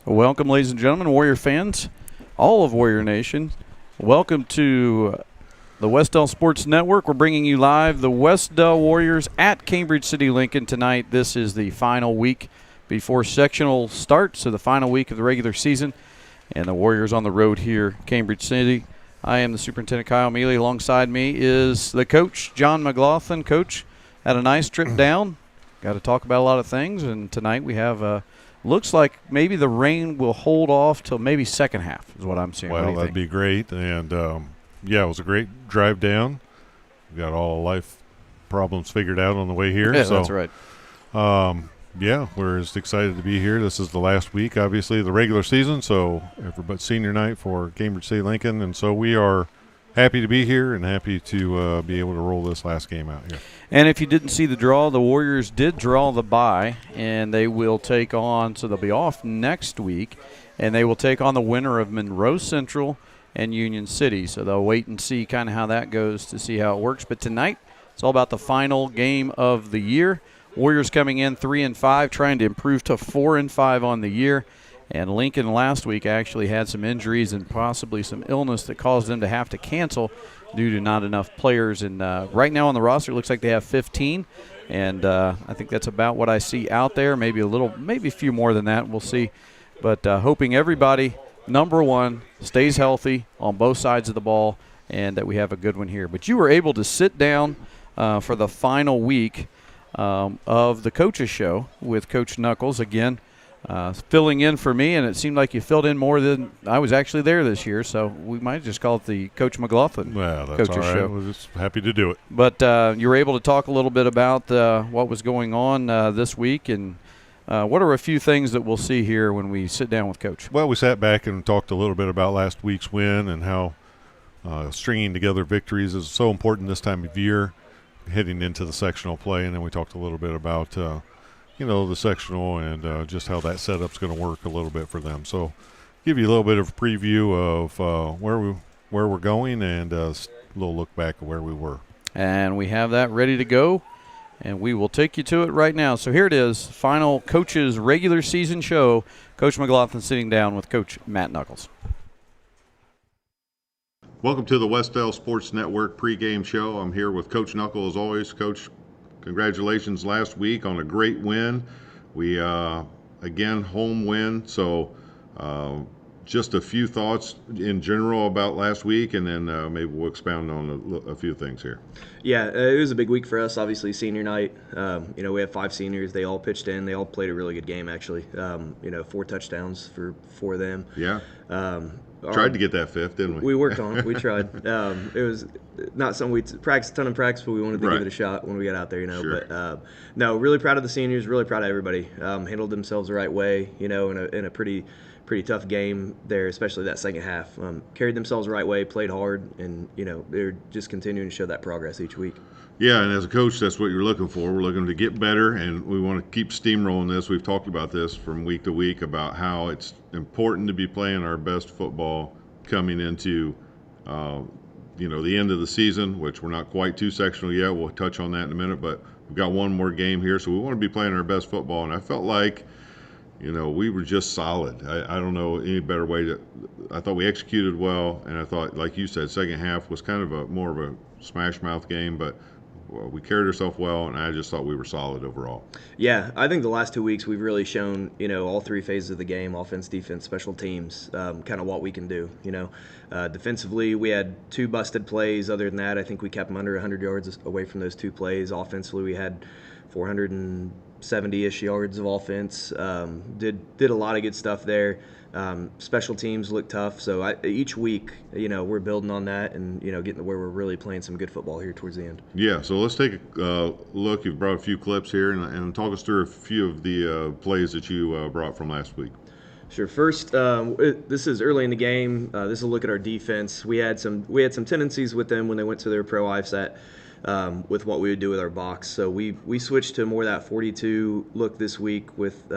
Welcome, ladies and gentlemen, Warrior fans, all of Warrior Nation. Welcome to the Wes-Del Sports Network. We're bringing you live the Wes-Del Warriors at Cambridge City Lincoln tonight. This is the final week before sectional starts, so the final week of the regular season, and the Warriors on the road here, Cambridge City. I am the Superintendent Kyle Mealy. Alongside me is the coach, John McLaughlin. Coach, had a nice trip down. Got to talk about a lot of things, and tonight we have looks like maybe the rain will hold off till maybe second half is what I'm seeing. Well, that'd be great. And, yeah, it was a great drive down. We got all life problems figured out on the way here. Yeah, so, that's right. Yeah, we're just excited to be here. This is the last week, obviously, of the regular season, so everybody's senior night for Cambridge City Lincoln. And so we are happy to be here and happy to be able to roll this last game out here. And if you didn't see the draw, the Warriors did draw the bye, and they will take on, so they'll be off next week, and they will take on the winner of Monroe Central and Union City. So they'll wait and see kind of how that goes to see how it works. But tonight, it's all about the final game of the year. Warriors coming in 3-5, trying to improve to 4-5 on the year. And Lincoln last week actually had some injuries and possibly some illness that caused them to have to cancel due to not enough players. And right now on the roster, it looks like they have 15. And I think that's about what I see out there. Maybe a few more than that. We'll see. But hoping everybody, number one, stays healthy on both sides of the ball and that we have a good one here. But you were able to sit down for the final week of the coaches show with Coach Knuckles again. Filling in for me, and it seemed like you filled in more than I was actually there this year, so we might just call it the Coach McLaughlin Coaches all right. Show. We're just happy to do it. But you were able to talk a little bit about what was going on this week, and what are a few things that we'll see here when we sit down with Coach? Well, we sat back and talked a little bit about last week's win and how stringing together victories is so important this time of year, heading into the sectional play, and then we talked a little bit about the sectional and just how that setup's going to work a little bit for them. So give you a little bit of a preview of where we're going and a little look back at where we were. And we have that ready to go, and we will take you to it right now. So here it is, final Coach's regular season show. Coach McLaughlin sitting down with Coach Matt Knuckles. Welcome to the Wes-Del Sports Network pregame show. I'm here with Coach Knuckles as always. Coach, congratulations last week on a great win. We, again, home win. So just a few thoughts in general about last week, and then maybe we'll expound on a few things here. Yeah, it was a big week for us, obviously, senior night. We had 5 seniors. They all pitched in. They all played a really good game, actually. 4 touchdowns for them. Yeah. Tried to get that 5th, didn't we? We worked on it. We tried. It was not something we practiced a ton in practice, but we wanted to give it a shot when we got out there, Sure. But no, really proud of the seniors. Really proud of everybody. Handled themselves the right way. In a pretty tough game there, especially that second half. Carried themselves the right way, played hard, and they're just continuing to show that progress each week. Yeah, and as a coach, that's what you're looking for. We're looking to get better, and we want to keep steamrolling this. We've talked about this from week to week about how it's important to be playing our best football coming into, the end of the season, which we're not quite to sectional yet. We'll touch on that in a minute, but we've got one more game here, so we want to be playing our best football. And I felt like, we were just solid. I don't know any better way to. I thought we executed well, and I thought, like you said, second half was kind of more of a smash mouth game, but we carried ourselves well, and I just thought we were solid overall. Yeah, I think the last 2 weeks we've really shown, all 3 phases of the game, offense, defense, special teams, kind of what we can do. Defensively, we had 2 busted plays. Other than that, I think we kept them under 100 yards away from those 2 plays. Offensively, we had 470-ish yards of offense. Did a lot of good stuff there. Special teams look tough, so each week, we're building on that and, getting to where we're really playing some good football here towards the end. Yeah, so let's take a look. You've brought a few clips here and talk us through a few of the plays that you brought from last week. Sure. First, this is early in the game. This is a look at our defense. We had some tendencies with them when they went to their pro IFSAT with what we would do with our box. So we switched to more of that 42 look this week with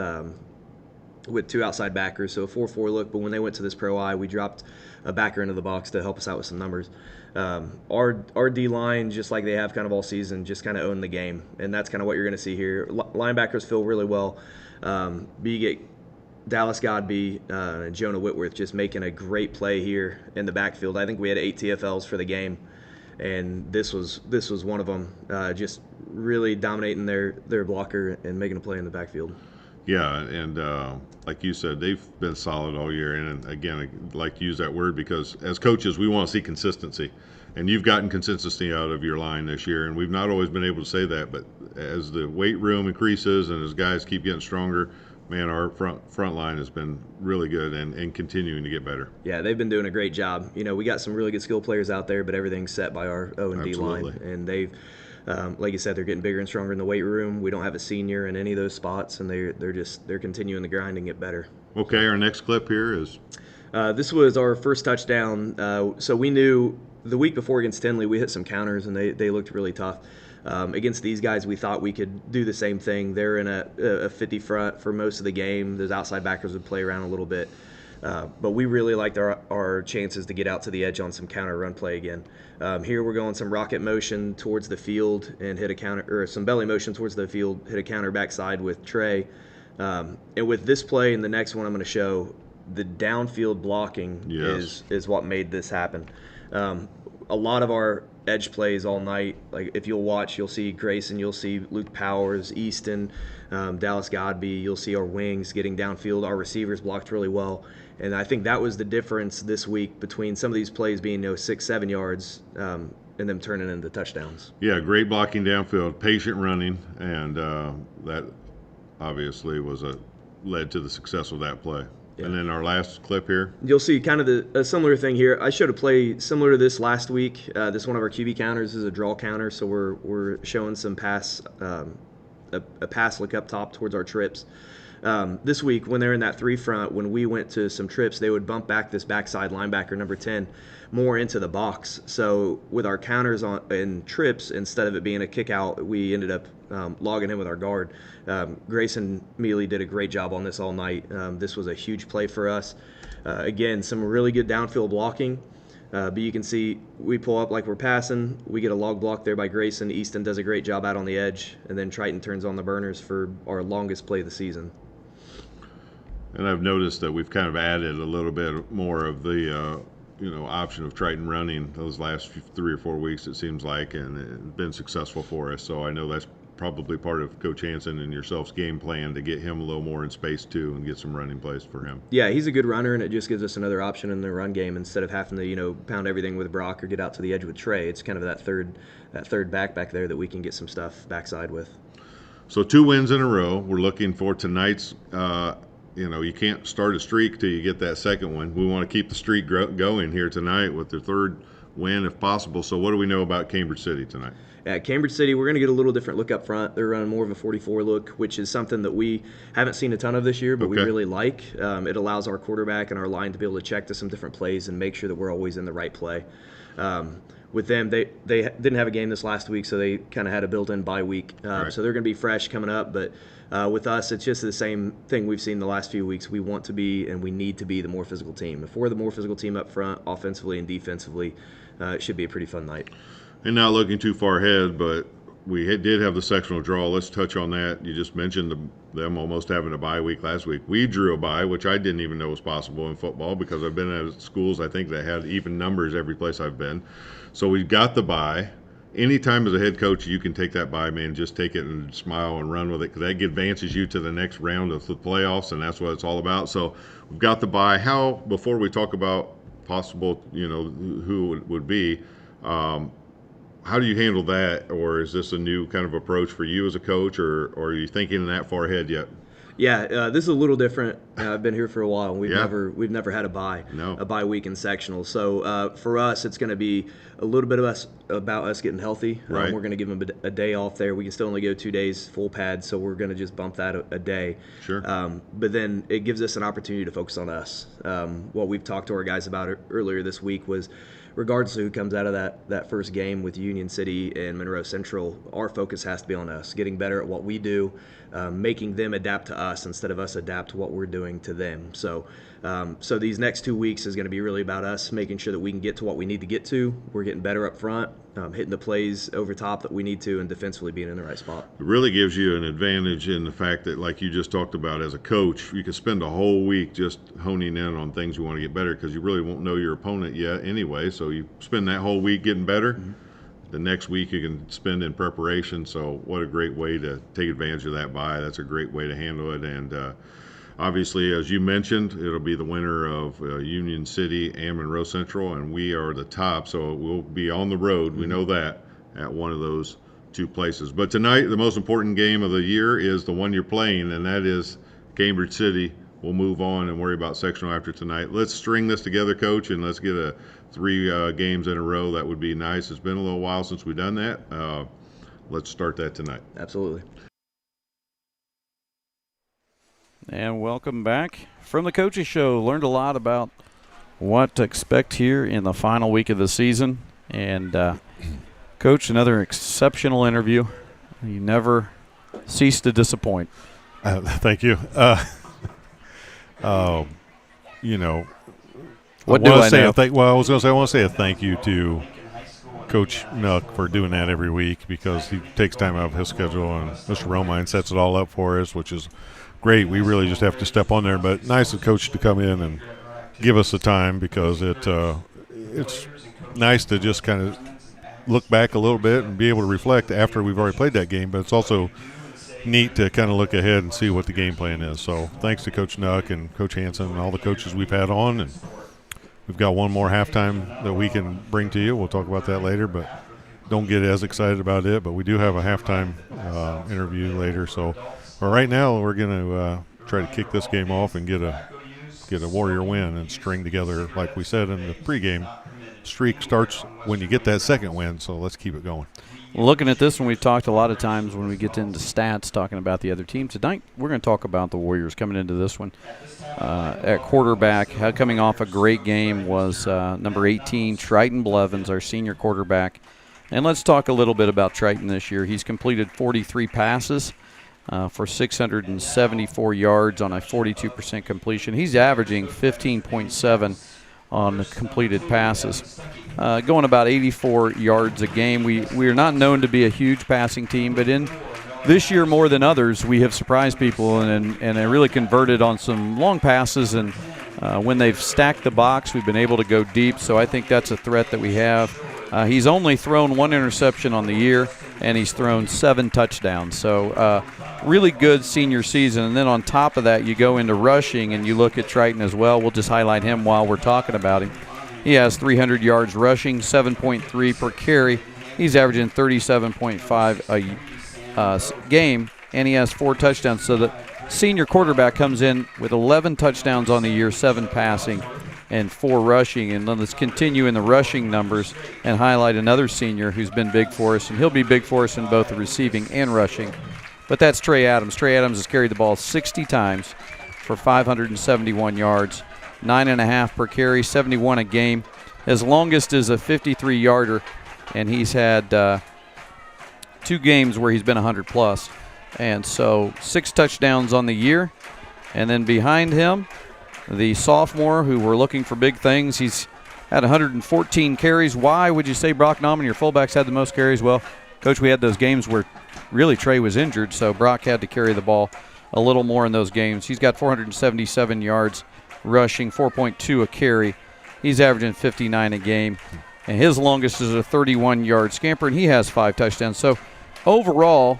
2 outside backers, so a 4-4 look. But when they went to this pro I, we dropped a backer into the box to help us out with some numbers. Our D-line, just like they have kind of all season, just kind of own the game, and that's kind of what you're going to see here. Linebackers feel really well. But you get Dallas Godby and Jonah Whitworth just making a great play here in the backfield. I think we had 8 TFLs for the game, and this was one of them. Just really dominating their blocker and making a play in the backfield. Yeah, and like you said, they've been solid all year. And again, I like to use that word because as coaches, we want to see consistency. And you've gotten consistency out of your line this year, and we've not always been able to say that. But as the weight room increases and as guys keep getting stronger, man, our front line has been really good and continuing to get better. Yeah, they've been doing a great job. You know, we got some really good skill players out there, but everything's set by our O&D line, and they've. Like you said, they're getting bigger and stronger in the weight room. We don't have a senior in any of those spots, and they're continuing to grind and get better. Okay, our next clip here is this was our first touchdown. So we knew the week before against Denney, we hit some counters, and they looked really tough. Against these guys, we thought we could do the same thing. They're in a 50 front for most of the game. Those outside backers would play around a little bit. But we really liked our chances to get out to the edge on some counter run play again. Here we're going some rocket motion towards the field and hit a counter, or some belly motion towards the field, hit a counter backside with Trey. And with this play and the next one I'm going to show, the downfield blocking is what made this happen. A lot of our edge plays all night, like if you'll watch, you'll see Grayson, you'll see Luke Powers, Easton, Dallas Godby, you'll see our wings getting downfield. Our receivers blocked really well. And I think that was the difference this week between some of these plays being 6-7 yards and them turning into touchdowns. Yeah, great blocking downfield, patient running, and that obviously led to the success of that play. Yeah. And then our last clip here. You'll see kind of a similar thing here. I showed a play similar to this last week. This one of our QB counters is a draw counter, so we're showing some pass, a pass look up top towards our trips. This week, when they're in that 3 front, when we went to some trips, they would bump back this backside linebacker, number 10, more into the box. So with our counters and trips, instead of it being a kick out, we ended up logging him with our guard. Grayson Mealy did a great job on this all night. This was a huge play for us. Again, some really good downfield blocking. But you can see we pull up like we're passing. We get a log block there by Grayson. Easton does a great job out on the edge. And then Triton turns on the burners for our longest play of the season. And I've noticed that we've kind of added a little bit more of the option of Triton running those last 3 or 4 weeks, it seems like, and it's been successful for us. So I know that's probably part of Coach Hansen and yourself's game plan to get him a little more in space too and get some running plays for him. Yeah, he's a good runner, and it just gives us another option in the run game instead of having to pound everything with Brock or get out to the edge with Trey. It's kind of that third back there that we can get some stuff backside with. So 2 wins in a row. We're looking for tonight's. You can't start a streak till you get that second one. We want to keep the streak going here tonight with the 3rd win if possible. So what do we know about Cambridge City tonight? At Cambridge City, we're going to get a little different look up front. They're running more of a 44 look, which is something that we haven't seen a ton of this year, but we really like. It allows our quarterback and our line to be able to check to some different plays and make sure that we're always in the right play. With them, they didn't have a game this last week, so they kind of had a built-in bye week. Right. So they're going to be fresh coming up. But with us, it's just the same thing we've seen the last few weeks. We want to be and we need to be the more physical team. If we're the more physical team up front, offensively and defensively, it should be a pretty fun night. And not looking too far ahead, but we did have the sectional draw. Let's touch on that. You just mentioned them almost having a bye week last week. We drew a bye, which I didn't even know was possible in football because I've been at schools, I think, that had even numbers every place I've been. So we got the bye. Anytime as a head coach, you can take that bye, man, just take it and smile and run with it because that advances you to the next round of the playoffs, and that's what it's all about. So we've got the bye. Before we talk about possible, who it would be, how do you handle that, or is this a new kind of approach for you as a coach, or are you thinking that far ahead yet? Yeah, this is a little different. I've been here for a while, and we've never had a bye week in sectional. So for us, it's going to be a little bit about us getting healthy. Right. We're going to give them a day off there. We can still only go 2 days full pad, so we're going to just bump that a day. Sure. But then it gives us an opportunity to focus on us. What we've talked to our guys about earlier this week was, regardless of who comes out of that first game with Union City and Monroe Central, our focus has to be on us, getting better at what we do, making them adapt to us instead of us adapt to what we're doing to them. So these next 2 weeks is going to be really about us making sure that we can get to what we need to get to. We're getting better up front. hitting the plays over top that we need to, and defensively being in the right spot. It really gives you an advantage in the fact that, like you just talked about, as a coach, you can spend a whole week just honing in on things you want to get better because you really won't know your opponent yet anyway. So you spend that whole week getting better. Mm-hmm. The next week you can spend in preparation. So what a great way to take advantage of that bye. That's a great way to handle it. And obviously, as you mentioned, it'll be the winner of Union City and Monroe Central, and we are the top, so we'll be on the road. We know that at one of those two places. But tonight, the most important game of the year is the one you're playing, and that is Cambridge City. We'll move on and worry about sectional after tonight. Let's string this together, Coach, and let's get 3 games in a row. That would be nice. It's been a little while since we've done that. Let's start that tonight. Absolutely. And welcome back from the Coaches Show. Learned a lot about what to expect here in the final week of the season. And, Coach, another exceptional interview. You never cease to disappoint. Thank you. You know, what do I know? I was going to say I want to say a thank you to Coach Nuck for doing that every week because he takes time out of his schedule, and Mr. Romine sets it all up for us, which is great. We really just have to step on there, but nice of Coach to come in and give us the time because it's nice to just kind of look back a little bit and be able to reflect after we've already played that game, but it's also neat to kind of look ahead and see what the game plan is. So thanks to Coach Nuck and Coach Hansen and all the coaches we've had on, and we've got one more halftime that we can bring to you. We'll talk about that later, but don't get as excited about it. But we do have a halftime interview later. So right now we're going to try to kick this game off and get a Warrior win and string together, like we said in the pregame. Streak starts when you get that second win, so let's keep it going. Looking at this one, we've talked a lot of times when we get into stats talking about the other team. Tonight, we're going to talk about the Warriors coming into this one. At quarterback, coming off a great game was number 18, Triton Blevins, our senior quarterback. And let's talk a little bit about Triton this year. He's completed 43 passes for 674 yards on a 42% completion. He's averaging 15.7 on the completed passes, going about 84 yards a game. We are not known to be a huge passing team, but in this year more than others, we have surprised people and they really converted on some long passes. And when they've stacked the box, we've been able to go deep. So I think that's a threat that we have. He's only thrown 1 interception on the year, and he's thrown 7 touchdowns. So really good senior season. And then on top of that, you go into rushing, and you look at Triton as well. We'll just highlight him while we're talking about him. He has 300 yards rushing, 7.3 per carry. He's averaging 37.5 a game, and he has 4 touchdowns. So the senior quarterback comes in with 11 touchdowns on the year, 7 passing, and 4 rushing. And then let's continue in the rushing numbers and highlight another senior who's been big for us, and he'll be big for us in both the receiving and rushing. But that's Trey Adams. Trey Adams has carried the ball 60 times for 571 yards, 9.5 per carry, 71 a game. His longest is a 53-yarder, and he's had 2 games where he's been 100-plus. And so 6 touchdowns on the year. And then behind him, the sophomore who we're looking for big things, he's had 114 carries. Why would you say Brock Nauman, your fullbacks, had the most carries? Well, Coach, we had those games where really Trey was injured, so Brock had to carry the ball a little more in those games. He's got 477 yards rushing, 4.2 a carry. He's averaging 59 a game. And his longest is a 31-yard scamper, and he has 5 touchdowns. So overall,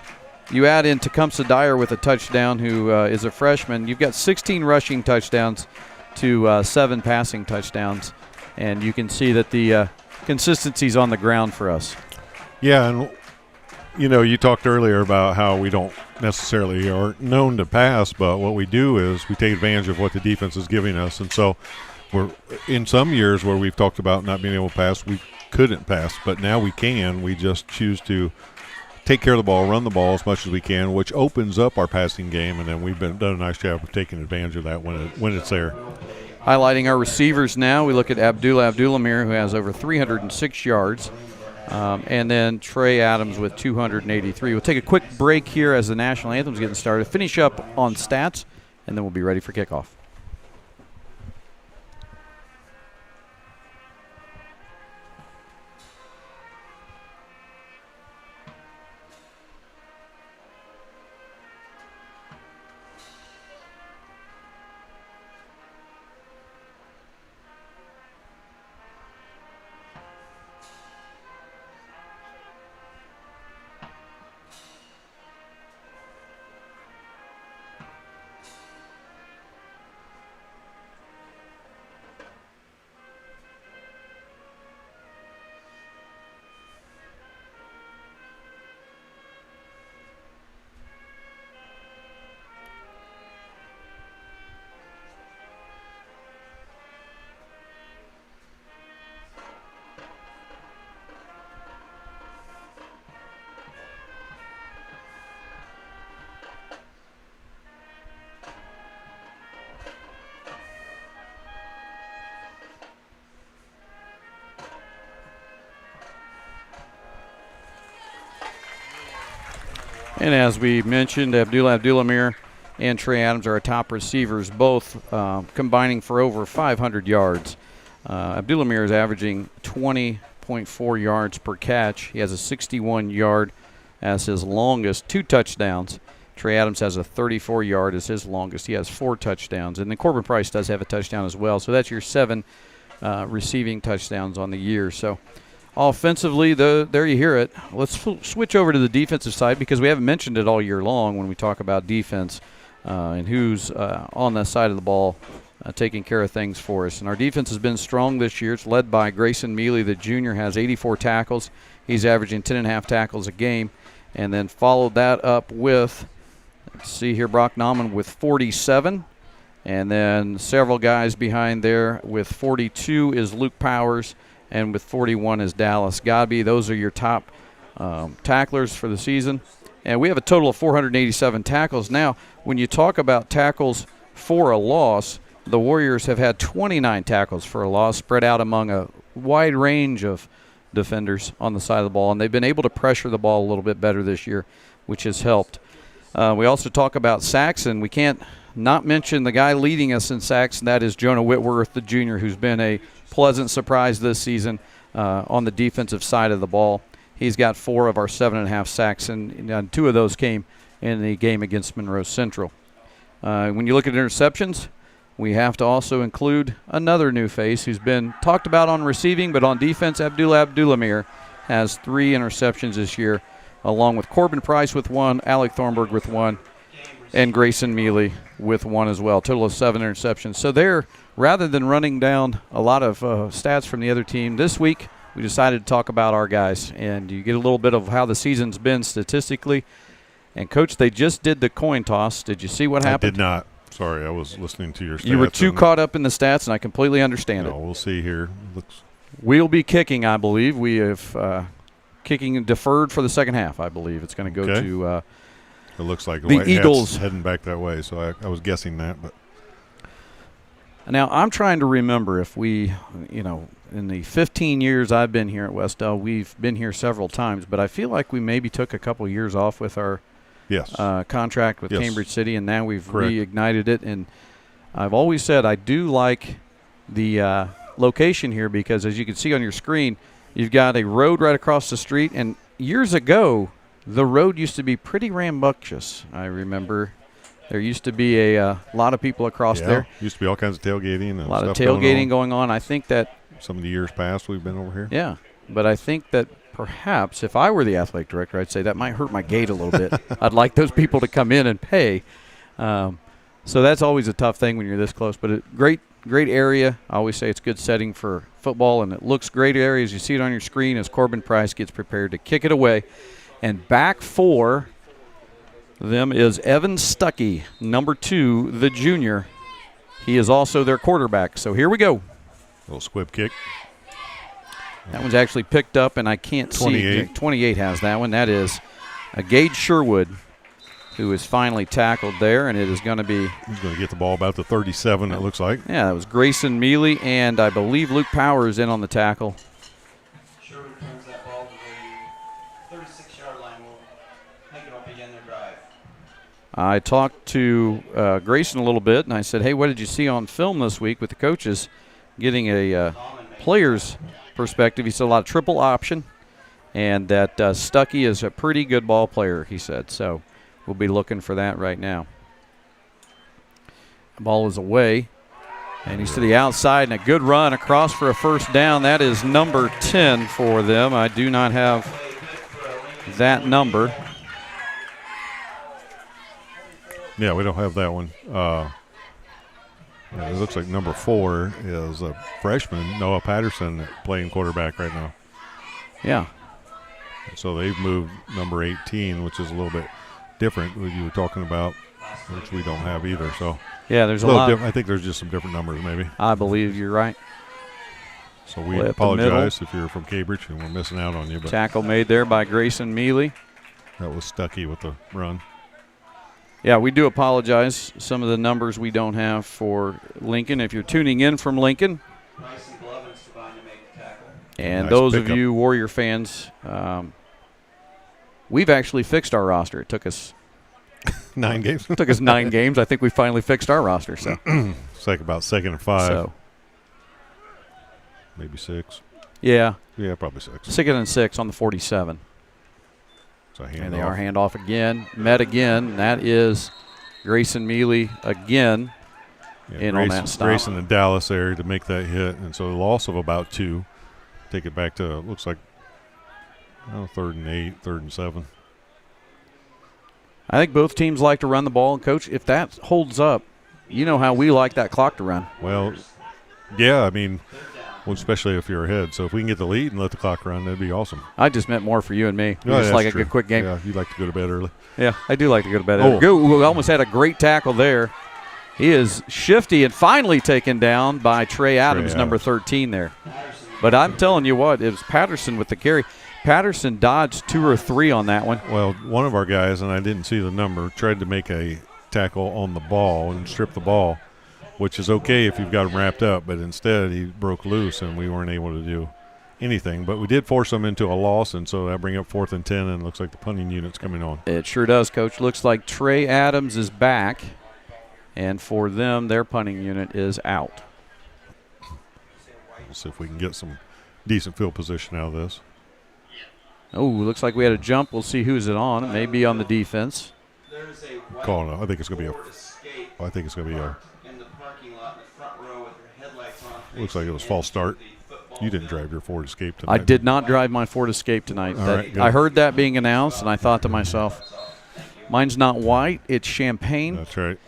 you add in Tecumseh Dyer with a touchdown, who is a freshman. You've got 16 rushing touchdowns to 7 passing touchdowns. And you can see that the consistency's on the ground for us. Yeah, and you know, you talked earlier about how we don't necessarily are known to pass, but what we do is we take advantage of what the defense is giving us. And so we're in some years where we've talked about not being able to pass, we couldn't pass, but now we can. We just choose to take care of the ball, run the ball as much as we can, which opens up our passing game, and then we've done a nice job of taking advantage of that when it's there. Highlighting our receivers now, we look at Abdullah Abdulamir, who has over 306 yards. And then Trey Adams with 283. We'll take a quick break here as the national anthem's getting started. Finish up on stats, and then we'll be ready for kickoff. And as we mentioned, Abdul-Amir and Trey Adams are our top receivers, both combining for over 500 yards. Abdul-Amir is averaging 20.4 yards per catch. He has a 61-yard as his longest, 2 touchdowns. Trey Adams has a 34-yard as his longest. He has 4 touchdowns. And then Corbin Price does have a touchdown as well. So that's your 7 receiving touchdowns on the year. So offensively, there you hear it. Let's switch over to the defensive side because we haven't mentioned it all year long when we talk about defense and who's on the side of the ball taking care of things for us. And our defense has been strong this year. It's led by Grayson Mealy. The junior has 84 tackles. He's averaging 10.5 tackles a game. And then followed that up with, let's see here, Brock Nauman with 47. And then several guys behind there with 42 is Luke Powers. And with 41 is Dallas Godby. Those are your top tacklers for the season. And we have a total of 487 tackles. Now, when you talk about tackles for a loss, the Warriors have had 29 tackles for a loss spread out among a wide range of defenders on the side of the ball. And they've been able to pressure the ball a little bit better this year, which has helped. We also talk about sacks, and we can't not mention the guy leading us in sacks, and that is Jonah Whitworth, the junior, who's been a pleasant surprise this season on the defensive side of the ball. He's got 4 of our 7.5 sacks, and 2 of those came in the game against Monroe Central. When you look at interceptions, we have to also include another new face who's been talked about on receiving, but on defense, Abdul-Amir has 3 interceptions this year, along with Corbin Price with 1, Alec Thornburg with 1, and Grayson Mealy with 1 as well. Total of 7 interceptions. So there, rather than running down a lot of stats from the other team, this week we decided to talk about our guys. And you get a little bit of how the season's been statistically. And, Coach, they just did the coin toss. Did you see what happened? I did not. Sorry, I was listening to your stats. You were too caught up in the stats, and I completely understand it. We'll see here. We'll be kicking, I believe. We have kicking deferred for the second half, I believe. It's going to go to it looks like the Eagles heading back that way, so I was guessing that. But now I'm trying to remember if we, in the 15 years I've been here at Wes-Del, we've been here several times, but I feel like we maybe took a couple years off with our contract with Cambridge City, and now we've reignited it. And I've always said I do like the location here because, as you can see on your screen, you've got a road right across the street, and years ago, the road used to be pretty rambunctious. I remember there used to be a lot of people across there. Used to be all kinds of tailgating. And a lot of tailgating going on. I think that some of the years past we've been over here. Yeah, but I think that perhaps if I were the athletic director, I'd say that might hurt my gait a little bit. I'd like those people to come in and pay. So that's always a tough thing when you're this close. But a great area. I always say it's good setting for football, and it looks great area as you see it on your screen as Corbin Price gets prepared to kick it away. And back for them is Evan Stuckey, number 2, the junior. He is also their quarterback. So here we go. Little squib kick. That one's actually picked up, and I can't 28. see. 28 has that one. That is Gage Sherwood, who is finally tackled there, and it is going to be. He's going to get the ball about the 37, it looks like. Yeah, that was Grayson Mealy, and I believe Luke Powers in on the tackle. Sherwood turns that ball to the 36-yard line. We'll make it up again their drive. I talked to Grayson a little bit, and I said, hey, what did you see on film this week with the coaches getting a player's perspective? He said a lot of triple option, and that Stuckey is a pretty good ball player, he said. So we'll be looking for that right now. The ball is away, and he's to the outside, and a good run across for a first down. That is number 10 for them. I do not have that number. Yeah, we don't have that one. It looks like number 4 is a freshman, Noah Patterson, playing quarterback right now. Yeah. So they've moved number 18, which is a little bit different, what you were talking about, which we don't have either. So yeah, there's a lot. I think there's just some different numbers maybe. I believe you're right. So we apologize if you're from Cambridge and we're missing out on you. But tackle made there by Grayson Mealy. That was Stuckey with the run. Yeah, we do apologize. Some of the numbers we don't have for Lincoln. If you're tuning in from Lincoln, Bryson Blevins combined to make the tackle. and Nice those pickup. of you Warrior fans, we've actually fixed our roster. It took us 9 games. Took us 9 games. I think we finally fixed our roster. So It's like about 2nd and 5. So maybe 6. yeah, Probably 6. 2nd and 6 on the 47. So And they are handoff again. Met again. That is Grayson Mealy again in on that stop. Grayson and Dallas there to make that hit. And so a loss of about 2. Take it back to, looks like, 3rd and 8, 3rd and 7. I think both teams like to run the ball. And, Coach, if that holds up, you know how we like that clock to run. Well, yeah, I mean, especially if you're ahead. So if we can get the lead and let the clock run, that'd be awesome. I just meant more for you and me. No, Just like true. a good quick game. Yeah, you'd like to go to bed early. Yeah, I do like to go to bed. Oh. We almost had a great tackle there. He is shifty and finally taken down by Trey Adams, number 13 there. But I'm telling you what, it was Patterson with the carry. Patterson dodged 2 or 3 on that one. Well, one of our guys, and I didn't see the number, tried to make a tackle on the ball and strip the ball, which is okay if you've got him wrapped up, but instead he broke loose and we weren't able to do anything. But we did force him into a loss, and so that bring up 4th and 10, and it looks like the punting unit's coming on. It sure does, Coach. Looks like Trey Adams is back, and for them, their punting unit is out. We'll see if we can get some decent field position out of this. Oh, looks like we had a jump. We'll see who's it on. It may be on the defense. There's a white Calling it. I think it's going to be Ford Escape I think it's going to be a. in the parking lot in the front row with their headlights on. Looks like it was false start. You didn't drive your Ford Escape tonight. I did not drive my Ford Escape tonight. All right, good. I heard that being announced, and I thought to myself, mine's not white, it's champagne. That's right.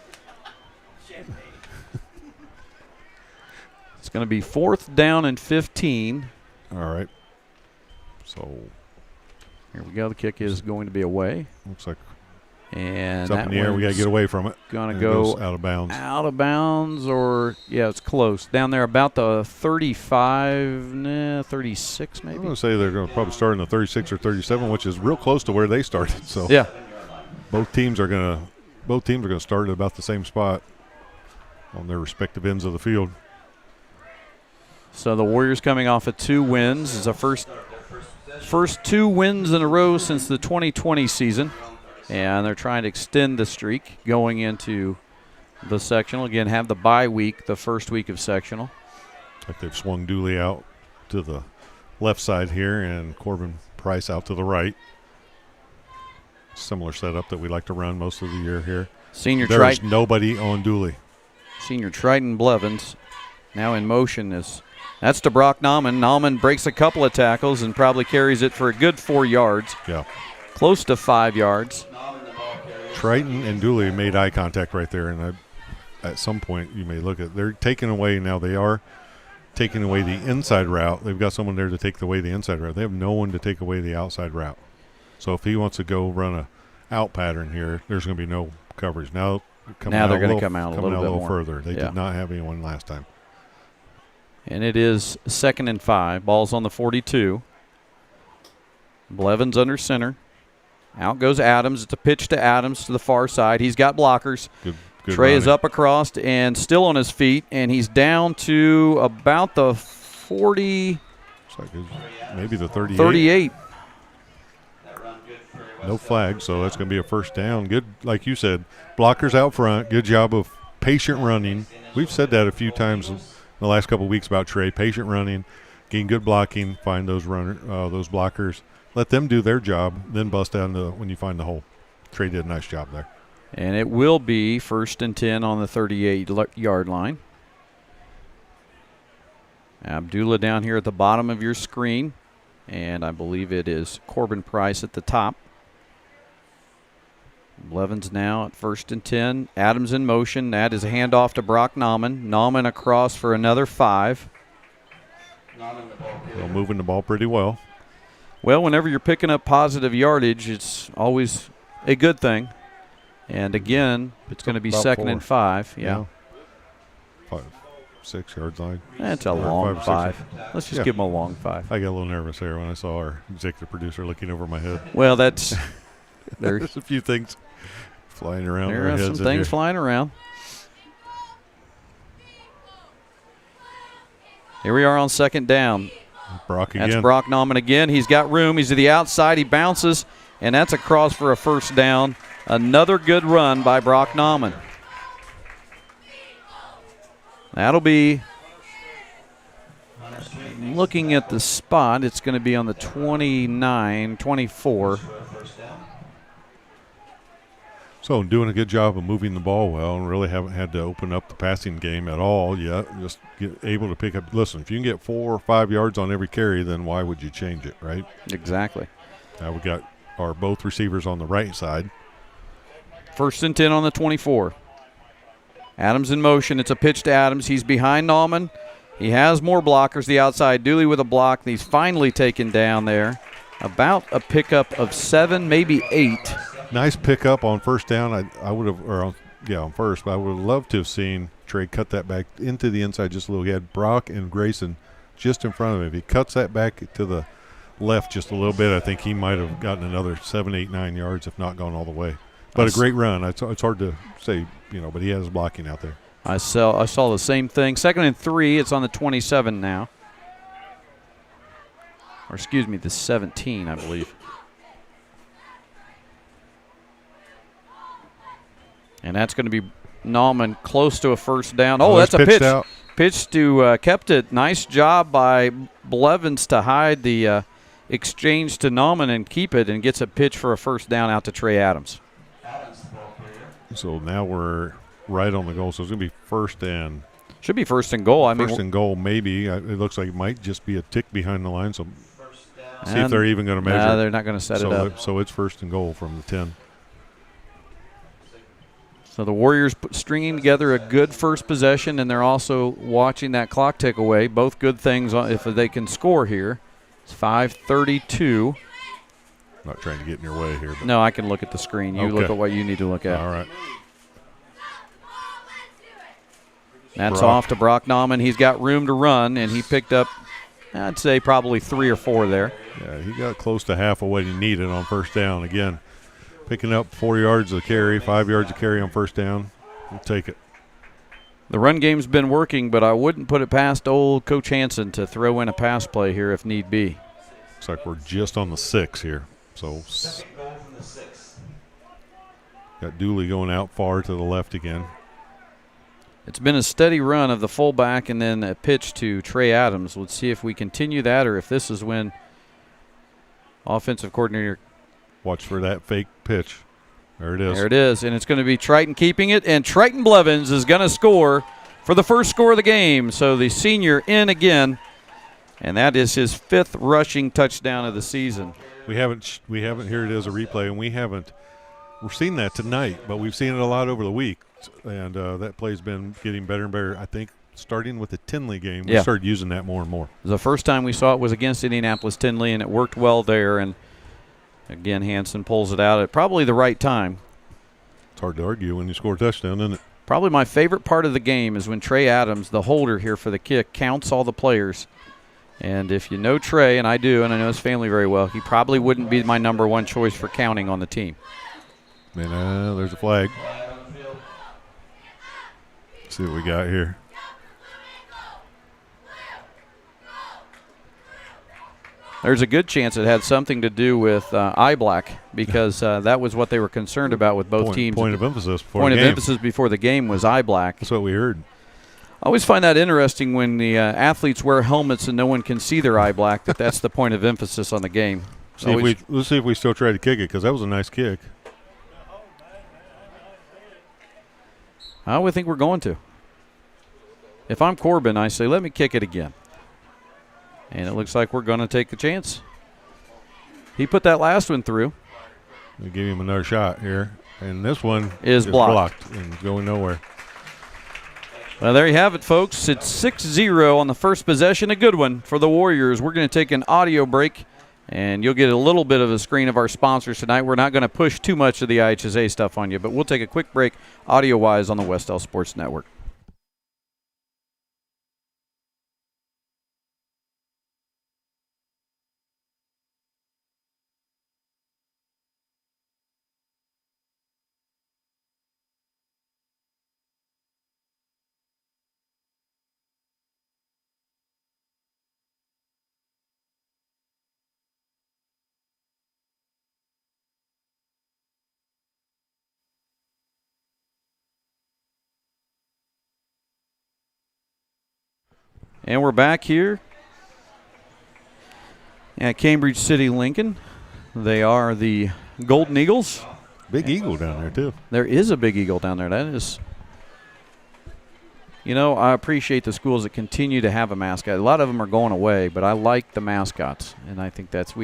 It's going to be 4th down and 15. All right. So Here we go. The kick is going to be away. looks like And it's up in the air. We got to get away from it. Going to And it go goes out of bounds. out of bounds, or, yeah, it's close. Down there about the 35, 36 I'm maybe. going to say they're going to probably start in the 36 or 37, which is real close to where they started. So Yeah. both teams are going to start at about the same spot on their respective ends of the field. So the Warriors coming off of 2 wins. It's the first 2 wins in a row since the 2020 season. And they're trying to extend the streak going into the sectional. Again, have the bye week, the first week of sectional. Like they've swung Dooley out to the left side here and Corbin Price out to the right. Similar setup that we like to run most of the year here. Senior There's Triton, nobody on Dooley. Senior Triton Blevins now in motion. That's to Brock Nauman. Nauman breaks a couple of tackles and probably carries it for a good 4 yards. Yeah. Close to 5 yards. Triton and Dooley made eye contact right there, and at some point you may look at they're taking away now. They are taking away the inside route. They've got someone there to take away the inside route. They have no one to take away the outside route. So if he wants to go run a out pattern here, there's going to be no coverage. Now They're going to come out a little bit more further. They Yeah. did not have anyone last time. And it is 2nd and 5. Ball's on the 42. Blevins under center. Out goes Adams. It's a pitch to Adams to the far side. He's got blockers. Good Trey is running. up across and still on his feet, and he's down to about the 40, Looks like it's maybe the 38. 38. No flag, so that's going to be a first down. Good, like you said, blockers out front. Good job of patient running. We've said that a few times in the last couple of weeks about Trey. Patient running, getting good blocking, find those those blockers. Let them do their job, then bust down when you find the hole. Trey did a nice job there. And it will be 1st and 10 on the 38-yard line. Abdullah down here at the bottom of your screen, and I believe it is Corbin Price at the top. Blevins now at 1st and 10. Adams in motion. That is a handoff to Brock Nauman. Nauman across for another 5. Well, moving the ball pretty well. Well, whenever you're picking up positive yardage, it's always a good thing. And again, it's going to be About 2nd 4. and 5. Yeah. 5, 6 yard line. That's a long 5. Let's just give him a long 5. I got a little nervous there when I saw our executive producer looking over my head. Well, that's There's a few things flying around. there our are some heads in things here. flying around. Here we are on 2nd down. Brock again. That's Brock Nauman again. He's got room. He's to the outside. He bounces and that's a cross for a first down. Another good run by Brock Nauman. That'll be, looking at the spot, it's going to be on the 29, 24. So doing a good job of moving the ball well, and really haven't had to open up the passing game at all yet. Just able to pick up. Listen, if you can get 4 or 5 yards on every carry, then why would you change it, right? Exactly. Now we got our both receivers on the right side. 1st and 10 on the 24. Adams in motion. It's a pitch to Adams. He's behind Nauman. He has more blockers. The outside. Dooley with a block. He's finally taken down there. About a pickup of 7, maybe 8. Nice pickup on first down. I would have, on first, but I would have loved to have seen Trey cut that back into the inside just a little. He had Brock and Grayson just in front of him. If he cuts that back to the left just a little bit, I think he might have gotten another 7, 8, 9 yards, if not gone all the way. But a great run. It's hard to say, but he has blocking out there. I saw the same thing. 2nd and 3. It's on the 27 now. Or excuse me, the 17, I believe. And that's going to be Nauman close to a first down. Oh, that's a pitch. Out. Pitch to kept it. Nice job by Blevins to hide the exchange to Nauman and keep it, and gets a pitch for a first down out to Trey Adams. So now we're right on the goal. So it's going to be first and. Should be first and goal. First and goal, maybe. It looks like it might just be a tick behind the line. So see if they're even going to measure. No, they're not going to set it up. So it's first and goal from the 10. So the Warriors stringing together a good first possession, and they're also watching that clock tick away. Both good things if they can score here. It's 5:32. Not trying to get in your way here. But no, I can look at the screen. You look at what you need to look at. All right. That's off to Brock Nauman. He's got room to run, and he picked up, I'd say, probably 3 or 4 there. Yeah, he got close to half of what he needed on first down. Again, picking up 4 yards of carry, 5 yards of carry on first down. We'll take it. The run game's been working, but I wouldn't put it past old Coach Hansen to throw in a pass play here if need be. Looks like we're just on the 6 here. So got Dooley going out far to the left again. It's been a steady run of the fullback and then a pitch to Trey Adams. Let's see if we continue that or if this is when offensive coordinator. Watch for that fake pitch. There it is. There it is, and it's going to be Triton keeping it, and Triton Blevins is going to score for the first score of the game. So the senior in again, and that is his 5th rushing touchdown of the season. We haven't here it is a replay, and we're seeing that tonight, but we've seen it a lot over the week, and that play's been getting better and better. I think starting with the Tinley game, we started using that more and more. The first time we saw it was against Indianapolis Tinley, and it worked well there. And again, Hansen pulls it out at probably the right time. It's hard to argue when you score a touchdown, isn't it? Probably my favorite part of the game is when Trey Adams, the holder here for the kick, counts all the players. And if you know Trey, and I do, and I know his family very well, he probably wouldn't be my number 1 choice for counting on the team. And there's a flag. Let's see what we got here. There's a good chance it had something to do with eye black because that was what they were concerned about with both teams. Point of emphasis before the game. Point of emphasis before the game was eye black. That's what we heard. I always find that interesting when the athletes wear helmets and no one can see their eye black, that's the point of emphasis on the game. Let's see if we still try to kick it because that was a nice kick. I would think we're going to. If I'm Corbin, I say, let me kick it again. And it looks like we're going to take the chance. He put that last one through. We gave him another shot here. And this one is blocked and going nowhere. Well, there you have it, folks. It's 6-0 on the first possession. A good one for the Warriors. We're going to take an audio break, and you'll get a little bit of a screen of our sponsors tonight. We're not going to push too much of the IHSA stuff on you, but we'll take a quick break audio-wise on the Wes-Del Sports Network. And we're back here at Cambridge City Lincoln. They are the Golden Eagles. Big eagle down there, too. There is a big eagle down there. That is, I appreciate the schools that continue to have a mascot. A lot of them are going away, but I like the mascots, and I think that's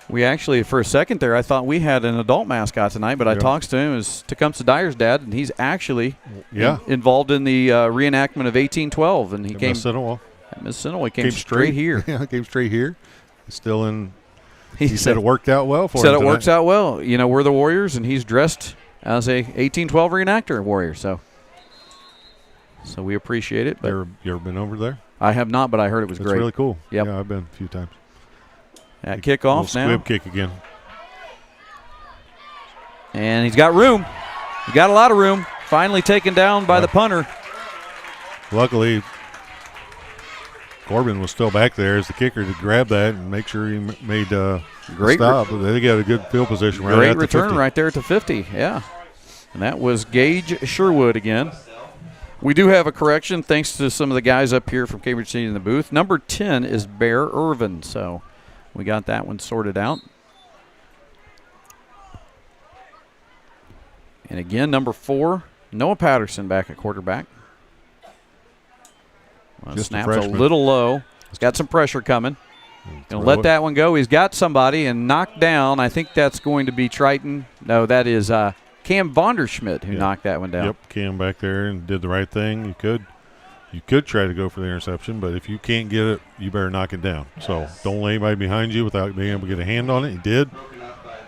we actually, for a second there, I thought we had an adult mascot tonight, but I talked to him. It was Tecumseh Dyer's dad, and he's actually involved in the reenactment of 1812, and he came. Miss Sinoway came straight here. Yeah, came straight here. Still in. He said it worked out well for him. Said it works out well. We're the Warriors, and he's dressed as a 1812 reenactor Warrior. So we appreciate it. But you ever been over there? I have not, but I heard it was It's great. really cool. Yep. Yeah, I've been a few times. At kickoff now. Squib kick again. And he's got room. He got a lot of room. Finally taken down by the punter. Luckily, Corbin was still back there as the kicker to grab that and make sure he made a stop. They got a good field position right Great at the return 50. right there at the 50, yeah. And that was Gage Sherwood again. We do have a correction thanks to some of the guys up here from Cambridge City in the booth. Number 10 is Bear Irvin, so we got that one sorted out. And again, number 4, Noah Patterson back at quarterback. Well, snaps a little low. He's got some pressure coming. Going to let that one go. He's got somebody and knocked down. I think that's going to be Triton. No, that is Cam Vonderschmidt who knocked that one down. Yep, Cam back there and did the right thing. You could try to go for the interception, but if you can't get it, you better knock it down. So don't let anybody behind you without being able to get a hand on it. He did.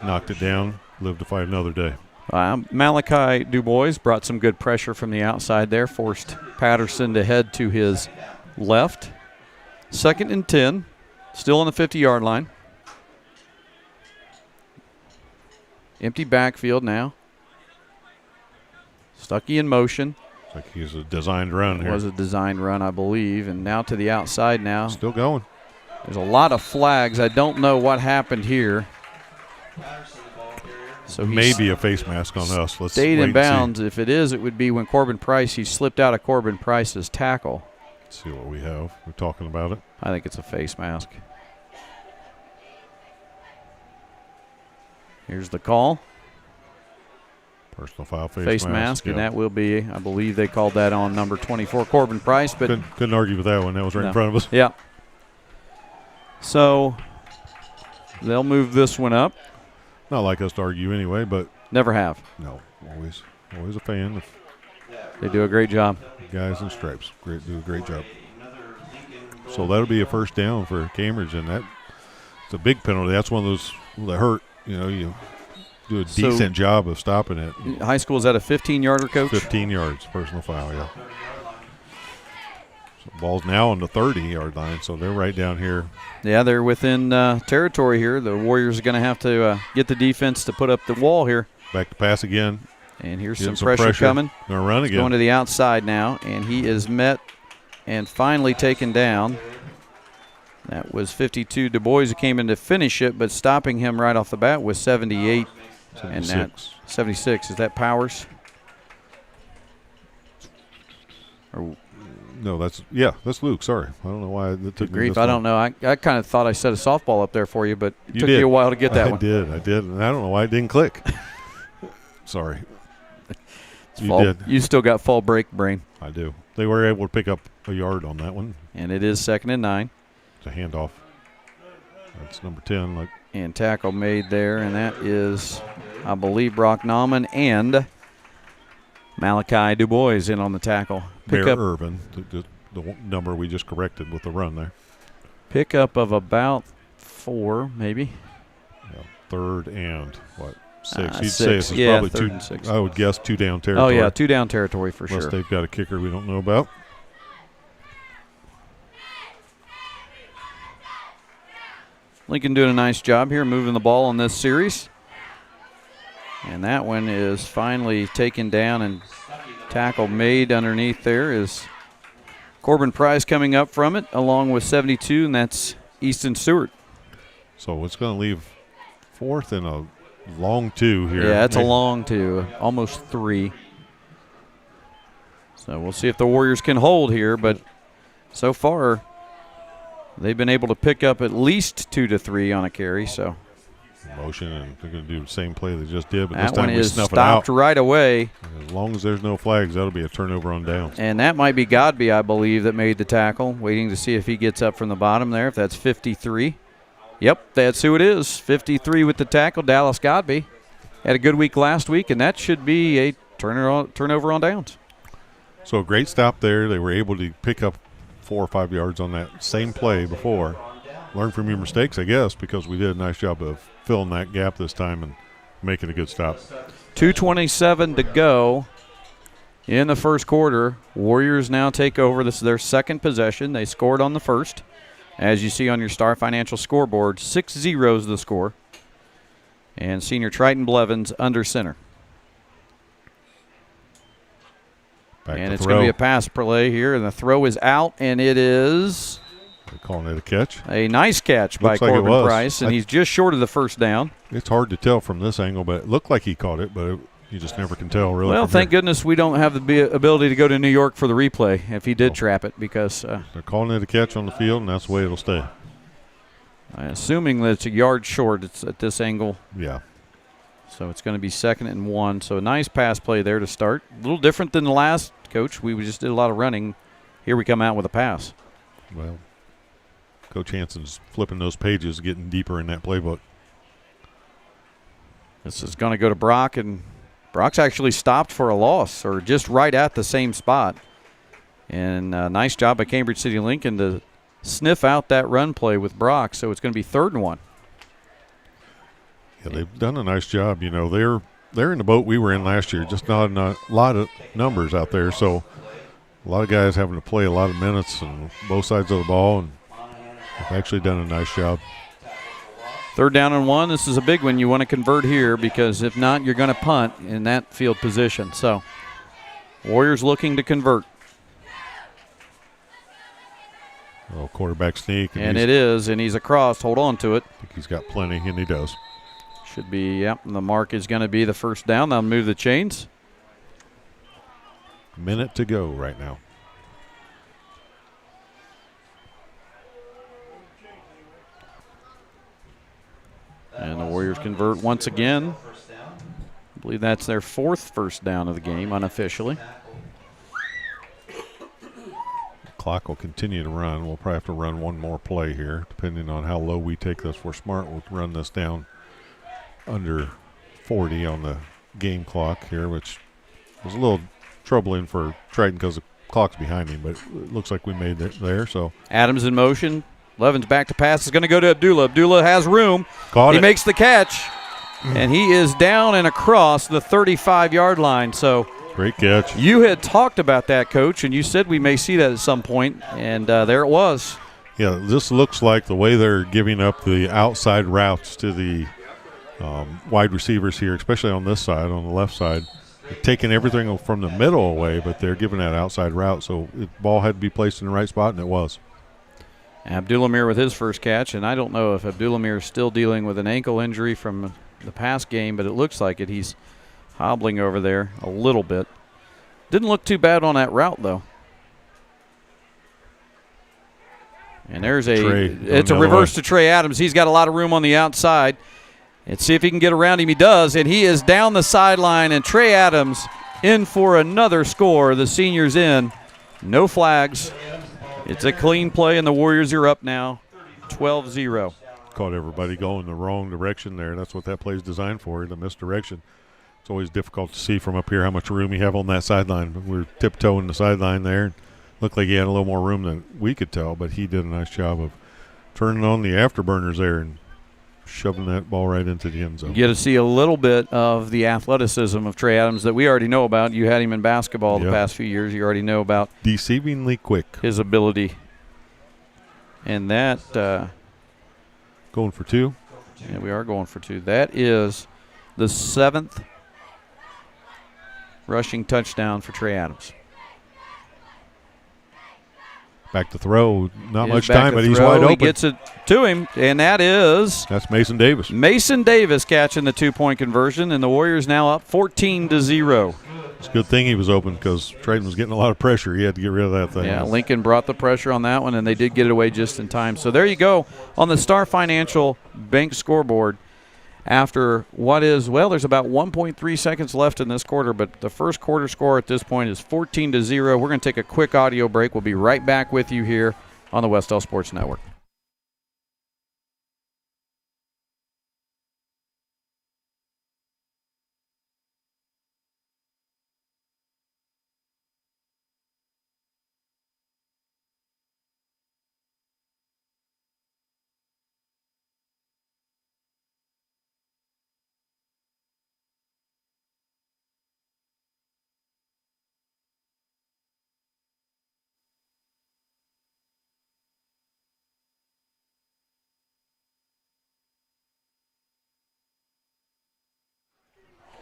Knocked it down. Lived to fight another day. Malachi Dubois brought some good pressure from the outside there, forced Patterson to head to his left. 2nd and 10, still on the 50-yard line. Empty backfield now. Stuckey in motion. Like he's a designed run here. It was a designed run, I believe, and now to the outside now. Still going. There's a lot of flags. I don't know what happened here. So maybe a face mask on us. Let's stayed wait in bounds. If it is, it would be when Corbin Price, he slipped out of Corbin Price's tackle. Let's see what we have. We're talking about it. I think it's a face mask. Here's the call. Personal foul face mask, and that will be, I believe they called that on number 24, Corbin Price. But couldn't argue with that one. That was right in front of us. Yeah. So they'll move this one up. Not like us to argue anyway, but never have. No, always a fan. They do a great job. Guys in stripes, do a great job. So that'll be a first down for Cambridge, and it's a big penalty. That's one of those that hurt. You do a decent job of stopping it. High school, is that a 15-yarder, Coach? 15 yards, personal foul, yeah. So ball's now on the 30-yard line, so they're right down here. Yeah, they're within territory here. The Warriors are going to have to get the defense to put up the wall here. Back to pass again. And here's some pressure coming. Going to run again. Going to the outside now, and he is met and finally taken down. That was 52. Du Bois who came in to finish it, but stopping him right off the bat was 78. 76. And that 76. Is that Powers? Or no, that's Luke. Sorry, I don't know why it took grief. I don't know. I kind of thought I set a softball up there for you, but it took you a while to get that one. I did, and I don't know why it didn't click. Sorry. Did. You still got fall break brain. I do. They were able to pick up a yard on that one. And it is 2nd and 9. It's a handoff. That's number 10. And tackle made there, and that is, I believe, Brock Nauman and Malachi Dubois in on the tackle. Bear Irvin, the number we just corrected with the run there. Pickup of about 4, maybe. Yeah, 3rd and 6. You'd 6. say this is probably 3rd and 6. I would guess 2 down territory. Oh, yeah, 2 down territory for Unless sure. they've got a kicker we don't know about. Lincoln doing a nice job here moving the ball in this series. And that one is finally taken down, and tackle made underneath there is Corbin Price coming up from it along with 72, and that's Easton Stewart. So it's going to leave 4th and a long 2 here. Yeah, it's a long 2, almost 3. So we'll see if the Warriors can hold here, but so far they've been able to pick up at least 2 to 3 on a carry. So motion, and they're going to do the same play they just did, but that this time one we is snuff it stopped out. right away. As long as there's no flags, that'll be a turnover on downs. And that might be Godby, I believe, that made the tackle. Waiting to see if he gets up from the bottom there, if that's 53. Yep, that's who it is. 53 with the tackle, Dallas Godby. Had a good week last week, and that should be a turnover on downs. So a great stop there. They were able to pick up 4 or 5 yards on that same play before. Learn from your mistakes, I guess, because we did a nice job of filling that gap this time and making a good stop. 2:27 to go in the first quarter. Warriors now take over. This is their second possession. They scored on the first. As you see on your Star Financial scoreboard, 6-0 is the score. And senior Triton Blevins under center. And it's going to be a pass play here, and the throw is out, and it is They're calling it a catch. a nice catch by Looks like it Corbin was. Price, and he's just short of the first down. It's hard to tell from this angle, but it looked like he caught it, but you just never can tell really. Well, thank goodness we don't have the ability to go to New York for the replay if he did trap it, because They're calling it a catch on the field, and that's the way it'll stay. assuming that it's a yard short, it's at this angle. Yeah. So it's going to be 2nd and 1. So a nice pass play there to start. A little different than the last, Coach. We just did a lot of running. Here we come out with a pass. Well, Coach Hanson's flipping those pages, getting deeper in that playbook. This is going to go to Brock, and Brock's actually stopped for a loss, or just right at the same spot. And nice job by Cambridge City Lincoln to sniff out that run play with Brock. So it's going to be 3rd and 1. Yeah, they've done a nice job. You know, they're in the boat we were in last year, just not a lot of numbers out there. So a lot of guys having to play a lot of minutes on both sides of the ball, and they've actually done a nice job. 3rd down and 1. This is a big one. You want to convert here, because if not, you're going to punt in that field position. So Warriors looking to convert. Oh, quarterback sneak. And it is, and he's across. Hold on to it. I think he's got plenty, and he does. Should be, yep. And the mark is going to be the 1st down. They'll move the chains. Minute to go right now. And the Warriors convert once again. I believe that's their 4th first down of the game, unofficially. Clock will continue to run. We'll probably have to run one more play here, depending on how low we take this. If we're smart, we'll run this down under 40 on the game clock here, which was a little troubling for Triton because the clock's behind him, but it looks like we made it there. So Adams in motion. Levins back to pass. Is going to go to Abdullah. Abdullah has room. Caught he it. makes the catch, and he is down and across the 35-yard line. So great catch. you had talked about that, Coach, and you said we may see that at some point, and there it was. Yeah, this looks like the way they're giving up the outside routes to the wide receivers here, especially on this side, on the left side. They're taking everything from the middle away, but they're giving that outside route. So the ball had to be placed in the right spot, and it was. Abdullah with his first catch, and I don't know if Abdullah is still dealing with an ankle injury from the past game, but it looks like it. He's hobbling over there a little bit. Didn't look too bad on that route, though. And there's it's a reverse to Trey Adams. He's got a lot of room on the outside. Let's see if he can get around him. He does, and he is down the sideline, and Trey Adams in for another score. The senior's in. No flags. It's a clean play, and the Warriors are up now 12-0. Caught everybody going the wrong direction there. That's what that play is designed for, the misdirection. It's always difficult to see from up here how much room you have on that sideline. We're tiptoeing the sideline there. Looked like he had a little more room than we could tell, but he did a nice job of turning on the afterburners there and shoving that ball right into the end zone. You get to see a little bit of the athleticism of Trey Adams that we already know about. You had him in basketball the past few years. You already know about deceivingly quick his ability. And that going for 2. Yeah, we are going for 2. That is the 7th rushing touchdown for Trey Adams. Back to throw. Not much time, but he's wide open. He gets it to him, and that's Mason Davis. Mason Davis catching the 2-point conversion, and the Warriors now up 14-0. It's a good thing he was open because Triton was getting a lot of pressure. He had to get rid of that thing. Yeah, Lincoln brought the pressure on that one, and they did get it away just in time. So there you go on the Star Financial Bank scoreboard. After what is, well, there's about 1.3 seconds left in this quarter, but the first quarter score at this point is 14-0. We're going to take a quick audio break. We'll be right back with you here on the Wes-Del Sports Network.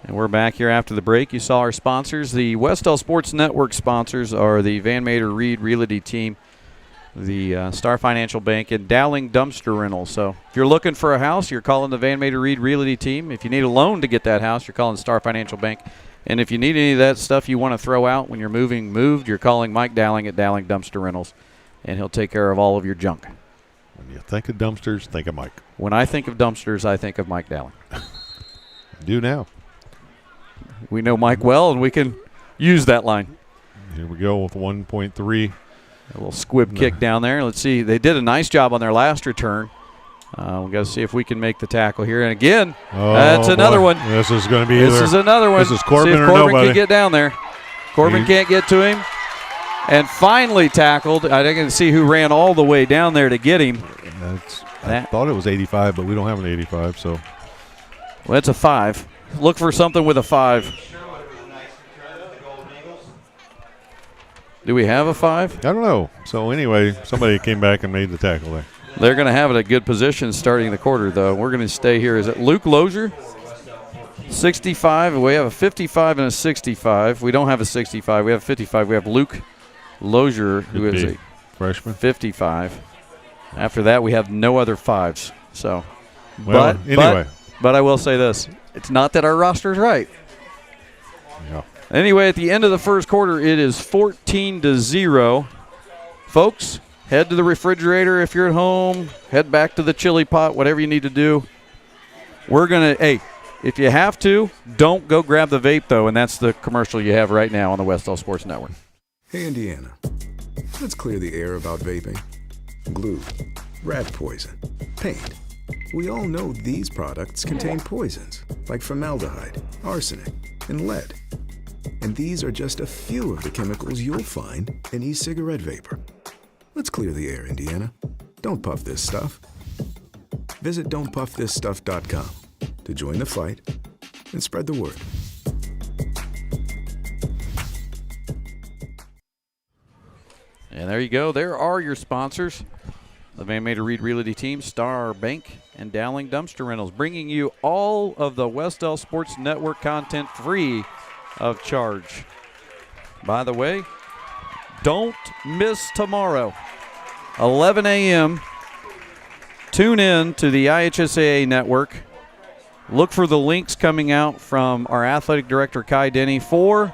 And we're back here after the break. You saw our sponsors. The Wes-Del Sports Network sponsors are the Van Mater Reed Realty Team, the Star Financial Bank, and Dowling Dumpster Rental. So if you're looking for a house, you're calling the Van Mater Reed Realty Team. If you need a loan to get that house, you're calling Star Financial Bank. And if you need any of that stuff you want to throw out when you're moved, you're calling Mike Dowling at Dowling Dumpster Rentals, and he'll take care of all of your junk. When you think of dumpsters, think of Mike. When I think of dumpsters, I think of Mike Dowling. Do now. We know Mike well, and we can use that line. Here we go with 1.3. A little squib kick down there. Let's see. They did a nice job on their last return. We've got to see if we can make the tackle here. And again, that's another one. This is going to be This is another one. This is Corbin see if or Corbin nobody. can get down there. Corbin can't get to him. And finally tackled. I didn't see who ran all the way down there to get him. I thought it was 85, but we don't have an 85, so. Well, that's a 5. Look for something with a 5. Do we have a 5? I don't know. So anyway, somebody came back and made the tackle there. They're going to have it a good position starting the quarter, though. We're going to stay here. Is it Luke Lozier? 65. We have a 55 and a 65. We don't have a 65. We have a 55. We have Luke Lozier, who is a freshman 55. After that, we have no other 5s. So, well, but I will say this. It's not that our roster is right. Yeah. Anyway, at the end of the first quarter, it is 14-0. Folks, head to the refrigerator if you're at home. Head back to the chili pot, whatever you need to do. We're going to, hey, if you have to, don't go grab the vape, though, and that's the commercial you have right now on the Wes-Del Sports Network. Hey, Indiana, let's clear the air about vaping. Glue, rat poison, paint. We all know these products contain poisons like formaldehyde, arsenic, and lead. And these are just a few of the chemicals you'll find in e-cigarette vapor. Let's clear the air, Indiana. Don't puff this stuff. Visit don'tpuffthisstuff.com to join the fight and spread the word. And there you go. There are your sponsors. The Van Mater Reed Realty Team, Star Bank, and Dowling Dumpster Rentals, bringing you all of the Wes-Del Sports Network content free of charge. By the way, don't miss tomorrow, 11 a.m. Tune in to the IHSAA network. Look for the links coming out from our athletic director, Kai Denney, for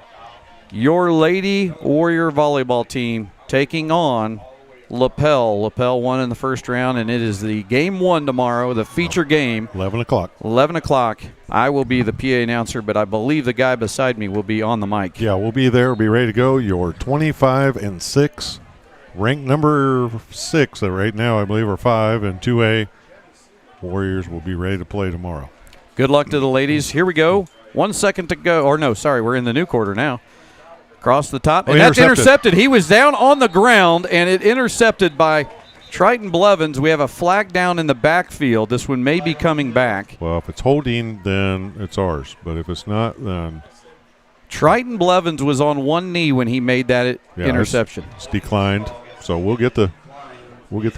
your Lady Warrior volleyball team taking on LaPel. LaPel won in the first round, and it is the game 1 tomorrow, the feature game. 11 o'clock. 11 o'clock. I will be the PA announcer, but I believe the guy beside me will be on the mic. Yeah, we'll be there. We'll be ready to go. You're 25-6, ranked number 6 right now, I believe, or 5 in 2A. Warriors will be ready to play tomorrow. Good luck to the ladies. Here we go. 1 second to go. Or no, sorry, we're in the new quarter now. Across the top. And that's intercepted. He was down on the ground, and it intercepted by Triton Blevins. We have a flag down in the backfield. This one may be coming back. Well, if it's holding, then it's ours. But if it's not, then Triton Blevins was on one knee when he made that interception. It's declined. So we'll get the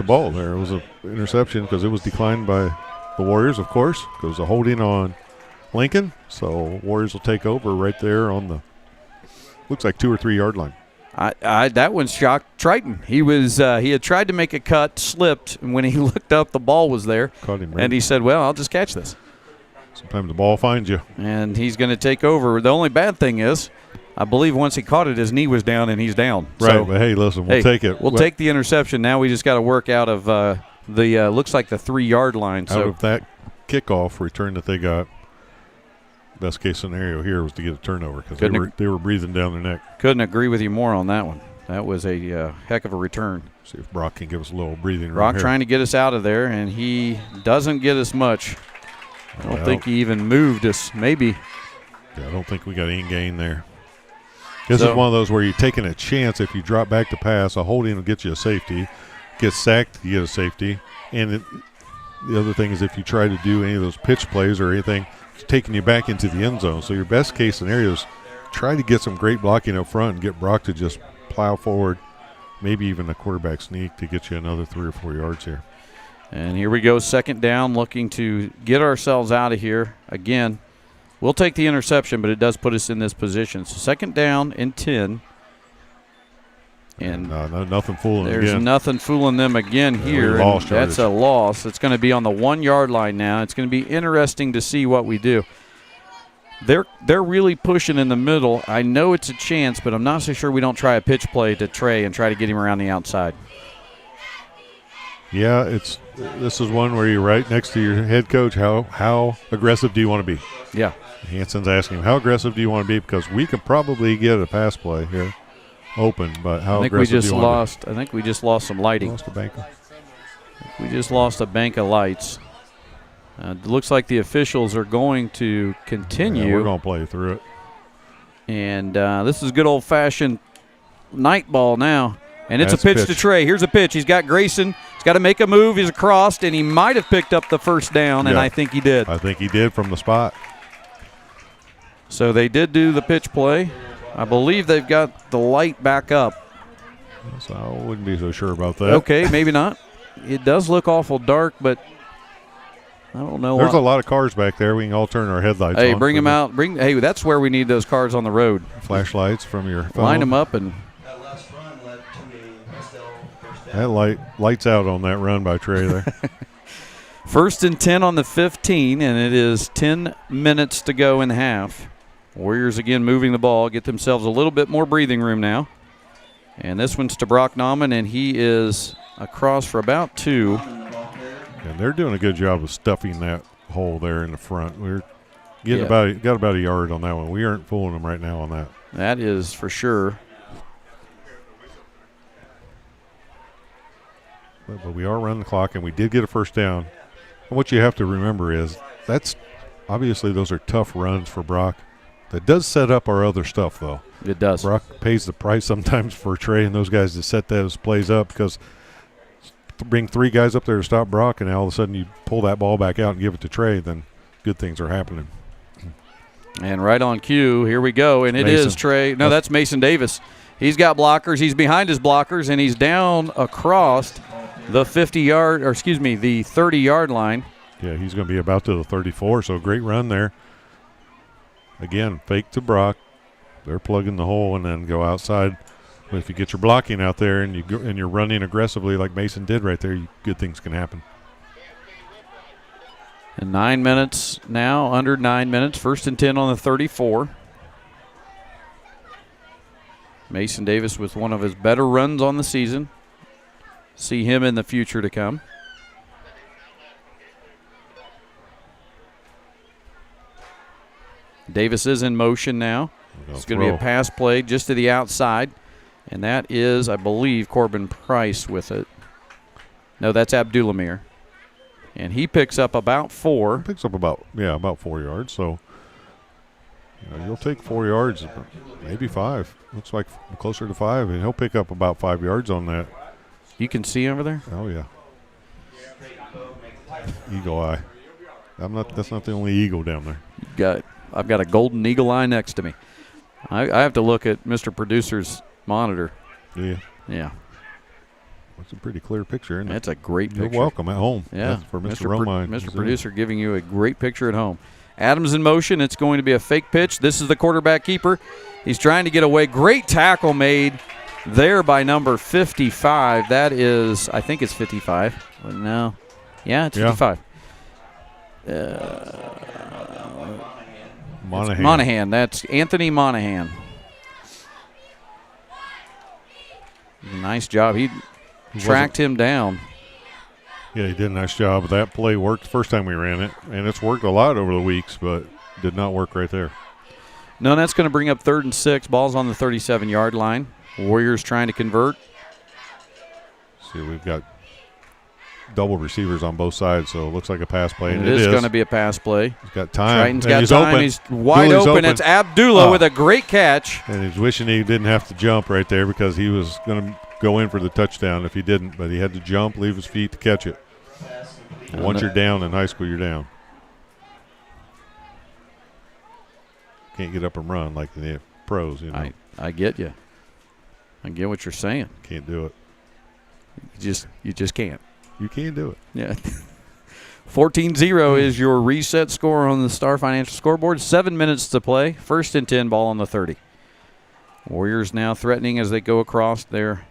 ball there. It was an interception because it was declined by the Warriors, of course, because of holding on Lincoln. So Warriors will take over right there on the looks like 2 or 3 yard line. That one shocked Triton. He had tried to make a cut, slipped, and when he looked up, the ball was there. Caught him right. And he said, well, I'll just catch this. Sometimes the ball finds you. And he's going to take over. The only bad thing is I believe once he caught it, his knee was down and he's down. Right, So, but hey, listen, we'll take it. We'll take the interception. Now we just got to work out of the looks like the 3-yard line. Out of that kickoff return that they got, best case scenario here was to get a turnover because they were breathing down their neck. Couldn't agree with you more on that one. That was a heck of a return. See if Brock can give us a little breathing room. Brock trying to get us out of there, and he doesn't get us much. I don't think he even moved us. Maybe. Yeah, I don't think we got any gain there. This is one of those where you're taking a chance. If you drop back to pass, a holding will get you a safety. Get sacked, you get a safety. And the other thing is if you try to do any of those pitch plays or anything, it's taking you back into the end zone. So your best case scenario is try to get some great blocking up front and get Brock to just plow forward, maybe even a quarterback sneak to get you another 3 or 4 yards here. And here we go, 2nd down, looking to get ourselves out of here. Again, we'll take the interception, but it does put us in this position. So 2nd down and 10. And nothing fooling them there's again. Nothing fooling them again here. That's a loss. It's going to be on the 1-yard line now. It's going to be interesting to see what we do. They're really pushing in the middle. I know it's a chance, but I'm not so sure we don't try a pitch play to Trey and try to get him around the outside. Yeah, this is one where you're right next to your head coach. How aggressive do you want to be? Yeah. Hanson's asking him, how aggressive do you want to be? Because we could probably get a pass play here open, but how aggressive do you want to be? I think we just lost some lighting. Lost a bank. We just lost a bank of lights. It looks like the officials are going to continue. Yeah, we're going to play through it. And this is good old-fashioned night ball now. And it's a pitch to Trey. Here's a pitch. He's got Grayson. He's got to make a move. He's across, and he might have picked up the first down, and I think he did. I think he did from the spot. So they did do the pitch play. I believe they've got the light back up. So I wouldn't be so sure about that. Okay, maybe not. It does look awful dark, but I don't know. There's a lot of cars back there. We can all turn our headlights on. Hey, bring them out. Hey, that's where we need those cars on the road. Flashlights from your phone. Line them up and. That last run led to a Wes-Del first down. That lights out on that run by Trey there. 1st and 10 on the 15, and it is 10 minutes to go in the half. Warriors again moving the ball, get themselves a little bit more breathing room now. And this one's to Brock Nauman, and he is across for about 2. And they're doing a good job of stuffing that hole there in the front. We're getting got about a yard on that one. We aren't fooling them right now on that. That is for sure. But we are running the clock, and we did get a first down. And what you have to remember is obviously those are tough runs for Brock. That does set up our other stuff, though. It does. Brock pays the price sometimes for Trey and those guys to set those plays up because bring 3 guys up there to stop Brock, and now all of a sudden you pull that ball back out and give it to Trey, then good things are happening. And right on cue, here we go, and it is Trey. No, that's Mason Davis. He's got blockers. He's behind his blockers, and he's down across the 30-yard line. Yeah, he's going to be about to the 34, so great run there. Again, fake to Brock. They're plugging the hole and then go outside. But if you get your blocking out there and you're running aggressively like Mason did right there, good things can happen. And 9 minutes now, under 9 minutes. 1st and 10 on the 34. Mason Davis with one of his better runs on the season. See him in the future to come. Davis is in motion now. It's going to be a pass play just to the outside. And that is, I believe, Corbin Price with it. No, that's Abdulamir. And he picks up about 4. Picks up about 4 yards. So you'll take 4 yards, maybe 5. Looks like closer to 5, and he'll pick up about 5 yards on that. You can see over there? Oh, yeah. Eagle eye. That's not the only eagle down there. I've got a golden eagle eye next to me. I have to look at Mr. Producer's monitor. Yeah. Yeah. That's a pretty clear picture, isn't it? That's a great picture. You're welcome at home. Yeah. That's for Mr. Romine. Mr. Producer giving you a great picture at home. Adams in motion. It's going to be a fake pitch. This is the quarterback keeper. He's trying to get away. Great tackle made there by number 55. That is, I think it's 55. No. Yeah, it's 55. Monahan. Monahan. That's Anthony Monahan. Nice job. He tracked him down. Yeah, he did a nice job. That play worked the first time we ran it, and it's worked a lot over the weeks, but did not work right there. No, that's going to bring up 3rd and 6. Ball's on the 37-yard line. Warriors trying to convert. See, we've got double receivers on both sides, so it looks like a pass play. And it is going to be a pass play. He's got time. Triton's And got he's time. open. He's wide Dooley's open. It's Abdullah with a great catch. And he's wishing he didn't have to jump right there because he was going to go in for the touchdown if he didn't, but he had to jump, leave his feet to catch it. Once you're down in high school, you're down. Can't get up and run like the pros, you know. I get you. I get what you're saying. Can't do it. You just can't. You can't do it. Yeah. 14-0 is your reset score on the Star Financial scoreboard. 7 minutes to play. 1st and 10, ball on the 30. Warriors now threatening as they go across. They're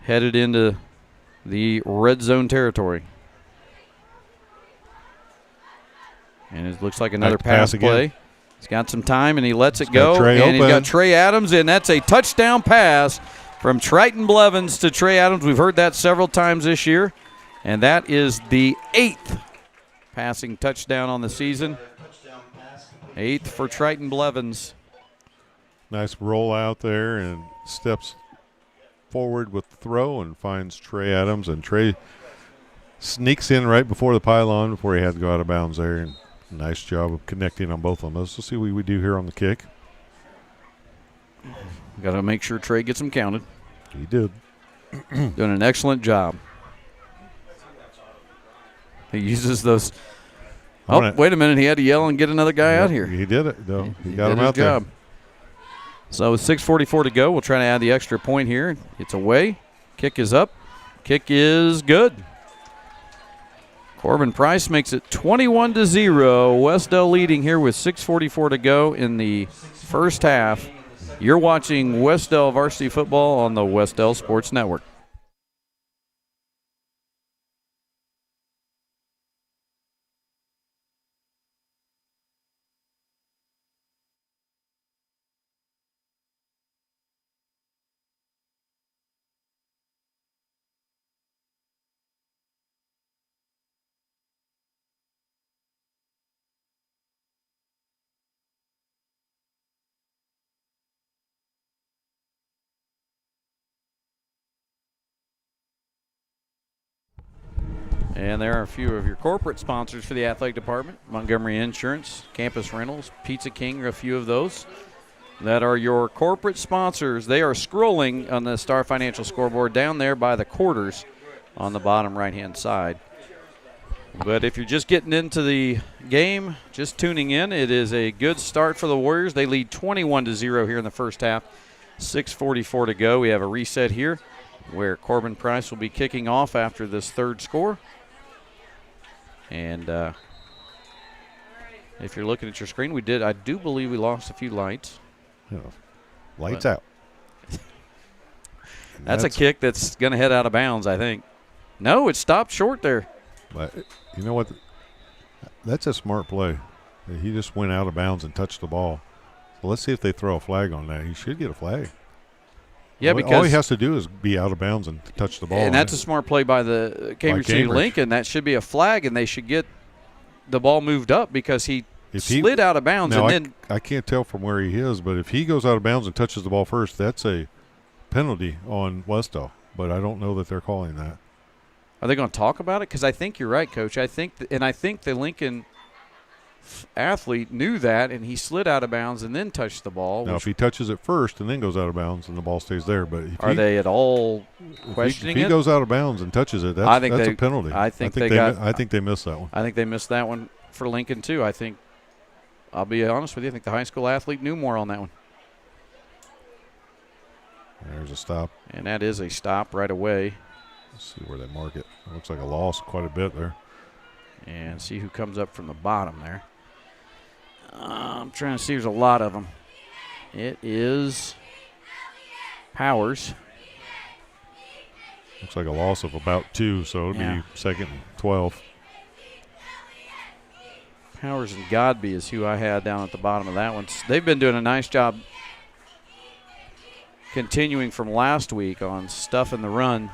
headed into the red zone territory. And it looks like another pass play. He's got some time, and he lets it go. And he's got Trey Adams, and that's a touchdown pass from Triton Blevins to Trey Adams. We've heard that several times this year. And that is the 8th passing touchdown on the season. 8th for Triton Blevins. Nice roll out there and steps forward with the throw and finds Trey Adams. And Trey sneaks in right before the pylon before he had to go out of bounds there. And nice job of connecting on both of them. Let's see what we do here on the kick. Got to make sure Trey gets them counted. He did. Doing an excellent job. He uses those. Oh, wait a minute. He had to yell and get another guy out here. He did it, though. He got him out there. So with 6:44 to go, we'll try to add the extra point here. It's away. Kick is up. Kick is good. Corbin Price makes it 21-0. Wes-Del leading here with 6:44 to go in the first half. You're watching Wes-Del Varsity Football on the Wes-Del Sports Network. And there are a few of your corporate sponsors for the athletic department. Montgomery Insurance, Campus Rentals, Pizza King are a few of those. That are your corporate sponsors. They are scrolling on the Star Financial scoreboard down there by the quarters on the bottom right-hand side. But if you're just getting into the game, just tuning in, it is a good start for the Warriors. They lead 21-0 here in the first half. 6:44 to go. We have a reset here where Corbin Price will be kicking off after this third score. And if you're looking at your screen, I do believe we lost a few lights. Yeah. Lights out. That's a kick that's going to head out of bounds, I think. No, it stopped short there. But you know what? That's a smart play. He just went out of bounds and touched the ball. So let's see if they throw a flag on that. He should get a flag. Yeah, all because he has to do is be out of bounds and touch the ball. And that's a smart play by the Cambridge City Lincoln. That should be a flag, and they should get the ball moved up because he slid out of bounds. Now, and then I can't tell from where he is, but if he goes out of bounds and touches the ball first, that's a penalty on Wes-Del. But I don't know that they're calling that. Are they going to talk about it? Because I think you're right, Coach. I think the Lincoln athlete knew that, and he slid out of bounds and then touched the ball. Now, if he touches it first and then goes out of bounds, then the ball stays there. But are they at all questioning it? If it? he goes out of bounds and touches it, that's a penalty. I think they missed that one. I think they missed that one for Lincoln too. I'll be honest with you. I think the high school athlete knew more on that one. There's a stop. And that is a stop right away. Let's see where they mark it. It looks like a loss quite a bit there. And see who comes up from the bottom there. I'm trying to see. There's a lot of them. It is Powers. Looks like a loss of about 2, so it'll be second and 12. Powers and Godby is who I had down at the bottom of that one. They've been doing a nice job continuing from last week on stuffing the run,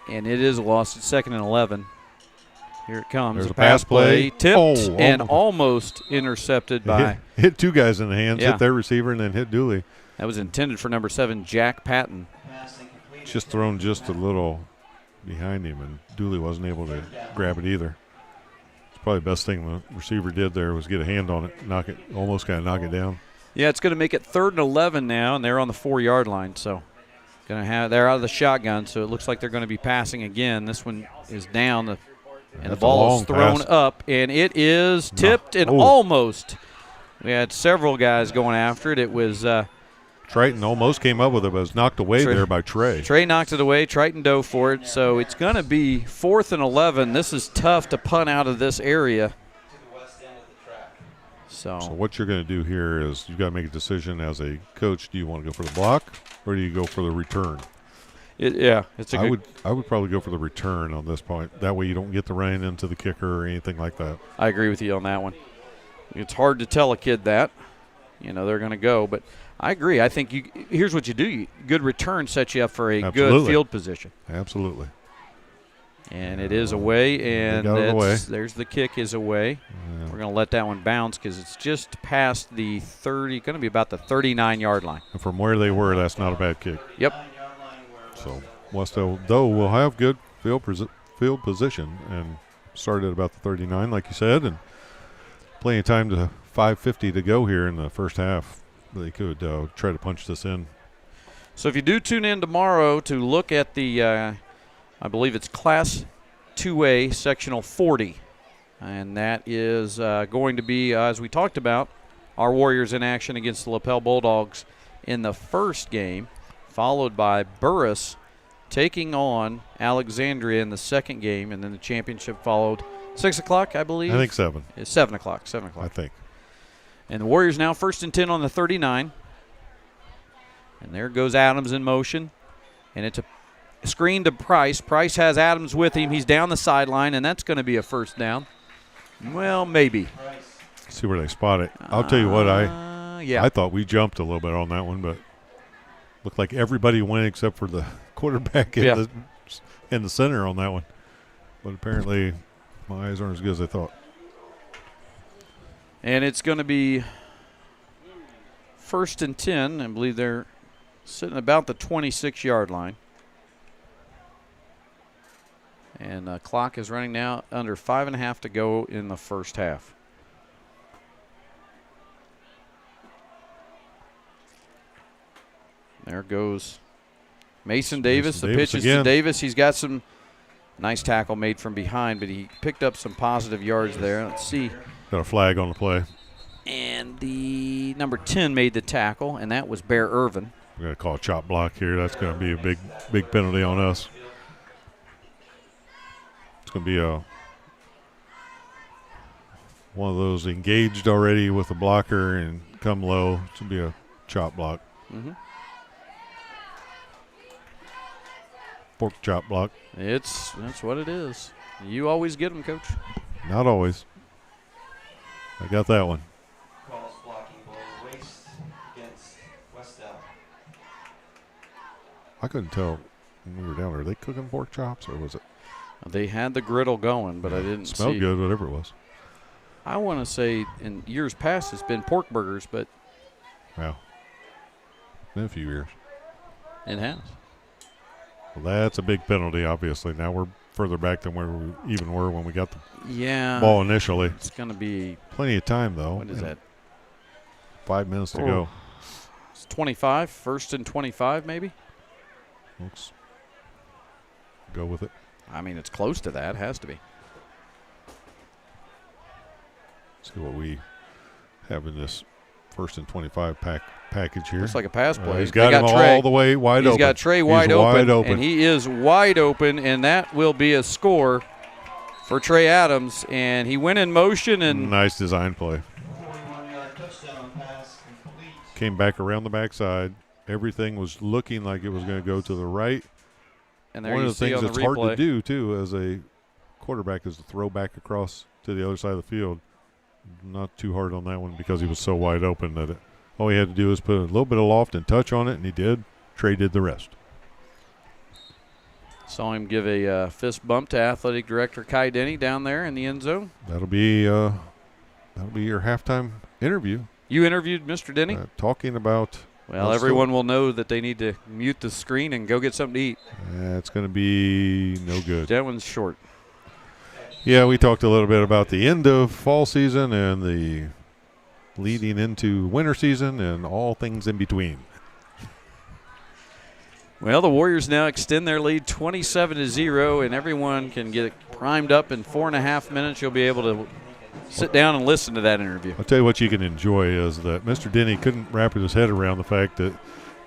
and it is a loss at 2nd and 11. Here it comes. There's a pass play. Tipped and almost intercepted by. Hit two guys in the hands, Yeah. hit their receiver, and then hit Dooley. That was intended for number 7, Jack Patton. Just thrown just a little behind him, and Dooley wasn't able to grab it either. It's probably the best thing the receiver did there was get a hand on it, knock it, almost kind of knock it down. Yeah, it's going to make it 3rd and 11 now, and they're on the 4-yard line. So they're out of the shotgun, so it looks like they're going to be passing again. This one is down, and the ball is thrown up, and it is tipped and almost. We had several guys going after it. It was Triton almost came up with it, but it was knocked away there by Trey. Trey knocked it away. Triton dove for it. So it's going to be 4th and 11. This is tough to punt out of this area. So what you're going to do here is you've got to make a decision as a coach. Do you want to go for the block or do you go for the return? I would probably go for the return on this point. That way you don't get the rain into the kicker or anything like that. I agree with you on that one. It's hard to tell a kid that. They're going to go. But I agree. I think here's what you do. Good return sets you up for a good field position. Absolutely. And it is away, and there's the kick is away. Yeah. We're going to let that one bounce because it's just past the 30, going to be about the 39-yard line. And from where they were, that's not a bad kick. Yep. So Wes-Del, though, will have good field position and started at about the 39, like you said, and plenty of time to 5:50 to go here in the first half. They could try to punch this in. So if you do tune in tomorrow to look at the, I believe it's Class 2A Sectional 40, and that is going to be, as we talked about, our Warriors in action against the Lapel Bulldogs in the first game, followed by Burris taking on Alexandria in the second game, and then the championship followed 6 o'clock, I believe. I think 7. It's 7 o'clock. I think. And the Warriors now 1st and 10 on the 39. And there goes Adams in motion. And it's a screen to Price. Price has Adams with him. He's down the sideline, and that's going to be a first down. Well, maybe. See where they spot it. I'll tell you what, I thought we jumped a little bit on that one, but looked like everybody went except for the quarterback in the center on that one. But apparently my eyes aren't as good as I thought. And it's going to be 1st and 10. I believe they're sitting about the 26-yard line. And the clock is running now under 5.5 to go in the first half. There goes Mason Davis. The pitch is to Davis. He's got some nice tackle made from behind, but he picked up some positive yards there. Let's see. Got a flag on the play. And the number 10 made the tackle, and that was Bear Irvin. We're going to call a chop block here. That's going to be a big penalty on us. It's going to be one of those engaged already with a blocker and come low. It's going to be a chop block. Mm-hmm. Pork chop block. That's what it is. You always get them, Coach. Not always. I got that one. Calls blocking below waist against Wes-Del. I couldn't tell when we were down there. Are they cooking pork chops or was it? They had the griddle going, but I didn't see. Smelled good, whatever it was. I want to say in years past it's been pork burgers, but. Wow. Been a few years. It has. Well, that's a big penalty, obviously. Now we're further back than where we even were when we got the ball initially. It's going to be. Plenty of time, though. What is that? 5 minutes to go. It's 25. 1st and 25, maybe? Let's go with it. I mean, it's close to that. Has to be. See what we have in this 1st and 25 package here. Looks like a pass play. He's got him all the way wide open. He's got Trey wide open, and he is wide open, and that will be a score for Trey Adams. And he went in motion and nice design play. Came back around the backside. Everything was looking like it was going to go to the right. And there one you of the see things on the that's hard replay. to do too as a quarterback is to throw back across to the other side of the field. Not too hard on that one because he was so wide open that all he had to do was put a little bit of loft and touch on it, and he did. traded the rest. Saw him give a fist bump to Athletic Director Kai Denney down there in the end zone. That'll be your halftime interview. You interviewed Mr. Denney? Talking about. Well, everyone will know that they need to mute the screen and go get something to eat. It's going to be no good. That one's short. Yeah, we talked a little bit about the end of fall season and the leading into winter season and all things in between. Well, the Warriors now extend their lead 27-0, and everyone can get primed up in 4.5 minutes. You'll be able to sit down and listen to that interview. I'll tell you what you can enjoy is that Mr. Denney couldn't wrap his head around the fact that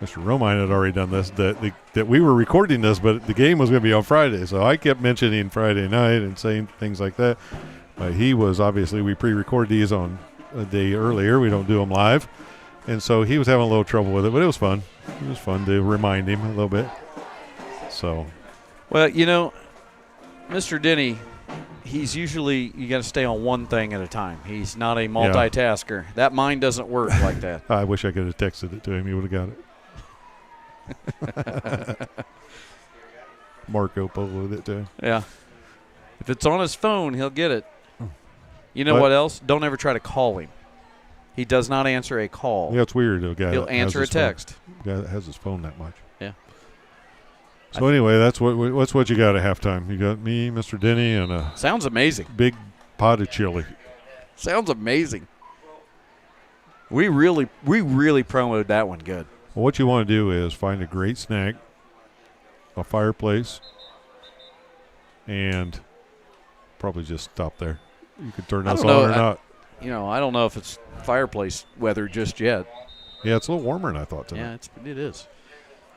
Mr. Romine had already done this, that we were recording this, but the game was going to be on Friday. So I kept mentioning Friday night and saying things like that. He was obviously, we pre-record these on a day earlier. We don't do them live. And so he was having a little trouble with it, but it was fun. It was fun to remind him a little bit. So. Well, Mr. Denney, he's usually, you got to stay on one thing at a time. He's not a multitasker. Yeah. That mind doesn't work like that. I wish I could have texted it to him. He would have got it. Marco poloed it to him. Yeah. If it's on his phone, he'll get it. You know what else? Don't ever try to call him. He does not answer a call. Yeah, it's weird. He'll answer a text. A guy that has his phone that much. Yeah. So anyway, that's what you got at halftime. You got me, Mr. Denney, and a sounds amazing. Big pot of chili. Sounds amazing. We really promoted that one good. Well, what you want to do is find a great snack, a fireplace, and probably just stop there. You could turn us on or not. I don't know if it's fireplace weather just yet. Yeah, it's a little warmer than I thought tonight. Yeah, it is.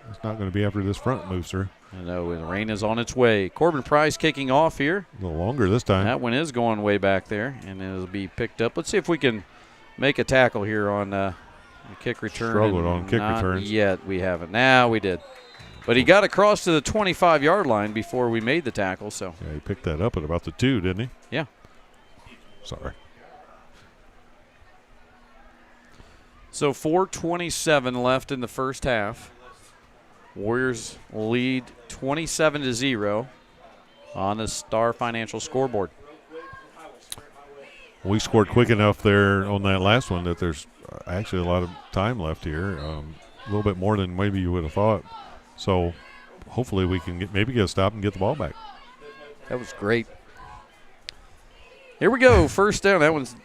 It's not going to be after this front moves through. I know, the rain is on its way. Corbin Price kicking off here. A little longer this time. That one is going way back there, and it'll be picked up. Let's see if we can make a tackle here on the kick return. Struggled on kick returns. Yet we haven't. Now we did. But he got across to the 25-yard line before we made the tackle. So yeah, he picked that up at about the 2, didn't he? Yeah. Sorry. So 4:27 left in the first half. Warriors lead 27-0 on the Star Financial scoreboard. We scored quick enough there on that last one that there's actually a lot of time left here, a little bit more than maybe you would have thought. So hopefully we can get a stop and get the ball back. That was great. Here we go, first down. That one's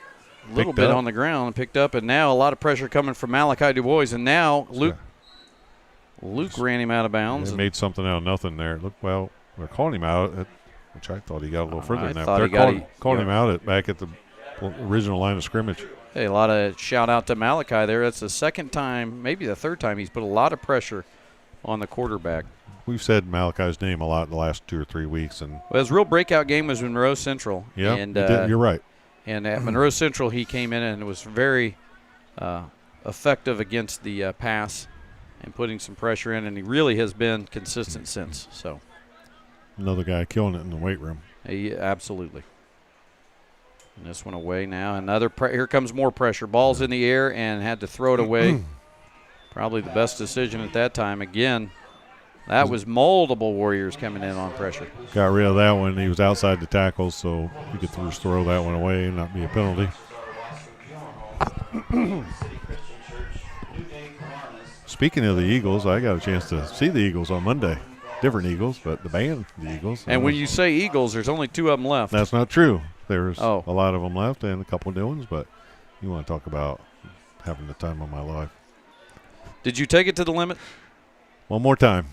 a little bit on the ground and picked up, and now a lot of pressure coming from Malachi DuBois, and now Luke ran him out of bounds. They made something out of nothing there. Look, well, they're calling him out, which I thought he got a little further than that. They're calling him out back at the original line of scrimmage. Hey, a lot of shout out to Malachi there. That's the second time, maybe the third time, he's put a lot of pressure on the quarterback. We've said Malachi's name a lot in the last 2 or 3 weeks. His real breakout game was Monroe Central. Yeah, you're right. And at Monroe Central, he came in and was very effective against the pass and putting some pressure in, and he really has been consistent since. So another guy killing it in the weight room. Absolutely. And this one away now. Here comes more pressure. Ball's in the air and had to throw it away. Probably the best decision at that time. Again, that was multiple Warriors coming in on pressure. Got rid of that one. He was outside the tackle, so he could just throw that one away and not be a penalty. Speaking of the Eagles, I got a chance to see the Eagles on Monday. Different Eagles, but the band, the Eagles. And when you say Eagles, there's only 2 of them left. That's not true. There's a lot of them left and a couple new ones, but you want to talk about having the time of my life. Did you take it to the limit? One more time,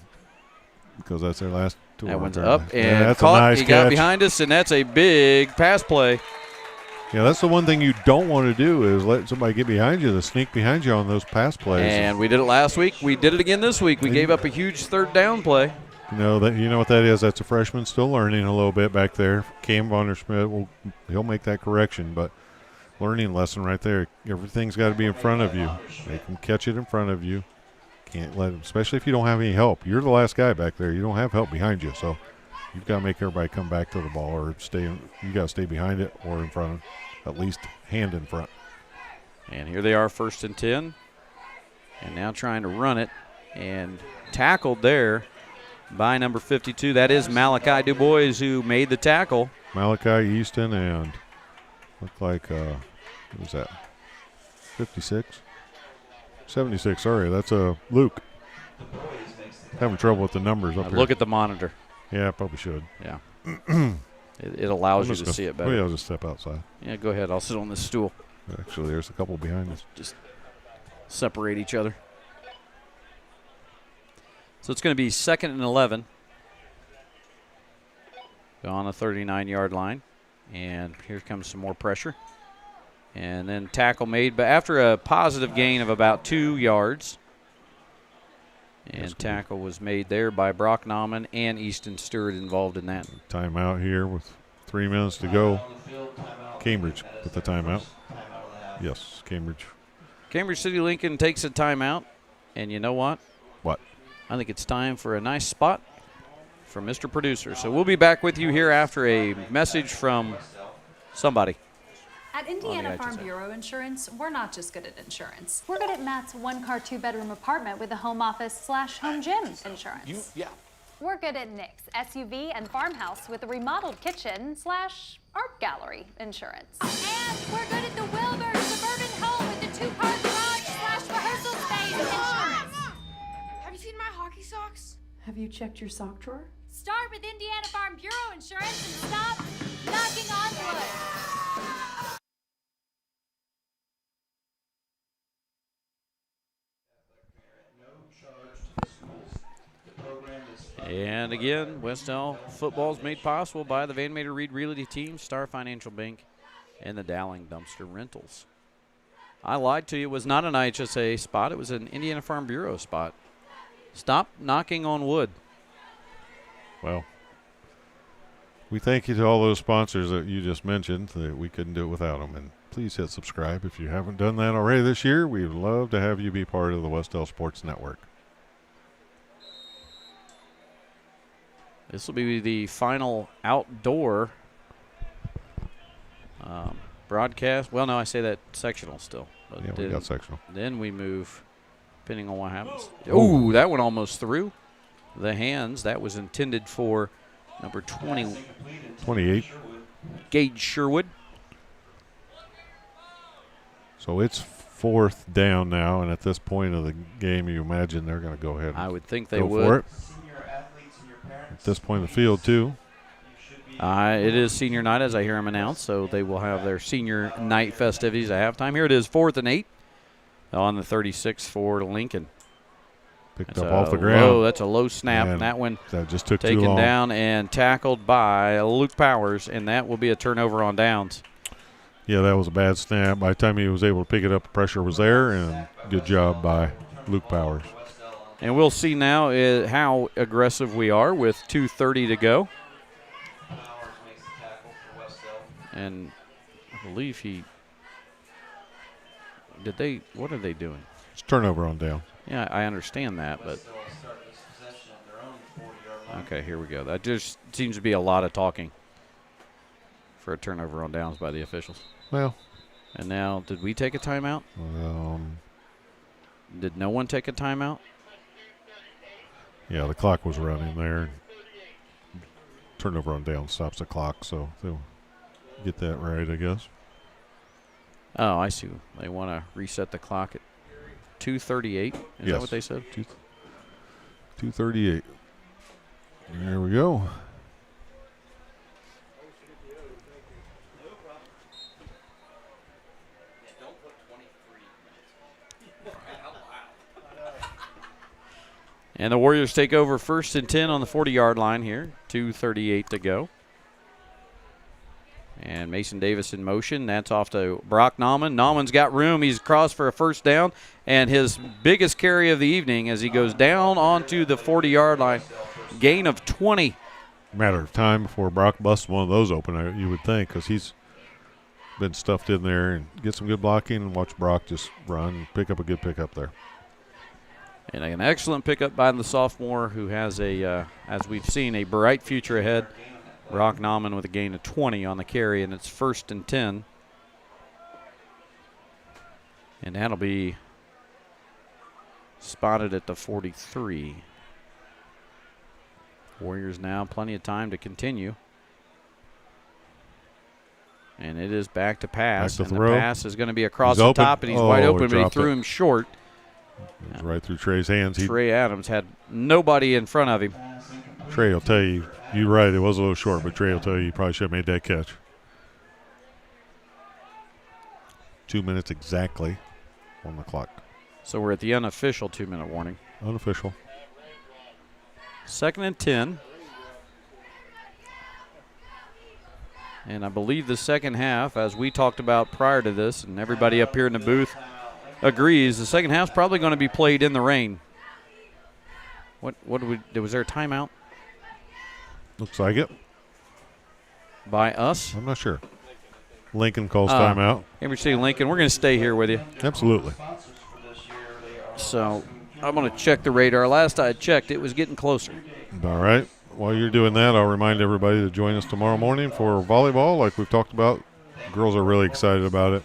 because that's their last 2. That one's up and that's caught. A nice he catch. Got behind us, and that's a big pass play. Yeah, that's the one thing you don't want to do is let somebody get behind you, to sneak behind you on those pass plays. And we did it last week. We did it again this week. We gave up a huge third down play. You know what that is? That's a freshman still learning a little bit back there. Cam Vondersmith, he'll make that correction, but learning lesson right there. Everything's got to be in front of you. They can catch it in front of you. Can't let them, especially if you don't have any help. You're the last guy back there. You don't have help behind you, so you've got to make everybody come back to the ball, or you got to stay behind it or in front, at least hand in front. And here they are, 1st and 10, and now trying to run it, and tackled there by number 52. That is Malachi DuBois who made the tackle. Malachi Easton and looked like, what was that, 56? 76, sorry, that's Luke. Having trouble with the numbers up here. Look at the monitor. Yeah, I probably should. Yeah. it allows you to see it better. Maybe I'll just step outside. Yeah, go ahead. I'll sit on this stool. Actually, there's a couple behind us. Just separate each other. So it's going to be 2nd and 11 on the 39-yard line. And here comes some more pressure. And then tackle made, but after a positive gain of about 2 yards. And tackle was made there by Brock Nauman and Easton Stewart involved in that. Timeout here with 3 minutes to go. Cambridge with the timeout. Yes, Cambridge. Cambridge City Lincoln takes a timeout. And you know what? What? I think it's time for a nice spot from Mr. Producer. So we'll be back with you here after a message from somebody. At Indiana Farm Bureau Insurance, we're not just good at insurance. We're good at Matt's 1-car, 2-bedroom apartment with a home office / home gym insurance. We're good at Nick's SUV and farmhouse with a remodeled kitchen / art gallery insurance. And we're good at the Wilbur suburban home with the 2-car garage / rehearsal space insurance. Have you seen my hockey socks? Have you checked your sock drawer? Start with Indiana Farm Bureau Insurance and stop knocking on wood. And again, Wes-Del football is made possible by the Van Mater Reed Realty Team, Star Financial Bank, and the Dowling Dumpster Rentals. I lied to you. It was not an IHSA spot. It was an Indiana Farm Bureau spot. Stop knocking on wood. Well, we thank you to all those sponsors that you just mentioned. That we couldn't do it without them. And please hit subscribe if you haven't done that already this year. We'd love to have you be part of the Wes-Del Sports Network. This will be the final outdoor broadcast. Well, no, I say that sectional still. But Yeah, we got sectional. Then we move, depending on what happens. Oh, that went almost through the hands. That was intended for number 28. Gage Sherwood. So it's 4th down now, and at this point of the game, you imagine they're going to go ahead and I would think they go would. for it. At this point in the field, too. It is senior night, as I hear him announce, so they will have their senior night festivities at halftime. Here it is, 4th and 8 on the 36 for Lincoln. Picked up off the ground. Oh, that's a low snap. And that one that just took taken too long. down and tackled by Luke Powers, and that will be a turnover on downs. Yeah, that was a bad snap. By the time he was able to pick it up, the pressure was there, and good job by Luke Powers. And we'll see now how aggressive we are with 2:30 to go. And I believe what are they doing? It's turnover on down. Yeah, I understand that, but. Okay, here we go. That just seems to be a lot of talking for a turnover on downs by the officials. Well. And now, did we take a timeout? Did no one take a timeout? Yeah, the clock was running there. Turnover on down stops the clock, so they'll get that right, I guess. Oh, I see. They want to reset the clock at 2:38. Is that what they said? 2:38. There we go. And the Warriors take over 1st and 10 on the 40-yard line here. 2:38 to go. And Mason Davis in motion. That's off to Brock Nauman. Nauman's got room. He's across for a 1st down. And his biggest carry of the evening as he goes down onto the 40-yard line. Gain of 20. Matter of time before Brock busts one of those open, you would think, because he's been stuffed in there. And get some good blocking and watch Brock just run and pick up a good pickup there. And an excellent pickup by the sophomore who has as we've seen, a bright future ahead. Brock Nauman with a gain of 20 on the carry, and it's 1st and 10. And that'll be spotted at the 43. Warriors now plenty of time to continue. And it is back to pass. Back to and throw. the pass is going to be across He's the open. top, and he's wide open, but he dropped threw it. him short. It was right through Trey's hands. Trey Adams had nobody in front of him. Trey will tell you, you're right, it was a little short, but Trey will tell you he probably should have made that catch. 2 minutes exactly on the clock. So we're at the unofficial 2-minute warning. Unofficial. 2nd and 10. And I believe the second half, as we talked about prior to this, and everybody up here in the booth agrees, the second half's probably going to be played in the rain. What was there a timeout Looks like it. by us? I'm not sure. Lincoln calls timeout. Cambridge City Lincoln, we're going to stay here with you. Absolutely. So I'm going to check the radar. Last I checked, it was getting closer. All right. While you're doing that, I'll remind everybody to join us tomorrow morning for volleyball, like we've talked about. Girls are really excited about it.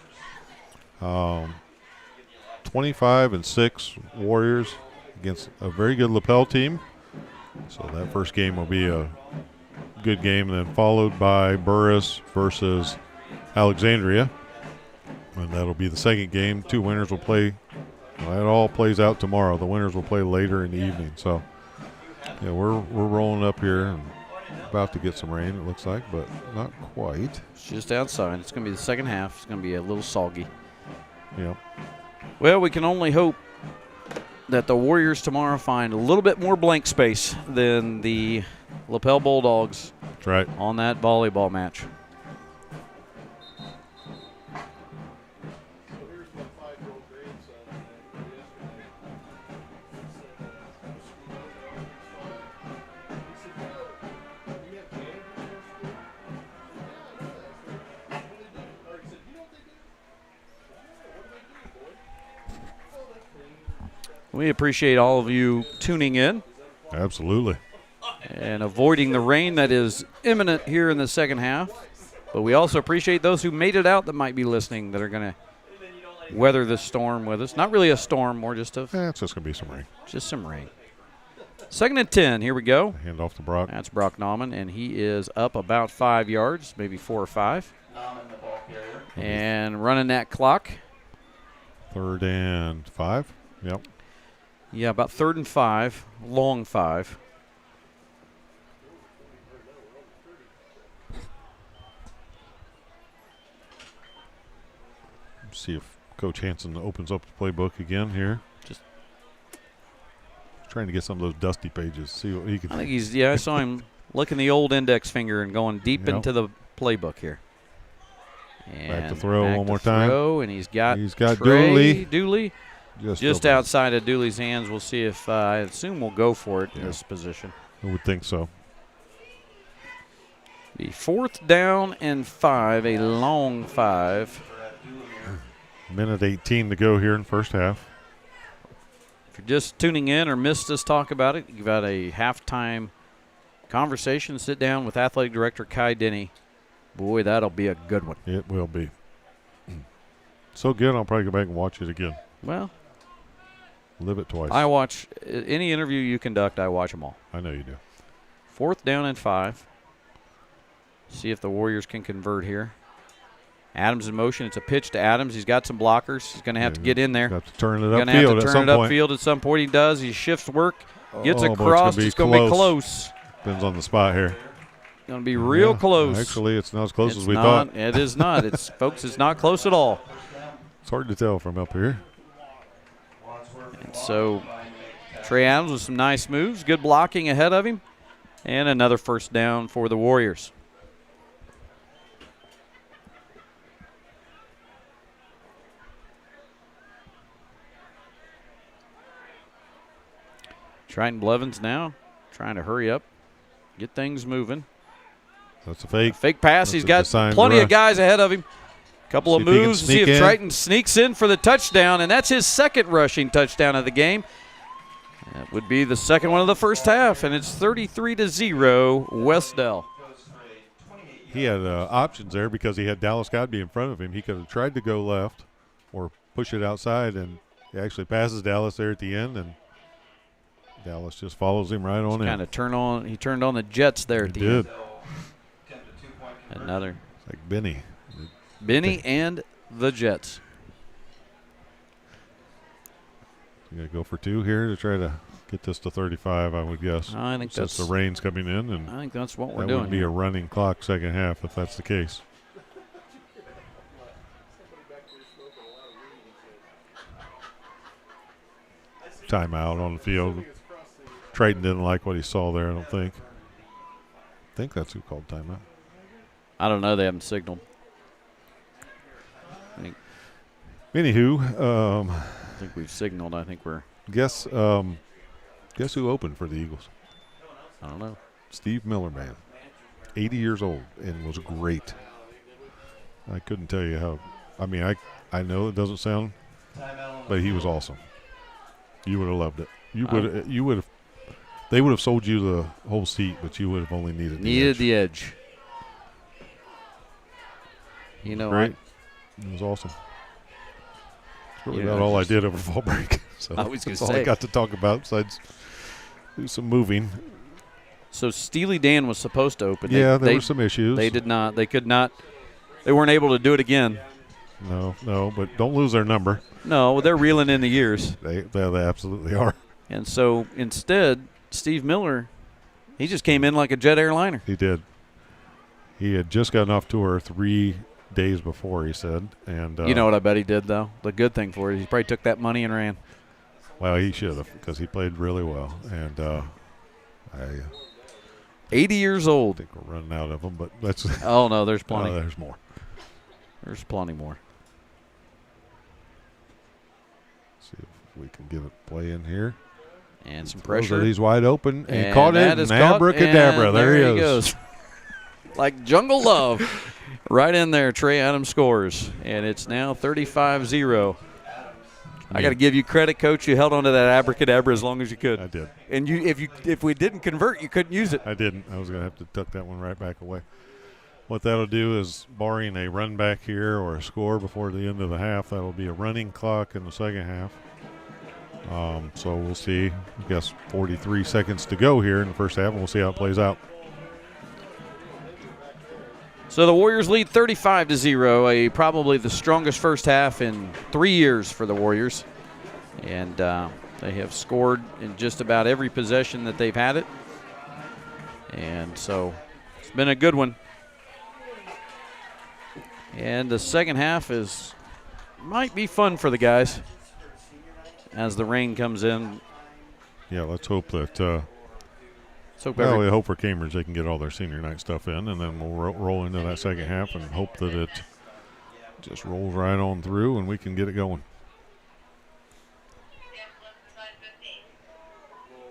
25-6 Warriors against a very good lapel team. So that first game will be a good game, and then followed by Burris versus Alexandria. And that'll be the second game. 2 winners will play. Well, that all plays out tomorrow. The winners will play later in the evening. So, yeah, we're rolling up here and about to get some rain, it looks like, but not quite. It's just outside. It's going to be the second half. It's going to be a little soggy. Yeah. Well, we can only hope that the Warriors tomorrow find a little bit more blank space than the lapel Bulldogs That's right. on that volleyball match. We appreciate all of you tuning in Absolutely. and avoiding the rain that is imminent here in the second half. But we also appreciate those who made it out that might be listening that are going to weather the storm with us. Not really a storm, more just It's just going to be some rain. just some rain. 2nd and 10, here we go. Hand off to Brock. That's Brock Nauman, and he is up about 5 yards, maybe 4 or 5. And running that clock. 3rd and 5. Yep. Yeah, about 3rd and 5, long 5. See if Coach Hansen opens up the playbook again here. Just trying to get some of those dusty pages. See what he can. I think I saw him licking the old index finger and going deep into the playbook here. And back to throw back one to more time. Throw, and he's got Dooley. Dooley just open. outside of Dooley's hands. We'll see if I assume we'll go for it in this position. I would think so. The 4th down and 5, a long 5. Minute 18 to go here in first half. If you're just tuning in or missed us talk about it, you've got a halftime conversation. Sit down with Athletic Director Kai Denney. Boy, that'll be a good one. It will be. So good, I'll probably go back and watch it again. Well, live it twice. I watch any interview you conduct, I watch them all. I know you do. 4th down and 5. See if the Warriors can convert here. Adams in motion. It's a pitch to Adams. He's got some blockers. He's going to have to get in there. Got to turn it Going to have to turn it upfield at some point. He does. He shifts work, gets across. It's going to be close. Depends on the spot here. Going to be real close. Actually, it's not as close as we thought. thought. It is not. It's folks, it's not close at all. It's hard to tell from up here. And so Trey Adams with some nice moves, good blocking ahead of him, and another first down for the Warriors. Triton Blevins now trying to hurry up, get things moving. That's a fake. Fake pass. He's got plenty of guys ahead of him. Couple of moves to see if Triton sneaks in for the touchdown, and that's his second rushing touchdown of the game. That would be the second one of the first half, and it's 33-0 Wes-Del. He had options there because he had Dallas Godby in front of him. He could have tried to go left or push it outside, and he actually passes Dallas there at the end, and Dallas just follows him right on in. Kind of he turned on the Jets there at the end. Another. It's like Benny. Benny and the Jets. You got to go for 2 here to try to get this to 35, I would guess. I think since the rain's coming in, and I think that's what we're that doing. Would be a running clock second half if that's the case. Timeout on the field. Trayton didn't like what he saw there, I don't think. I think that's who called timeout. I don't know. They haven't signaled. Anywho, I think we've signaled. I think we're. Guess who opened for the Eagles? I don't know. Steve Miller, man. 80 years old and was great. I couldn't tell you how. I mean, I know it doesn't sound, but he was awesome. You would have loved it. You would have. They would have sold you the whole seat, but you would have only needed the edge. You know, great. It was awesome. It's really about all I did over fall break. So I was that's gonna all say. I got to talk about besides do some moving. So Steely Dan was supposed to open. Yeah, there were some issues. They did not. They could not. They weren't able to do it again. No, but don't lose their number. No, they're reeling in the years. They absolutely are. And so instead, Steve Miller, he just came in like a jet airliner. He did. He had just gotten off tour 3 days before, he said. And you know what I bet he did, though? The good thing for it, he probably took that money and ran. Well, he should have, because he played really well. And 80 years old. I think we're running out of them, but that's. Oh, no, there's plenty. There's more. There's plenty more. See if we can give it play in here. And some pressure. He's wide open and caught that it. is And caught, abracadabra. and there he goes. Like Jungle Love. Right in there, Trey Adams scores. And it's now 35-0. I got to give you credit, Coach. You held on to that abracadabra as long as you could. I did. And if we didn't convert, you couldn't use it. I didn't. I was going to have to tuck that one right back away. What that'll do is, barring a run back here or a score before the end of the half, that'll be a running clock in the second half. So we'll see. I guess 43 seconds to go here in the first half, and we'll see how it plays out. So the Warriors lead 35-0, probably the strongest first half in 3 years for the Warriors. And they have scored in just about every possession that they've had it. And so it's been a good one. And the second half might be fun for the guys as the rain comes in. Yeah, let's hope that we hope for Cambridge they can get all their senior night stuff in, and then we'll roll into that second half and hope that it just rolls right on through and we can get it going.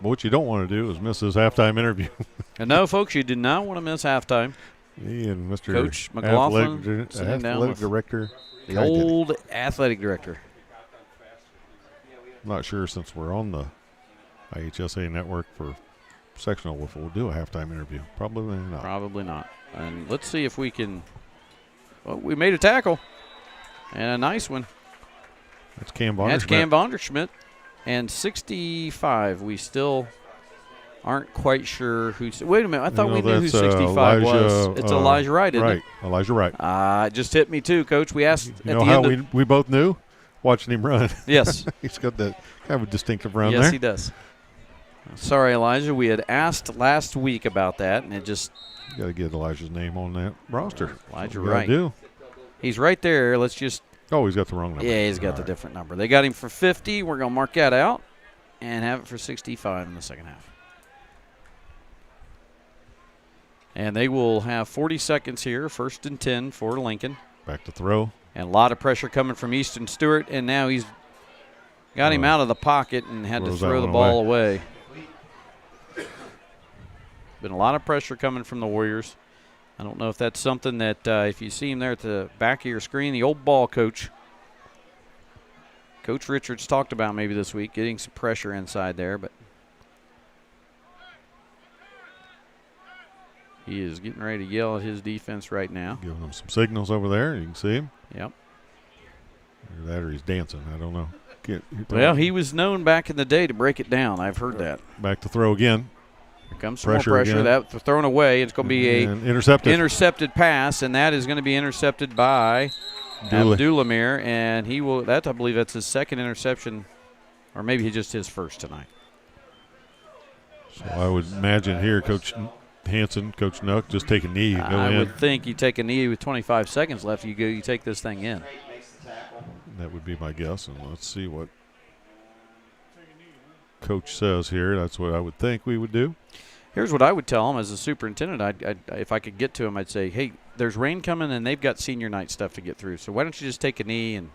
But what you don't want to do is miss this halftime interview. And no, folks, you do not want to miss halftime. Me and Mr. Coach McLaughlin, athletic director. The old athletic director. I'm not sure, since we're on the IHSA network for sectional, if we'll do a halftime interview. Probably not. Probably not. And let's see if we can. Well, we made a tackle. And a nice one. That's Cam Vonderschmidt. That's Cam Vonderschmidt. And 65, we still aren't quite sure who. Wait a minute. I thought we knew who 65 was. It's Elijah Wright, isn't it? Elijah Wright. It just hit me too, Coach. We asked at the end. You know how we both knew? Watching him run. Yes. He's got that kind of a distinctive run there. Yes, he does. Sorry, Elijah. We had asked last week about that, and it just. You got to get Elijah's name on that roster. Elijah Wright. Do. He's right there. Let's just. Oh, he's got the wrong number. Yeah, he's got the different number. They got him for 50. We're going to mark that out and have it for 65 in the second half. And they will have 40 seconds here, 1st and 10 for Lincoln. Back to throw. And a lot of pressure coming from Easton Stewart, and now he's got him out of the pocket and had to throw the ball away. Been a lot of pressure coming from the Warriors. I don't know if that's something that if you see him there at the back of your screen, the old ball coach, Coach Richards talked about maybe this week, getting some pressure inside there, but he is getting ready to yell at his defense right now. Giving them some signals over there. You can see him. Yep. Either that or he's dancing. I don't know. Well, he was known back in the day to break it down. I've heard that. Back to throw again. Here comes some more pressure. That's thrown away. It's going to be a intercepted pass, and that is going to be intercepted by Abdulamir, and he will. I believe that's his second interception, or maybe just his first tonight. So I would imagine here, Coach Hansen, Coach Nuck, just take a knee and go in. I would think you take a knee with 25 seconds left. You take this thing in. That would be my guess, and let's see what Coach says here. That's what I would think we would do. Here's what I would tell him as a superintendent. If I could get to him, I'd say, hey, there's rain coming, and they've got senior night stuff to get through. So why don't you just take a knee and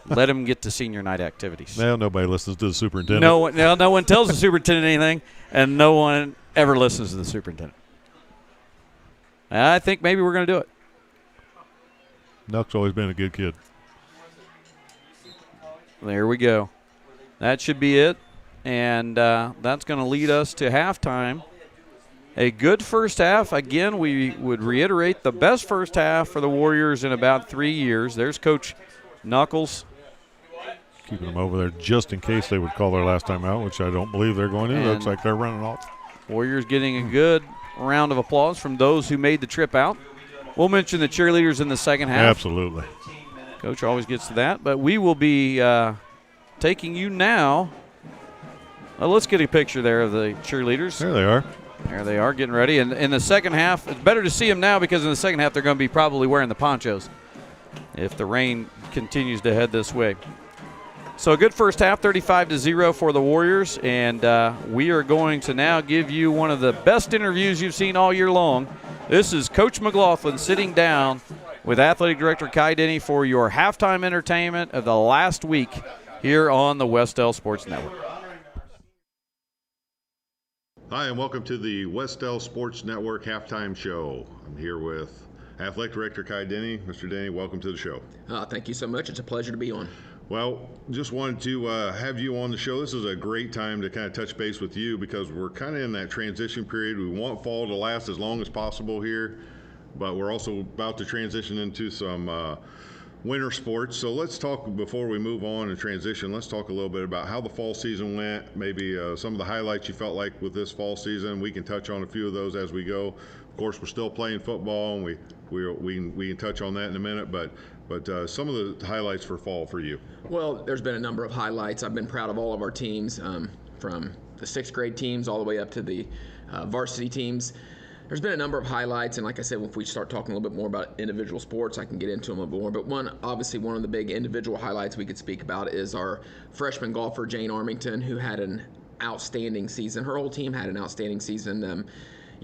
let them get to senior night activities? Well, nobody listens to the superintendent. No one tells the superintendent anything, and no one ever listens to the superintendent. I think maybe we're going to do it. Nuck's always been a good kid. There we go. That should be it. And that's going to lead us to halftime. A good first half. Again, we would reiterate the best first half for the Warriors in about 3 years. There's Coach Knuckles. Keeping them over there just in case they would call their last time out, which I don't believe they're going to. It looks like they're running off. Warriors getting a good round of applause from those who made the trip out. We'll mention the cheerleaders in the second half. Absolutely. Coach always gets to that. But we will be taking you now. Let's get a picture there of the cheerleaders. There they are. There they are, getting ready. And in the second half, it's better to see them now because in the second half they're going to be probably wearing the ponchos if the rain continues to head this way. So a good first half, 35-0 for the Warriors. And we are going to now give you one of the best interviews you've seen all year long. This is Coach McLaughlin sitting down with Athletic Director Kai Denney for your halftime entertainment of the last week here on the Wes-Del Sports Network. Hi, and welcome to the Wes-Del Sports Network halftime show. I'm here with Athletic Director Kai Denney. Mr. Denney, welcome to the show. Thank you so much. It's a pleasure to be on. Well, just wanted to have you on the show. This is a great time to kind of touch base with you because we're kind of in that transition period. We want fall to last as long as possible here, but we're also about to transition into some winter sports. So let's talk, before we move on and transition, let's talk a little bit about how the fall season went, maybe some of the highlights you felt like with this fall season. We can touch on a few of those as we go. Of course, we're still playing football, and we can touch on that in a minute, but some of the highlights for fall for you. Well, there's been a number of highlights. I've been proud of all of our teams, from the 6th grade teams all the way up to the varsity teams. There's been a number of highlights, and like I said, if we start talking a little bit more about individual sports, I can get into them a little more. But one of the big individual highlights we could speak about is our freshman golfer, Jane Armington, who had an outstanding season. Her whole team had an outstanding season.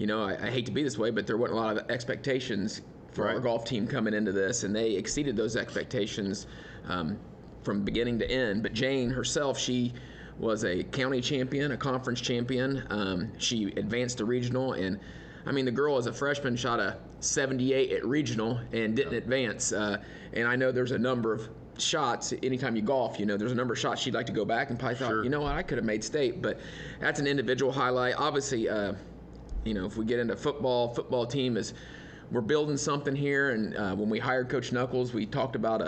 I hate to be this way, but there wasn't a lot of expectations for our golf team coming into this, and they exceeded those expectations from beginning to end. But Jane herself, she was a county champion, a conference champion. She advanced to regional, and the girl as a freshman shot a 78 at regional and didn't advance. And I know there's a number of shots, anytime you golf, there's a number of shots she'd like to go back and probably thought, you know what, I could have made state. But that's an individual highlight. Obviously, if we get into football team we're building something here. And when we hired Coach Knuckles, we talked about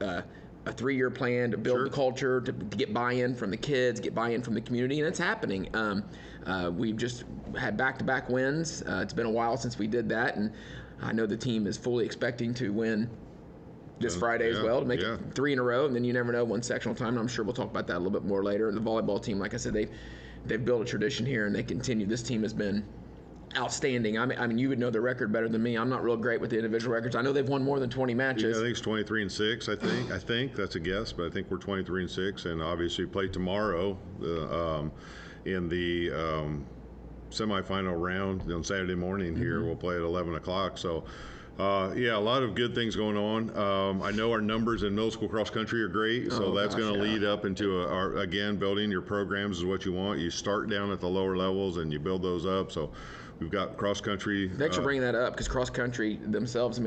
a 3-year plan to build the culture, to get buy-in from the kids, get buy-in from the community, and it's happening. We've just had back-to-back wins. It's been a while since we did that, and I know the team is fully expecting to win this Friday as well, to make it 3 in a row, and then you never know, one sectional time, and I'm sure we'll talk about that a little bit more later. And the volleyball team, like I said, they've built a tradition here, and they continue. This team has been outstanding. You would know the record better than me. I'm not real great with the individual records. I know they've won more than 20 matches. I think it's 23-6. I think that's a guess, but I think we're 23-6, and obviously play tomorrow in the semifinal round on Saturday morning here. We'll play at 11 o'clock. So, a lot of good things going on. I know our numbers in middle school cross country are great, so that's going to lead up into building your programs is what you want. You start down at the lower levels and you build those up. So we've got cross country. Thanks for bringing that up, because cross country themselves,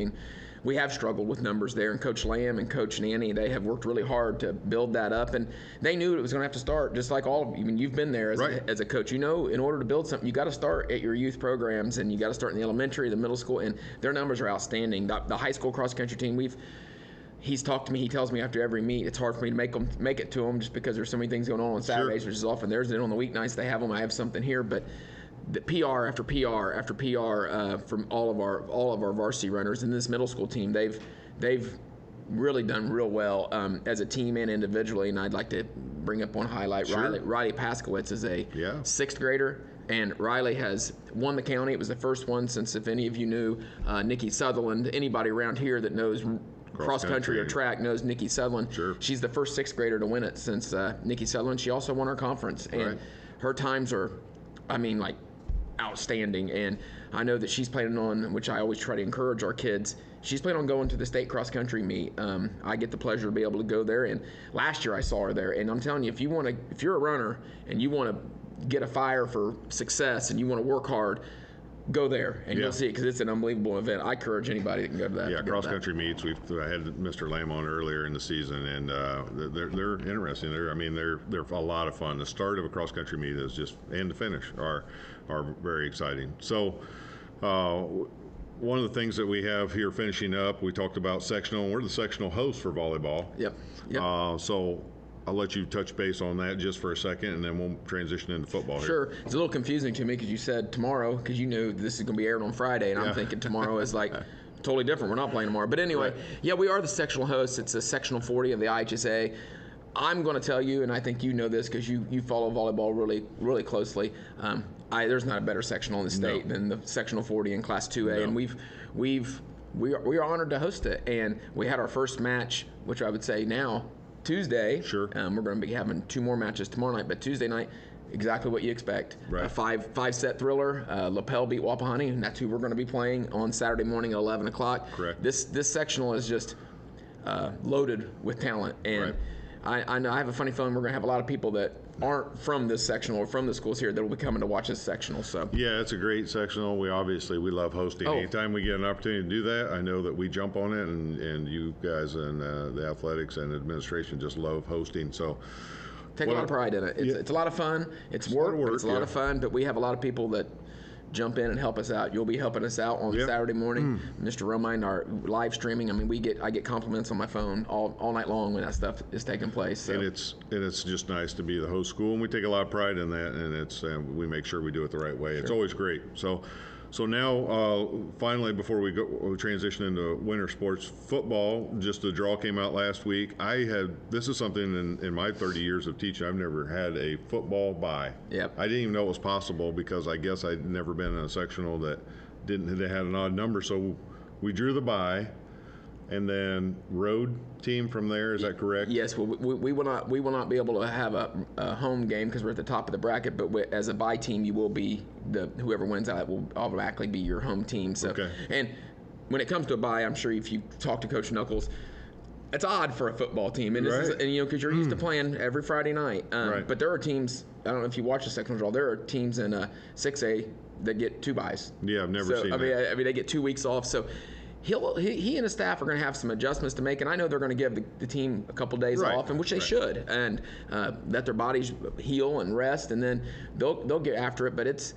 we have struggled with numbers there, and Coach Lamb and Coach Nanny, they have worked really hard to build that up, and they knew it was going to have to start, just like all of you. You've been there as a coach. In order to build something, you got to start at your youth programs, and you got to start in the elementary, the middle school, and their numbers are outstanding. The high school cross country team, he's talked to me. He tells me after every meet, it's hard for me to make it to them just because there's so many things going on Saturdays, which is often theirs. And on the weeknights they have them. I have something here, but the PR after PR after PR from all of our varsity runners and this middle school team, they've really done real well as a team and individually. And I'd like to bring up one highlight. Sure. Riley Paskowitz is a 6th grader. And Riley has won the county. It was the first one since, if any of you knew, Nikki Sutherland. Anybody around here that knows cross country or track knows Nikki Sutherland. Sure. She's the first 6th grader to win it since Nikki Sutherland. She also won our conference. And her times are, like, outstanding. And I know that she's planning on, which I always try to encourage our kids, she's planning on going to the state cross country meet. I get the pleasure to be able to go there. And last year I saw her there. And I'm telling you, if you're a runner and you want to get a fire for success and you want to work hard, go there and you'll see it, because it's an unbelievable event. I encourage anybody that can go to that. Yeah, cross country meets. I had Mr. Lamb on earlier in the season, and they're interesting. They're a lot of fun. The start of a cross country meet is just, and the finish are very exciting. So one of the things that we have here finishing up, we talked about sectional, and we're the sectional host for volleyball. Yep. So I'll let you touch base on that just for a second, and then we'll transition into football here. Sure. It's a little confusing to me because you said tomorrow, because you knew this is going to be aired on Friday, and I'm thinking tomorrow is like totally different. We're not playing tomorrow. But anyway, we are the sectional hosts. It's a sectional 40 of the IHSA. I'm going to tell you, and I think you know this because you follow volleyball really, really closely. There's not a better sectional in the state than the sectional 40 in Class 2A, and we are honored to host it. And we had our first match, which I would say now, Tuesday. Sure. We're going to be having 2 more matches tomorrow night, but Tuesday night, exactly what you expect. Right. A five-set thriller. Lapel beat Wapahoney, and that's who we're going to be playing on Saturday morning at 11 o'clock. Correct. This sectional is just loaded with talent, and I know I have a funny feeling we're going to have a lot of people that aren't from this sectional or from the schools here that will be coming to watch this sectional. So yeah, it's a great sectional. We love hosting. Anytime we get an opportunity to do that, I know that we jump on it, and you guys and the athletics and administration just love hosting. So take a lot of pride in it. It's a lot of fun. It's work, but it's a lot of fun. But we have a lot of people that jump in and help us out. You'll be helping us out on Saturday morning. Mr. Romine, our live streaming. I mean, I get compliments on my phone all night long when that stuff is taking place. So. And it's just nice to be the host school, and we take a lot of pride in that. And it's we make sure we do it the right way. Sure. It's always great. So now, finally, before we transition into winter sports football, just the draw came out last week. This is something in my 30 years of teaching, I've never had a football bye. Yep. I didn't even know it was possible because I guess I'd never been in a sectional that they had an odd number. So we drew the bye, and then road team from there. Is that correct? Yes. Well, we will not be able to have a home game because we're at the top of the bracket. But as a bye team, you will be whoever wins out will automatically be your home team. So and when it comes to a bye, I'm sure if you talk to Coach Knuckles, it's odd for a football team, and because you're used to playing every Friday night. But there are teams. I don't know if you watch the sectional draw. There are teams in 6A that get 2 byes. Yeah, I've never seen that. I mean, they get 2 weeks off. So. He and his staff are going to have some adjustments to make, and I know they're going to give the team a couple days off, and which they should, and let their bodies heal and rest, and then they'll get after it. But it's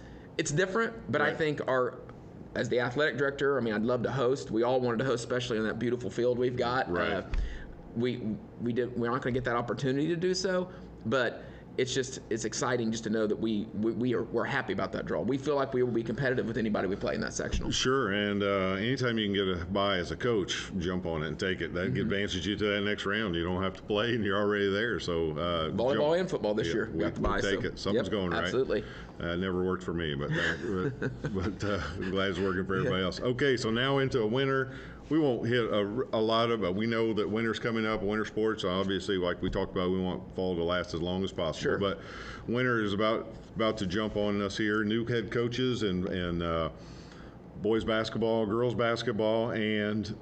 different. But I think as the athletic director, I mean, I'd love to host. We all wanted to host, especially on that beautiful field we've got. Right. We're not going to get that opportunity to do so, but. It's exciting just to know that we're happy about that draw. We feel like we will be competitive with anybody we play in that sectional. Sure, and anytime you can get a bye as a coach, jump on it and take it. That advances you to that next round. You don't have to play, and you're already there. So volleyball and football this year. We got the bye. Take it. Something's going right. Absolutely. Never worked for me, but I'm glad it's working for everybody else. Okay, so now into a winter. We won't hit a lot of it. We know that winter's coming up, winter sports. Obviously, like we talked about, we want fall to last as long as possible. Sure. But winter is about to jump on us here. New head coaches and boys basketball, girls basketball, and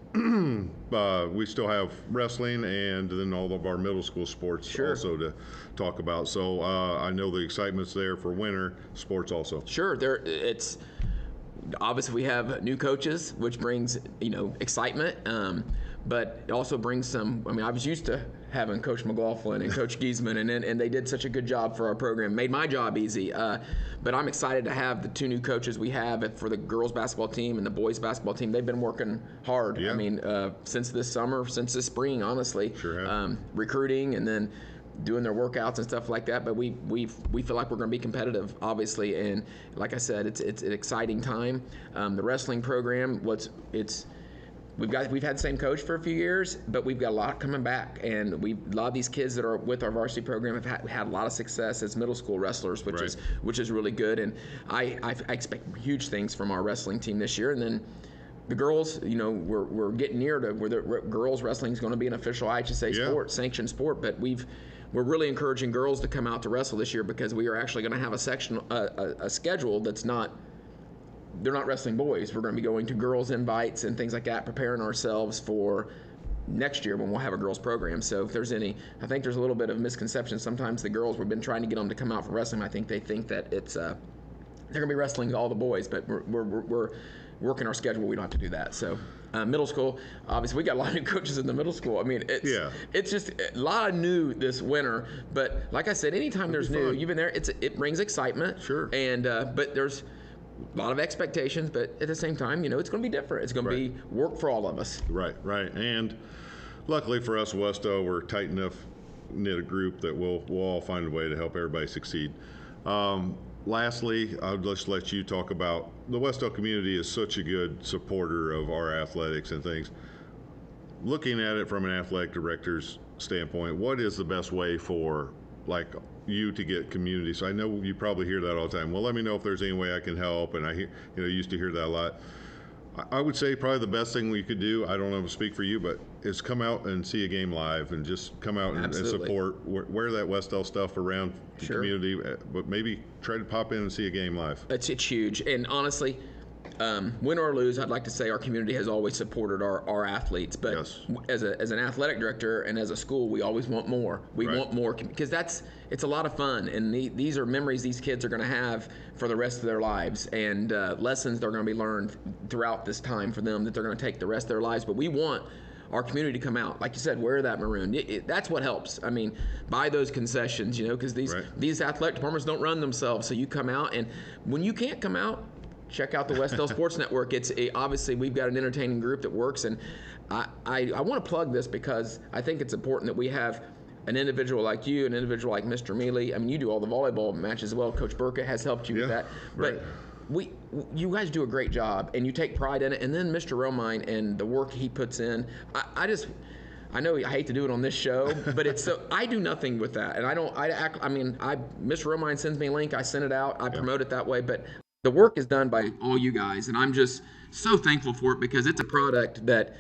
we still have wrestling and then all of our middle school sports also to talk about. So I know the excitement's there for winter sports also. Sure. Obviously, we have new coaches, which brings excitement. but it also brings some. I mean, I was used to having Coach McLaughlin and Coach Giesman, and they did such a good job for our program, made my job easy. But I'm excited to have the 2 new coaches we have for the girls basketball team and the boys basketball team. They've been working hard. Yeah. I mean, since this summer, since this spring, honestly, Sure have. recruiting and then doing their workouts and stuff like that. But we feel like we're going to be competitive, obviously. And like I said, it's an exciting time. The wrestling program, we've had the same coach for a few years, but we've got a lot coming back, and a lot of these kids that are with our varsity program have had a lot of success as middle school wrestlers, which is really good. And I expect huge things from our wrestling team this year. And then the girls, we're getting near to where the girls wrestling is going to be an official IHSA sport, sanctioned sport. But we're really encouraging girls to come out to wrestle this year, because we are actually going to have a schedule that's not. They're not wrestling boys. We're going to be going to girls invites and things like that, preparing ourselves for next year when we'll have a girls program. So if there's I think there's a little bit of misconception. Sometimes the girls, we've been trying to get them to come out for wrestling. I think they think that it's they're going to be wrestling all the boys, but we're working our schedule. We don't have to do that. So middle school, obviously we got a lot of new coaches in the middle school. I mean, it's just a lot of new this winter. But like I said, anytime there's new, you've been there. It brings excitement. Sure. And but there's a lot of expectations, but at the same time, it's going to be different. It's going to be work for all of us. Right. And luckily for us, Wes-Del, we're tight enough knit a group that we'll all find a way to help everybody succeed. Lastly, I'll just let you talk about the Wes-Del community is such a good supporter of our athletics and things. Looking at it from an athletic director's standpoint, what is the best way for you to get community? So I know you probably hear that all the time. Well, let me know if there's any way I can help. And I used to hear that a lot. I would say probably the best thing we could do, I don't know if I speak for you, but is come out and see a game live and just come out and support, wear that Wes-Del stuff around the community, but maybe try to pop in and see a game live. It's huge. And honestly, win or lose, I'd like to say our community has always supported our athletes. But as an athletic director and as a school, we always want more. We want more, because it's a lot of fun. And these are memories these kids are going to have for the rest of their lives, and lessons they're going to be learned throughout this time for them that they're going to take the rest of their lives. But we want our community to come out. Like you said, wear that maroon. That's what helps. I mean, buy those concessions, because these athletic departments don't run themselves. So you come out, and when you can't come out, check out the Wes-Del Sports Network. Obviously we've got an entertaining group that works, and I want to plug this because I think it's important that we have an individual like you, an individual like Mr. Mealy. I mean, you do all the volleyball matches as well. Coach Burka has helped you with that. But you guys do a great job, and you take pride in it. And then Mr. Romine and the work he puts in, I know I hate to do it on this show, but I do nothing with that. And Mr. Romine sends me a link, I send it out, I promote it that way, but the work is done by all you guys, and I'm just so thankful for it, because it's a product that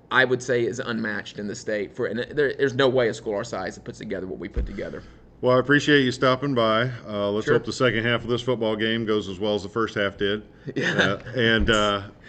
I would say is unmatched in the state. And there's no way a school our size that puts together what we put together. Well, I appreciate you stopping by. Let's hope the second half of this football game goes as well as the first half did. And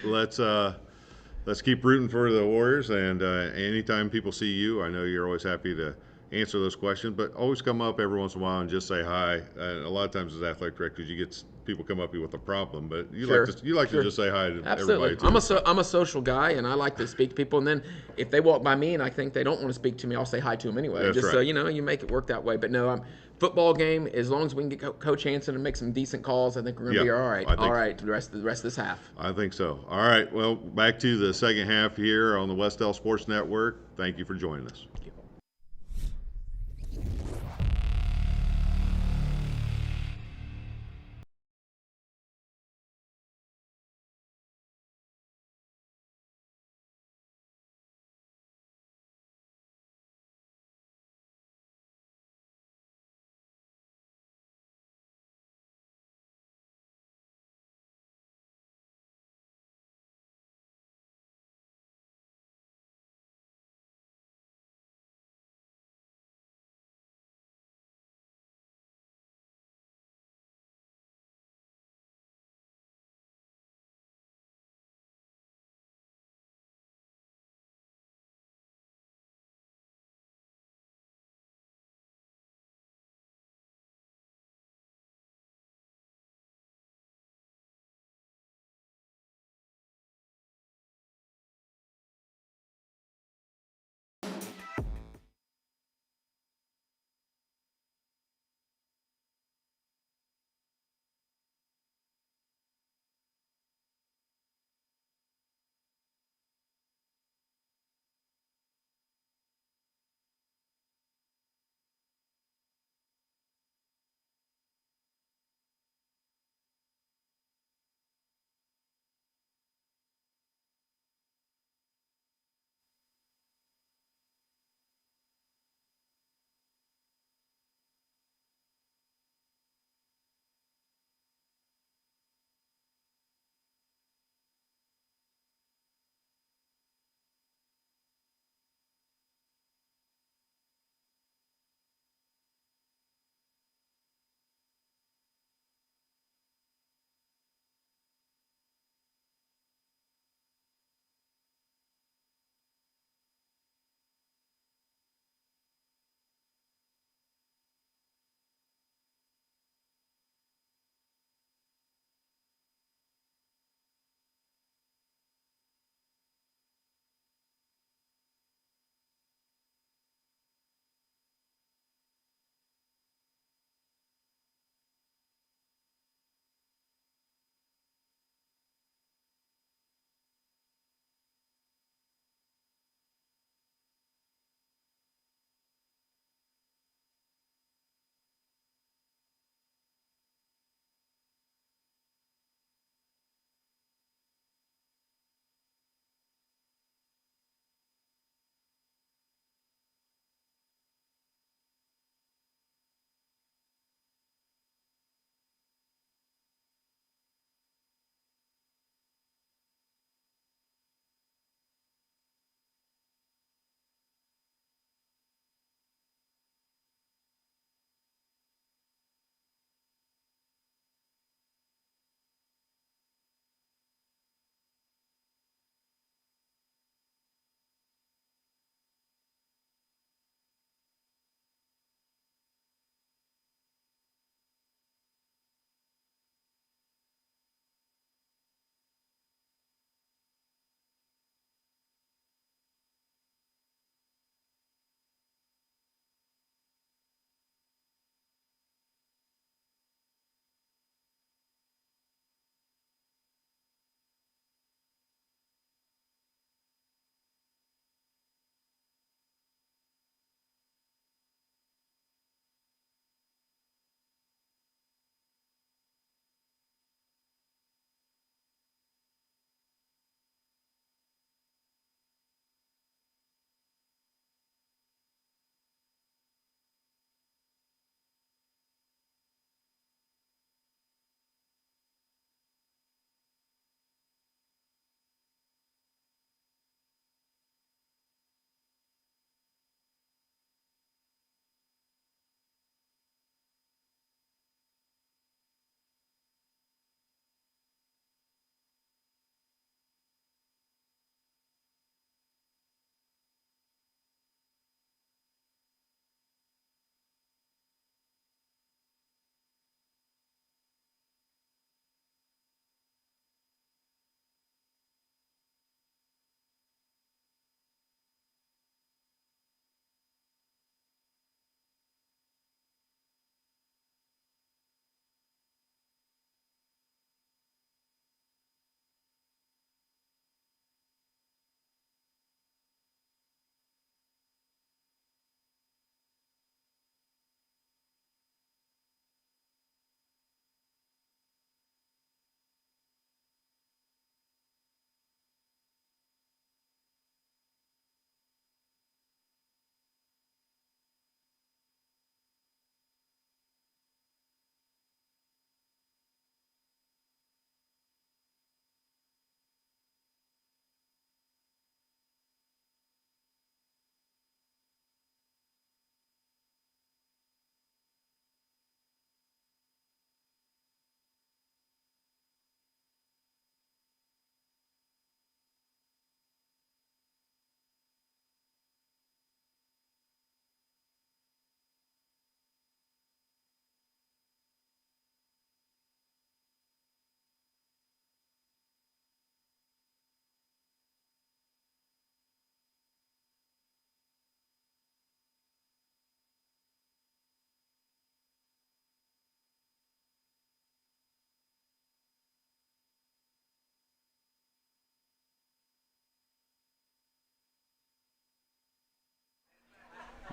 let's keep rooting for the Warriors. And anytime people see you, I know you're always happy to answer those questions, but always come up every once in a while and just say hi. And a lot of times as athletic directors, you get people come up to you with a problem, but you like to just say hi to everybody too. I'm a social guy, and I like to speak to people. And then if they walk by me and I think they don't want to speak to me, I'll say hi to them anyway. So you make it work that way. But no, football game, as long as we can get Coach Hansen and make some decent calls, I think we're going to be all right. All right, the rest of this half. I think so. All right, well, back to the second half here on the Wes-Del Sports Network. Thank you for joining us.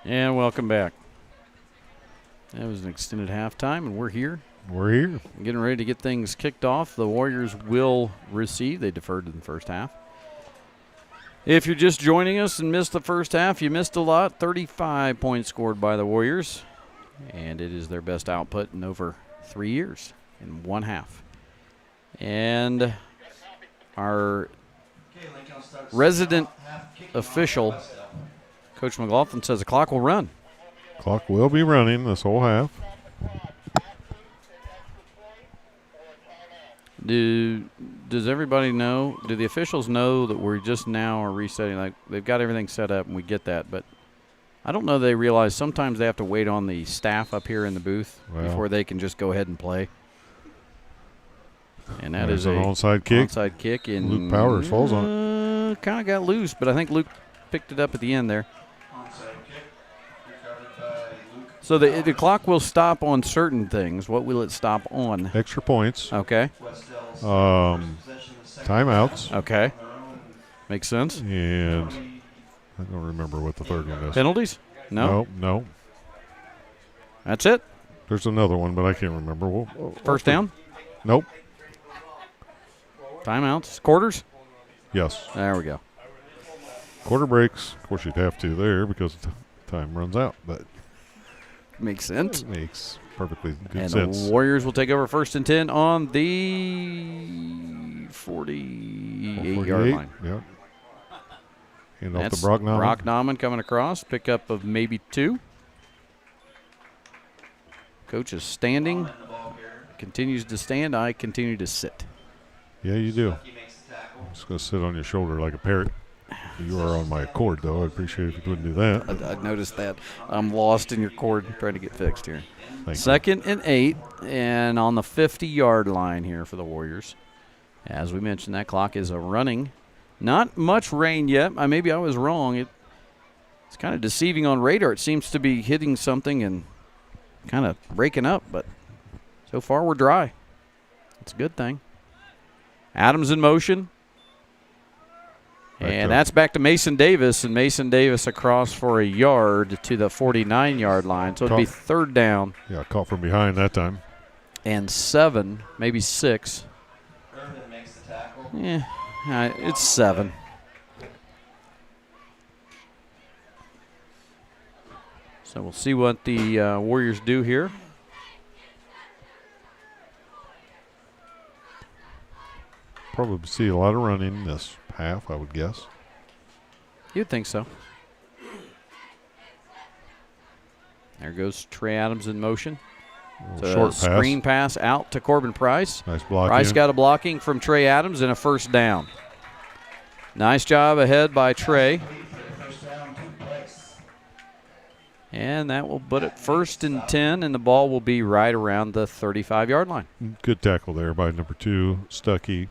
And welcome back. That was an extended halftime, and we're here. We're here. Getting ready to get things kicked off. The Warriors will receive. They deferred in the first half. If you're just joining us and missed the first half, you missed a lot. 35 points scored by the Warriors, and it is their best output in over 3 years in one half. And our resident official, Coach McLaughlin, says the clock will run. Clock will be running this whole half. Does everybody know, do the officials know that we're just now are resetting? Like, they've got everything set up, and we get that, but I don't know they realize sometimes they have to wait on the staff up here in the booth before they can just go ahead and play. And that is an onside kick. Onside kick. And Luke Powers falls on it. Kind of got loose, but I think Luke picked it up at the end there. So the clock will stop on certain things. What will it stop on? Extra points. Okay. Timeouts. Okay. Makes sense. And I don't remember what the third one is. Penalties? No. No. That's it? There's another one, but I can't remember. First down? Nope. Timeouts? Quarters? Yes. There we go. Quarter breaks. Of course, you'd have to there because time runs out, but makes sense. Makes perfectly good and sense. The Warriors will take over 1st and 10 on the 48-yard line. Yep. Hand off That's to Brock Nauman. Brock Nauman coming across. Pickup of maybe 2. Coach is standing. Continues to stand. I continue to sit. Yeah, you do. I'm just going to sit on your shoulder like a parrot. You are on my cord, though. I'd appreciate it if you wouldn't do that. I noticed that. I'm lost in your cord trying to get fixed here. Thank 2nd and 8, and on the 50-yard line here for the Warriors. As we mentioned, that clock is running. Not much rain yet. Maybe I was wrong. It's kind of deceiving on radar. It seems to be hitting something and kind of breaking up, but so far we're dry. It's a good thing. Adams in motion. And that's back to Mason Davis, and Mason Davis across for a yard to the 49-yard line. So it'll be 3rd down. Yeah, caught from behind that time. And 7, maybe 6. Irvin makes the tackle. Yeah, it's 7. So we'll see what the Warriors do here. Probably see a lot of running this half, I would guess. You'd think so. There goes Trey Adams in motion. Short pass. Screen pass out to Corbin Price. Nice blocking. Price got a blocking from Trey Adams and a 1st down. Nice job ahead by Trey. And that will put it 1st and 10, and the ball will be right around the 35-yard line. Good tackle there by number 2, Stuckey,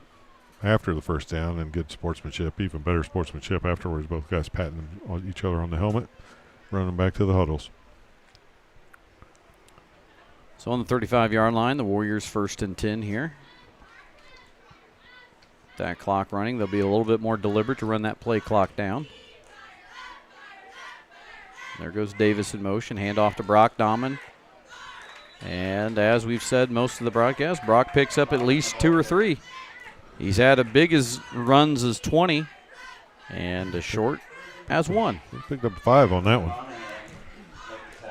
after the 1st down, and good sportsmanship, even better sportsmanship afterwards. Both guys patting each other on the helmet, running back to the huddles. So on the 35-yard line, the Warriors 1st and 10 here. That clock running, they'll be a little bit more deliberate to run that play clock down. There goes Davis in motion. Handoff to Brock Nauman. And as we've said most of the broadcast, Brock picks up at least 2 or 3. He's had a big as runs as 20 and a short as 1. He picked up 5 on that one.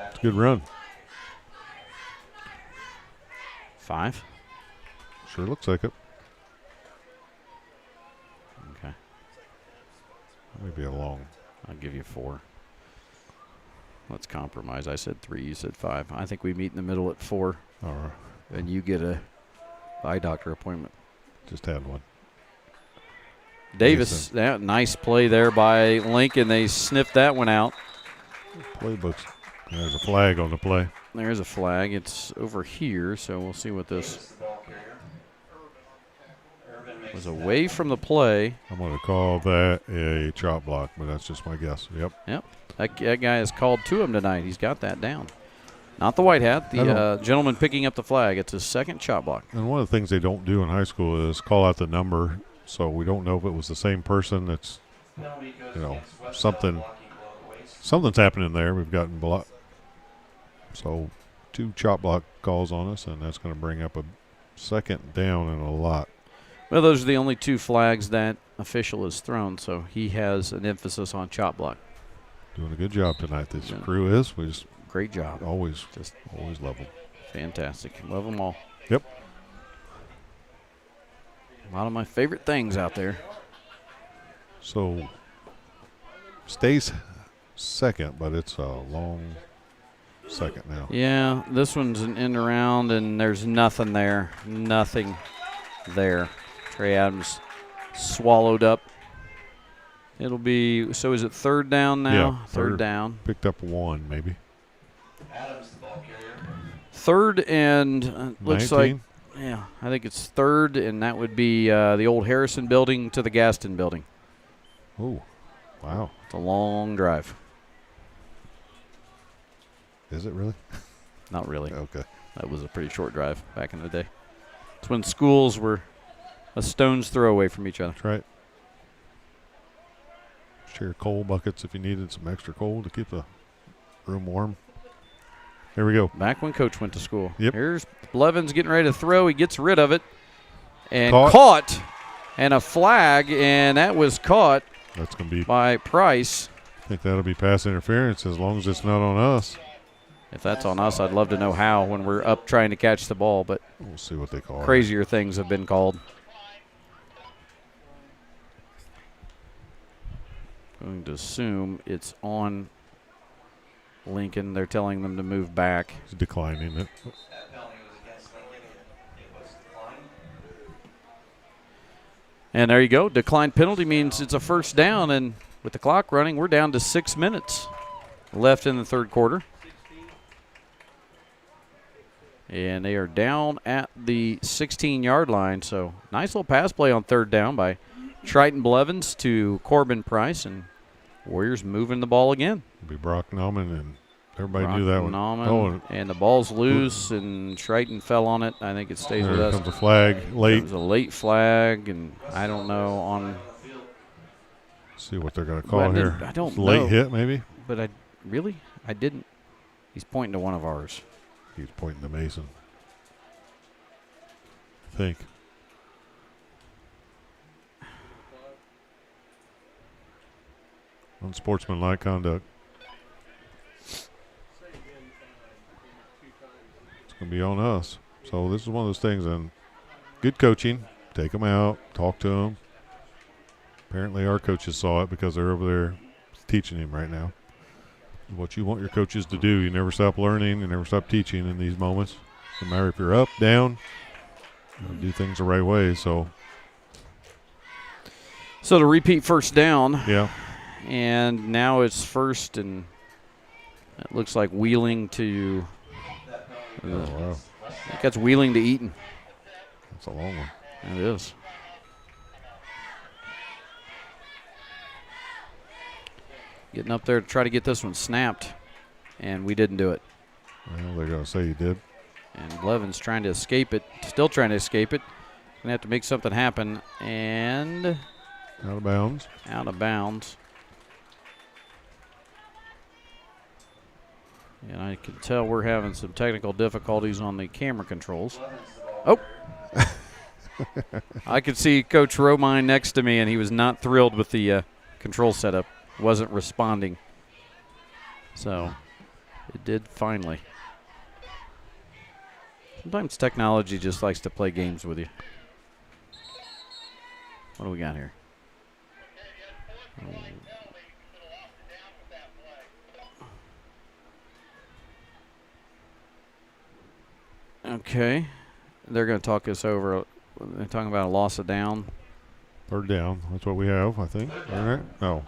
It's a good run. 5? Sure looks like it. Okay. Maybe a long. I'll give you 4. Let's compromise. I said 3, you said 5. I think we meet in the middle at 4. All right. And you get a eye doctor appointment. Just had one. Davis, nice play there by Lincoln. They sniffed that one out. Playbooks. There's a flag on the play. There's a flag. It's over here, so we'll see what this was away from the play. I'm going to call that a chop block, but that's just my guess. Yep. That guy has called to him tonight. He's got that down. Not the white hat, the gentleman picking up the flag. It's his 2nd chop block. And one of the things they don't do in high school is call out the number, so we don't know if it was the same person that's, something Something's happening there. We've gotten block. So 2 chop block calls on us, and that's going to bring up a second down and a lot. Well, those are the only 2 flags that official has thrown, so he has an emphasis on chop block. Doing a good job tonight. This crew is. We just great job. Always love them. Fantastic. Love them all. Yep. A lot of my favorite things out there. So stays second, but it's a long second now. Yeah, this one's an end around, and there's nothing there. Nothing there. Trey Adams swallowed up. It'll be, so is it 3rd down now? Yeah, third down. Picked up 1 maybe. Adams, the ball carrier. 3rd and looks 19? like, yeah, I think it's 3rd, and that would be the old Harrison building to the Gaston building. Oh, wow. It's a long drive. Is it really? Not really. Okay. That was a pretty short drive back in the day. It's when schools were a stone's throw away from each other. That's right. Share coal buckets if you needed some extra coal to keep the room warm. Here we go. Back when Coach went to school. Yep. Here's Blevins getting ready to throw. He gets rid of it. And caught. And a flag, and that was caught. That's going to be by Price. I think that'll be pass interference as long as it's not on us. If that's on us, I'd love to know how when we're up trying to catch the ball, but we'll see what they call. Crazier things have been called. Going to assume it's on Lincoln. They're telling them to move back. He's declining it. That penalty was against Lincoln. It was declined. And there you go. Declined penalty means it's a first down, and with the clock running, we're down to 6 minutes left in the 3rd quarter. And they are down at the 16-yard line. So nice little pass play on 3rd down by Triton Blevins to Corbin Price, and Warriors moving the ball again. It'll be Brock Nauman, and everybody knew that one. Nauman, and the ball's loose, and Triton fell on it. I think it stays with us. There comes a flag late. It was a late flag, and I don't know on. See what they're going to call here. I don't know. Late hit, maybe? But I didn't. He's pointing to one of ours. He's pointing to Mason. I think. Unsportsmanlike conduct. It's going to be on us. So this is one of those things, and good coaching. Take them out, talk to them. Apparently our coaches saw it because they're over there teaching him right now. What you want your coaches to do. You never stop learning. You never stop teaching in these moments. No matter if you're up, down, do things the right way. So to repeat first down. Yeah. And now it's first, and it looks like Wheeling to. Wow. I think that's Wheeling to Eaton. That's a long one. It is. Getting up there to try to get this one snapped, and we didn't do it. Well, they're going to say you did. And Blevins trying to escape it, still trying to escape it. Going to have to make something happen, and out of bounds. Out of bounds. And I can tell we're having some technical difficulties on the camera controls. Oh. I could see Coach Romine next to me, and he was not thrilled with the control setup. Wasn't responding. So it did finally. Sometimes technology just likes to play games with you. What do we got here? Okay. They're going to talk us over. They're talking about a loss of down. 3rd down. That's what we have, I think. All right. No.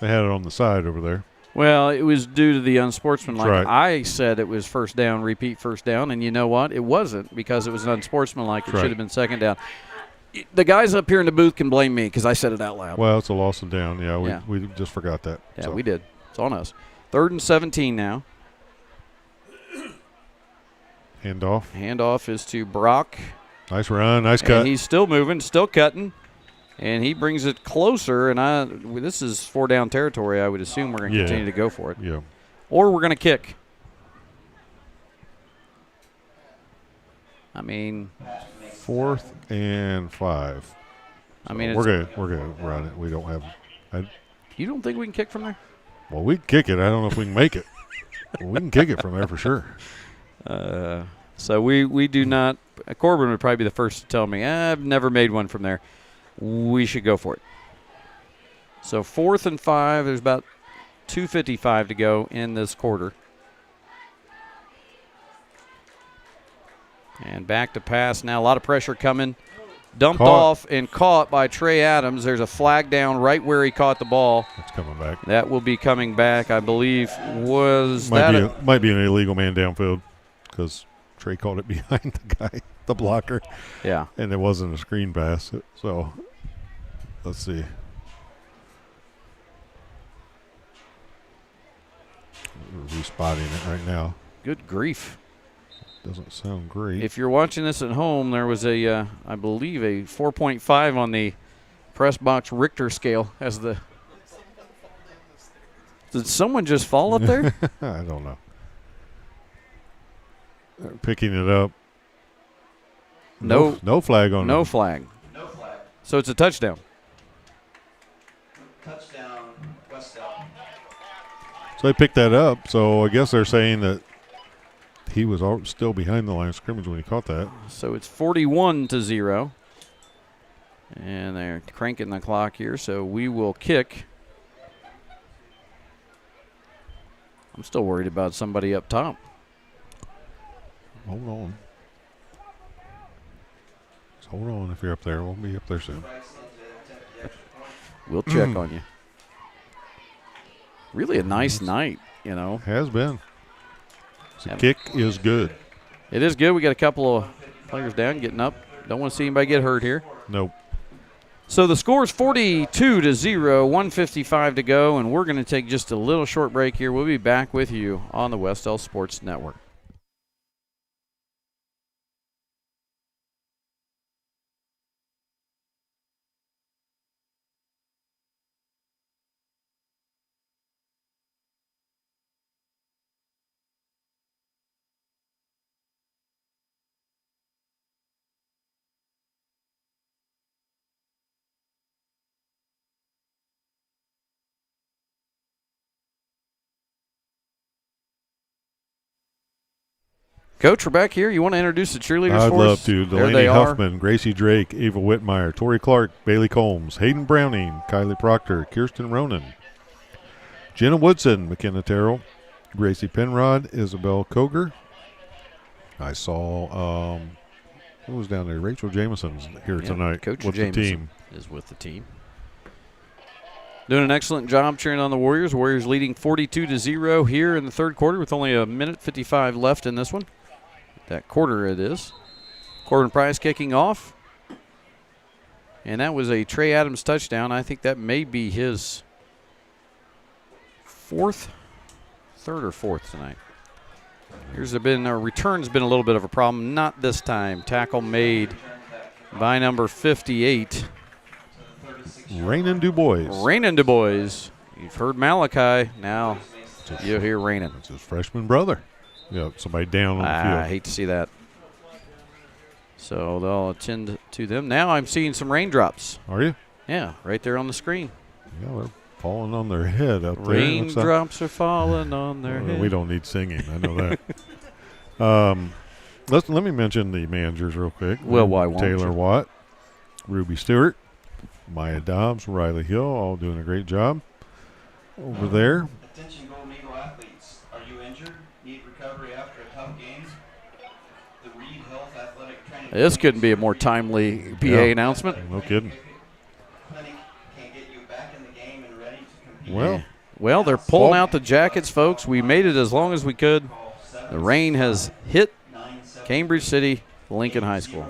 They had it on the side over there. Well, it was due to the unsportsmanlike. Right. I said it was first down, repeat first down, and you know what? It wasn't because it was unsportsmanlike. It should have been second down. The guys up here in the booth can blame me because I said it out loud. Well, it's a loss of down. Yeah, we just forgot that. Yeah, we did. It's on us. 3rd and 17 now. Handoff. Handoff is to Brock. Nice run, nice cut. And he's still moving, still cutting. And he brings it closer, and this is 4-down territory. I would assume we're going to continue to go for it. Yeah. Or we're going to kick. I mean, 4th and 5. I mean, we're gonna run it. We don't have. You don't think we can kick from there? Well, we can kick it. I don't know if we can make it. We can kick it from there for sure. So we do not. Corbin would probably be the first to tell me, I've never made one from there. We should go for it. So 4th and 5. There's about 2:55 to go in this quarter. And back to pass now. A lot of pressure coming. Dumped off and caught by Trey Adams. There's a flag down right where he caught the ball. It's coming back. That will be coming back, I believe. Might be an illegal man downfield because Trey caught it behind the guy, the blocker. Yeah. And it wasn't a screen pass. So let's see. We're respotting it right now. Good grief. Doesn't sound great. If you're watching this at home, there was I believe, a 4.5 on the press box Richter scale. Did someone just fall up there? I don't know. They're picking it up. No flag on it. No flag. No flag. So it's a touchdown. Touchdown, Wes-Del. So they picked that up. So I guess they're saying that he was still behind the line of scrimmage when he caught that. So it's 41-0. And they're cranking the clock here, so we will kick. I'm still worried about somebody up top. Hold on. Just hold on if you're up there. We'll be up there soon. We'll check on you. Really a nice night, you know. Has been. The kick is good. It is good. We got a couple of players down, getting up. Don't want to see anybody get hurt here. Nope. So the score is 42-0, 1:55 to go, and we're going to take just a little short break here. We'll be back with you on the Wes-Del Sports Network. Coach, we're back here. You want to introduce the cheerleaders I'd for us? love to. Delaney Huffman, Gracie Drake, Ava Whitmire, Tori Clark, Bailey Combs, Hayden Browning, Kylie Proctor, Kirsten Ronan, Jenna Woodson, McKenna Terrell, Gracie Penrod, Isabel Koger. I saw who was down there? Rachel Jameson's here tonight. Coach with Jameson the team. is with the team. Doing an excellent job cheering on the Warriors. Warriors leading 42-0 here in the third quarter with only 1:55 left in this one. That quarter it is. Corbin Price kicking off. And that was a Trey Adams touchdown. I think that may be his third or fourth tonight. Return's been a little bit of a problem. Not this time. Tackle made by number 58. Rainin DuBois. Rainin DuBois. You've heard Malachi. Now you'll hear Rainin. It's his freshman brother. Yeah, somebody down on the field. I hate to see that. So they'll attend to them. Now I'm seeing some raindrops. Are you? Yeah, right there on the screen. Yeah, they're falling on their head out there. Raindrops are falling on their head. We don't need singing. I know that. Let me mention the managers real quick. Well, why won't Taylor you? Watt, Ruby Stewart, Maya Dobbs, Riley Hill, all doing a great job over there. Attention Golden Eagle athletes. Are you injured? Need recovery after a tough game? The Reed Health Athletic Training. This couldn't be a more timely PA announcement. No kidding. Clinic can get you back in the game and ready to compete. Well, they're pulling out the jackets, folks. We made it as long as we could. The rain has hit Cambridge City, Lincoln High School.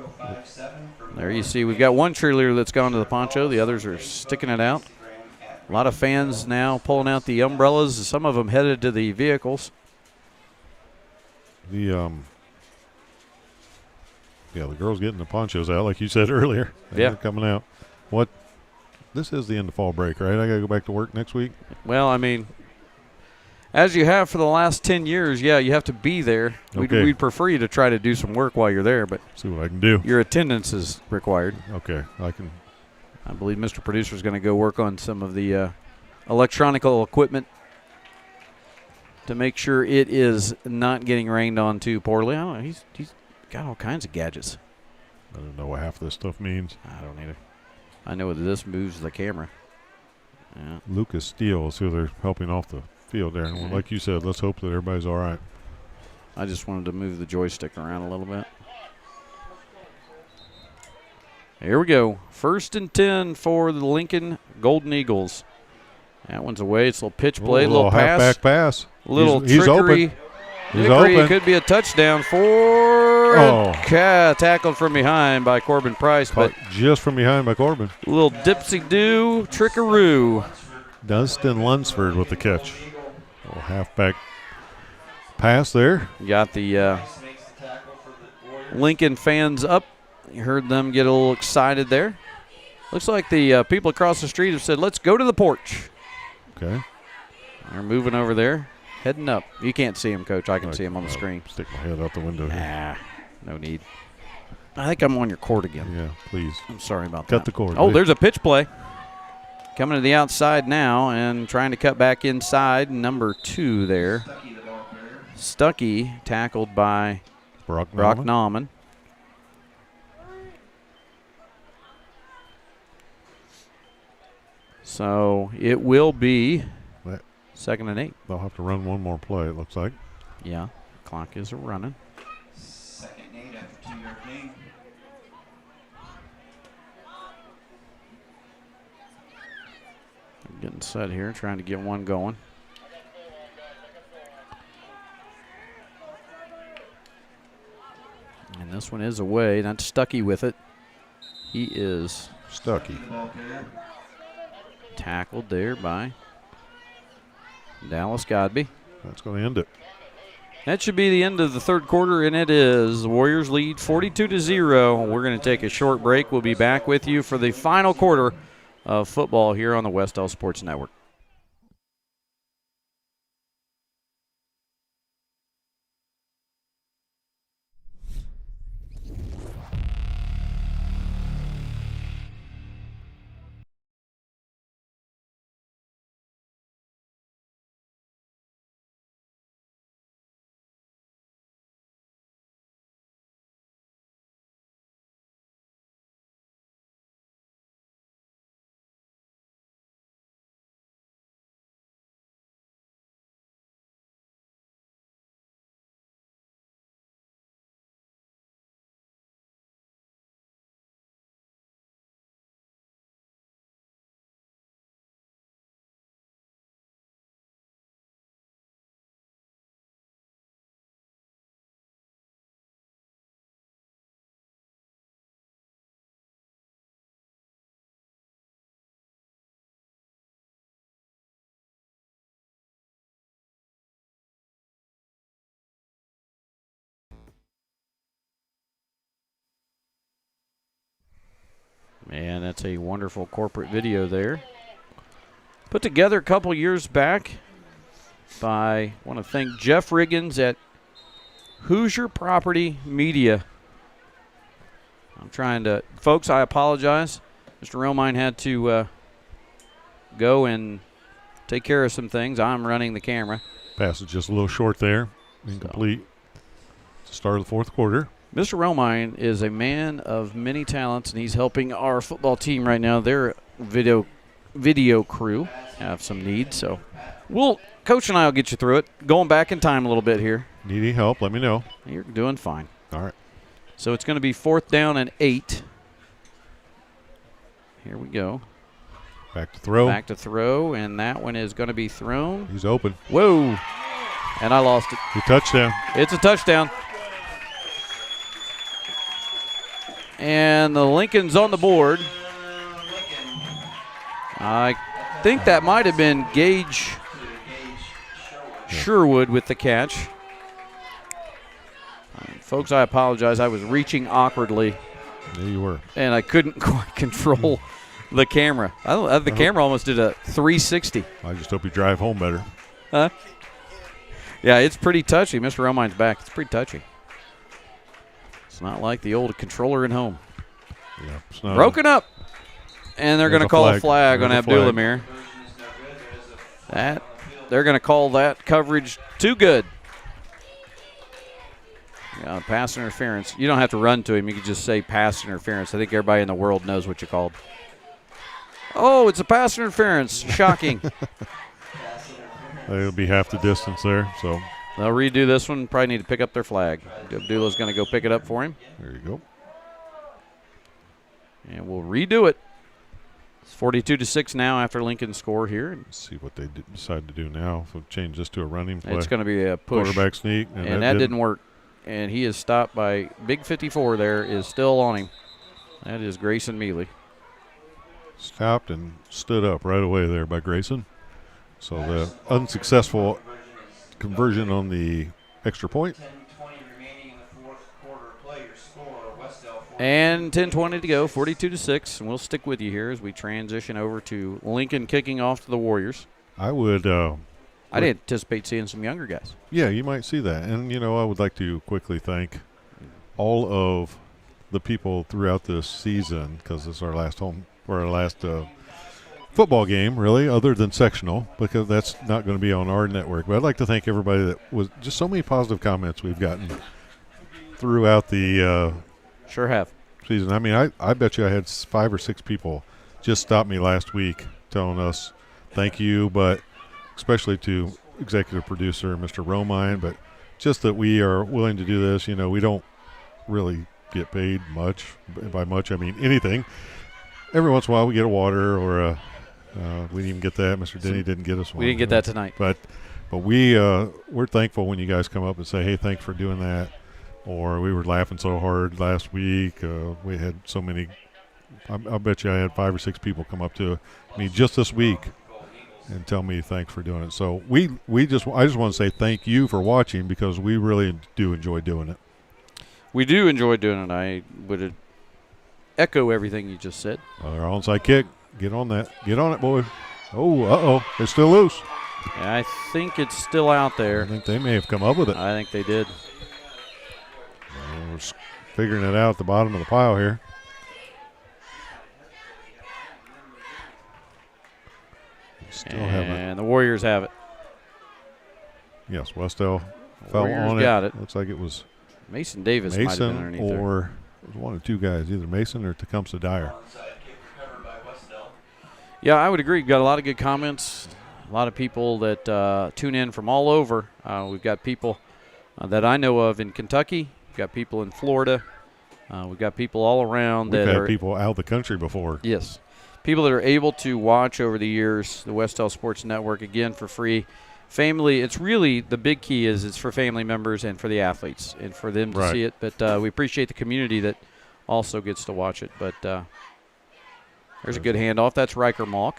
There you see we've got one cheerleader that's gone to the poncho. The others are sticking it out. A lot of fans now pulling out the umbrellas. Some of them headed to the vehicles. The girls getting the ponchos out, like you said earlier. They're coming out. What This is the end of fall break, right? I got to go back to work next week. Well, I mean, as you have for the last 10 years, yeah, you have to be there. Okay. We'd prefer you to try to do some work while you're there, but See what I can do. your attendance is required. Okay, I can. I believe Mr. Producer is going to go work on some of the electronical equipment to make sure it is not getting rained on too poorly. I don't know. He's got all kinds of gadgets. I don't know what half this stuff means. I don't either. I know that this moves the camera. Yeah. Lucas Steele is who they're helping off the field there. And like you said, let's hope that everybody's all right. I just wanted to move the joystick around a little bit. Here we go. 1st and 10 for the Lincoln Golden Eagles. That one's away. It's a little pitch play, little pass. halfback pass. Little he's trickery. open. He's Trickery. open. It could be a touchdown for tackled from behind by Corbin Price, but just from behind by Corbin. A little dipsy-do trickaroo. Dustin Lunsford with the catch. A little halfback pass there. You got the Lincoln fans up. You heard them get a little excited there. Looks like the people across the street have said, let's go to the porch. Okay. They're moving over there, heading up. You can't see him, Coach. I can see him on the screen. Stick my head out the window here. No need. I think I'm on your cord again. Yeah, please. I'm sorry about that. Cut the cord. Oh, there's a pitch play. Coming to the outside now and trying to cut back inside. Number 2 there. Stuckey tackled by Brock Nauman. So it will be 2nd and 8. They'll have to run one more play, it looks like. Yeah, clock is running. 2nd and 8 after 2-yard gain. Getting set here, trying to get one going. And this one is away. That's Stuckey with it. He is Stuckey. Tackled there by Dallas Godby. That's going to end it. That should be the end of the 3rd quarter, and it is. The Warriors lead 42-0. We're going to take a short break. We'll be back with you for the final quarter of football here on the Wes-Del Sports Network. Man, that's a wonderful corporate video there. Put together a couple years back by, I want to thank Jeff Riggins at Hoosier Property Media. I'm trying to, folks, I apologize. Mr. Romine had to go and take care of some things. I'm running the camera. Pass is just a little short there. Incomplete. It's the start of the 4th quarter. Mr. Romine is a man of many talents, and he's helping our football team right now. Their video crew have some needs, so Coach and I will get you through it. Going back in time a little bit here. Need any help, let me know. You're doing fine. All right. So it's going to be 4th down and 8. Here we go. Back to throw. Back to throw, and that one is going to be thrown. He's open. Whoa. And I lost it. The touchdown. It's a touchdown. And the Lincoln's on the board. I think that might have been Gage Sherwood with the catch. Folks, I apologize. I was reaching awkwardly. There you were. And I couldn't quite control The camera. The camera almost did a 360. I just hope you drive home better. Huh? Yeah, it's pretty touchy. Mr. Romine's back. It's pretty touchy. It's not like the old controller at home. Yeah, it's not broken up. And they're going to call a flag on Abdul-Amir. They're going to call that coverage too good. Pass interference. You don't have to run to him. You can just say pass interference. I think everybody in the world knows what you called. Oh, it's a pass interference. Shocking. It'll be half the distance there. So they'll redo this one. Probably need to pick up their flag. Abdullah's going to go pick it up for him. There you go. And we'll redo it. It's 42-6 now after Lincoln's score here. Let's see what they decide to do now. So change this to a running play. It's going to be a push. Quarterback sneak. And that didn't work. And he is stopped by Big 54 there, is still on him. That is Grayson Mealy. Stopped and stood up right away there by Grayson. So the unsuccessful conversion on the extra point. And 10:20 to go, 42-6, and we'll stick with you here as we transition over to Lincoln kicking off to the Warriors. I would. I'd anticipate seeing some younger guys. Yeah, you might see that. And, I would like to quickly thank all of the people throughout this season, because this is our last football game, really, other than sectional, because that's not going to be on our network. But I'd like to thank everybody that was just so many positive comments we've gotten throughout the sure have season. I mean, I bet you I had 5 or 6 people just stop me last week telling us thank you, but especially to executive producer Mr. Romine, but just that we are willing to do this. We don't really get paid much. By much, I mean anything. Every once in a while we get a water or we didn't even get that. Mr. Denney didn't get us one. We didn't get that tonight. But we're thankful when you guys come up and say, hey, thanks for doing that. Or we were laughing so hard last week. We had so many. I bet you I had 5 or 6 people come up to me just this week and tell me thanks for doing it. So I just want to say thank you for watching, because we really do enjoy doing it. We do enjoy doing it. I would echo everything you just said. Our onside kick. Get on that. Get on it, boy. Oh, it's still loose. Yeah, I think it's still out there. I think they may have come up with it. I think they did. We're figuring it out at the bottom of the pile here. And the Warriors have it. Yes, Wes-Del fell on it. Got it. Looks like it was Mason Davis might have been underneath there. Or it was one of 2 guys, either Mason or Tecumseh Dyer. Yeah, I would agree. Got a lot of good comments. A lot of people that tune in from all over. We've got people that I know of in Kentucky. We've got people in Florida. We've got people all around. We've had people out of the country before. Yes. People that are able to watch over the years the Wes-Del Sports Network, again, for free. Family, it's really the big key is it's for family members and for the athletes and for them to see it. But we appreciate the community that also gets to watch it. But there's a good handoff. That's Riker Malk.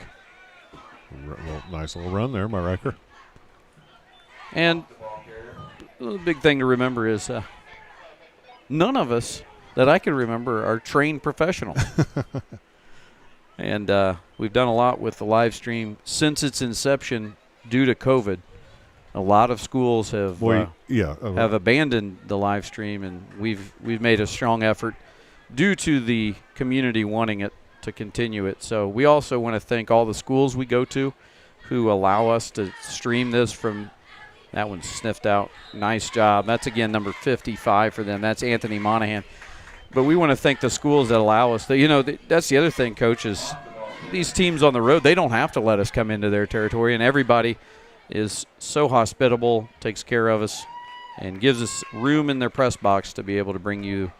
Well, nice little run there by Riker. And the big thing to remember is none of us that I can remember are trained professionals. And we've done a lot with the live stream since its inception due to COVID. A lot of schools have have abandoned the live stream, and we've made a strong effort due to the community wanting it to continue it. So we also want to thank all the schools we go to who allow us to stream this from. That one's sniffed out. Nice job. That's, again, number 55 for them. That's Anthony Monahan. But we want to thank the schools that allow us. That's the other thing, Coach, is these teams on the road, they don't have to let us come into their territory, and everybody is so hospitable, takes care of us, and gives us room in their press box to be able to bring you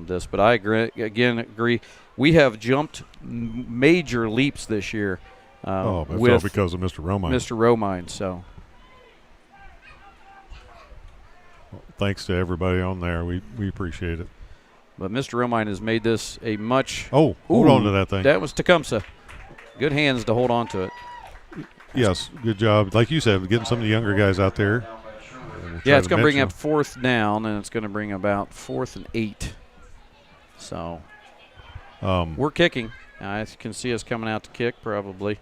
this. But I agree. We have jumped major leaps this year. That's all because of Mr. Romine. Mr. Romine, so. Well, thanks to everybody on there. We appreciate it. But Mr. Romine has made this a much. Oh, hold on to that thing. That was Tecumseh. Good hands to hold on to it. Yes, good job. Like you said, getting some of the younger guys out there. Yeah, it's going to bring up 4th down, and it's going to bring about 4th and 8. So we're kicking. I can see us coming out to kick probably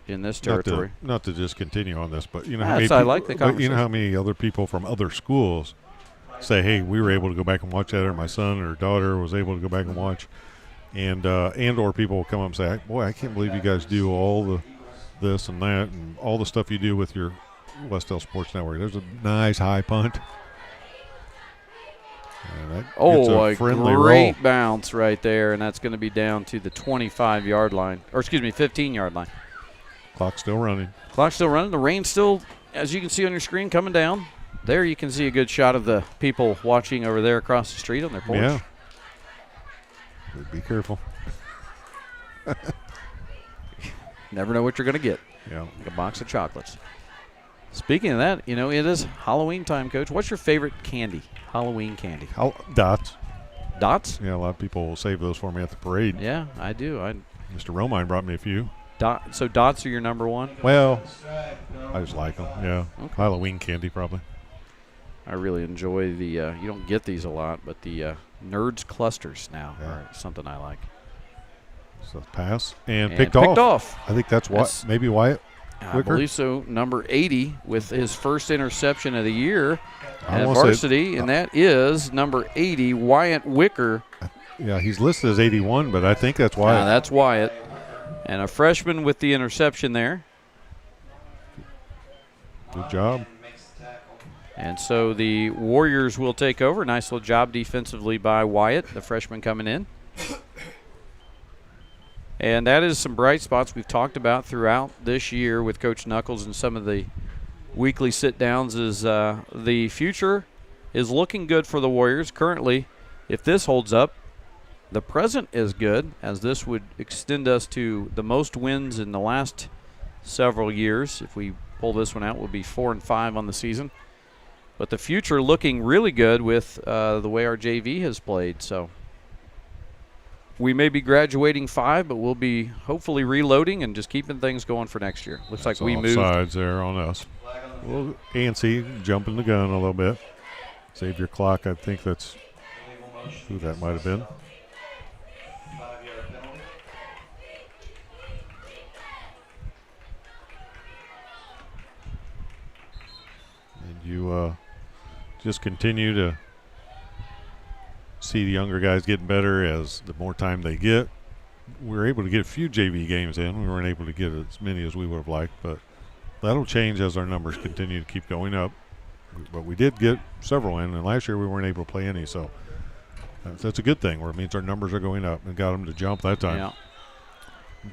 in this territory. Not to just continue on this, but you know, I like the conversation. you know how many other people from other schools say, "Hey, we were able to go back and watch that," or my son or daughter was able to go back and watch, and or people will come up and say, "Boy, I can't believe you guys do all the this and that and all the stuff you do with your Wes-Del Sports Network." There's a nice high punt. A friendly great roll. bounce right there, and that's going to be down to the 25-yard line, or excuse me, 15-yard line. Clock's still running. Clock's still running. The rain's still, as you can see on your screen, coming down. There you can see a good shot of the people watching over there across the street on their porch. Yeah. Be careful. Never know what you're going to get. Yeah. Like a box of chocolates. Speaking of that, you know, it is Halloween time, Coach. What's your favorite candy? Halloween candy. Dots. Dots? Yeah, a lot of people will save those for me at the parade. Yeah, I do. Mr. Romine brought me a few. So dots are your number one? Well, I just like them, yeah. Okay. Halloween candy, probably. I really enjoy the, you don't get these a lot, but the Nerds clusters now are something I like. So pass and picked off. I think that's maybe Wyatt I Wicker? believe so. Number 80 with his first interception of the year at varsity, and that is number 80, Wyatt Wicker. Yeah, he's listed as 81, but I think that's Wyatt. That's Wyatt. And a freshman with the interception there. Good job. And so the Warriors will take over. Nice little job defensively by Wyatt, the freshman coming in. And that is some bright spots we've talked about throughout this year with Coach Knuckles and some of the weekly sit-downs is the future is looking good for the Warriors. Currently, if this holds up, the present is good, as this would extend us to the most wins in the last several years. If we pull this one out, we'll be 4-5 on the season. But the future looking really good with the way our JV has played. So we may be graduating 5, but we'll be hopefully reloading and just keeping things going for next year. Looks like we moved. Sides there on us. Well, ANC jumping the gun a little bit. Save your clock. I think that's who that might have been. And you just continue to see the younger guys getting better as the more time they get. We were able to get a few JV games in. We weren't able to get as many as we would have liked, but that'll change as our numbers continue to keep going up. But we did get several in, and last year we weren't able to play any, so that's a good thing, where it means our numbers are going up and got them to jump that time. Yeah.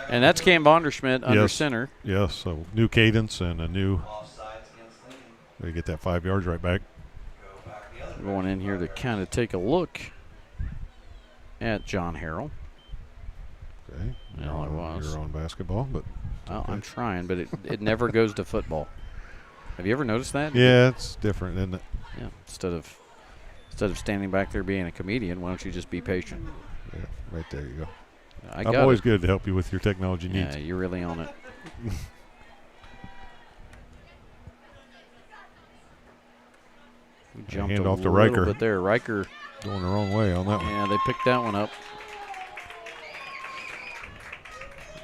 And that's Cam Bonderschmidt under center. Yes, so new cadence and a new – they get that 5 yards right back. Going in here to kind of take a look at John Harrell. Okay. Well, it was. You're on basketball, but well, I'm trying, but it never goes to football. Have you ever noticed that? Yeah, it's different, isn't it? Yeah. Instead of standing back there being a comedian, why don't you just be patient? Yeah, right there you go. I'm always good to help you with your technology needs. Yeah, you're really on it. We jumped hand a off to little Riker. bit there. Riker going the wrong way on that one. Yeah, they picked that one up.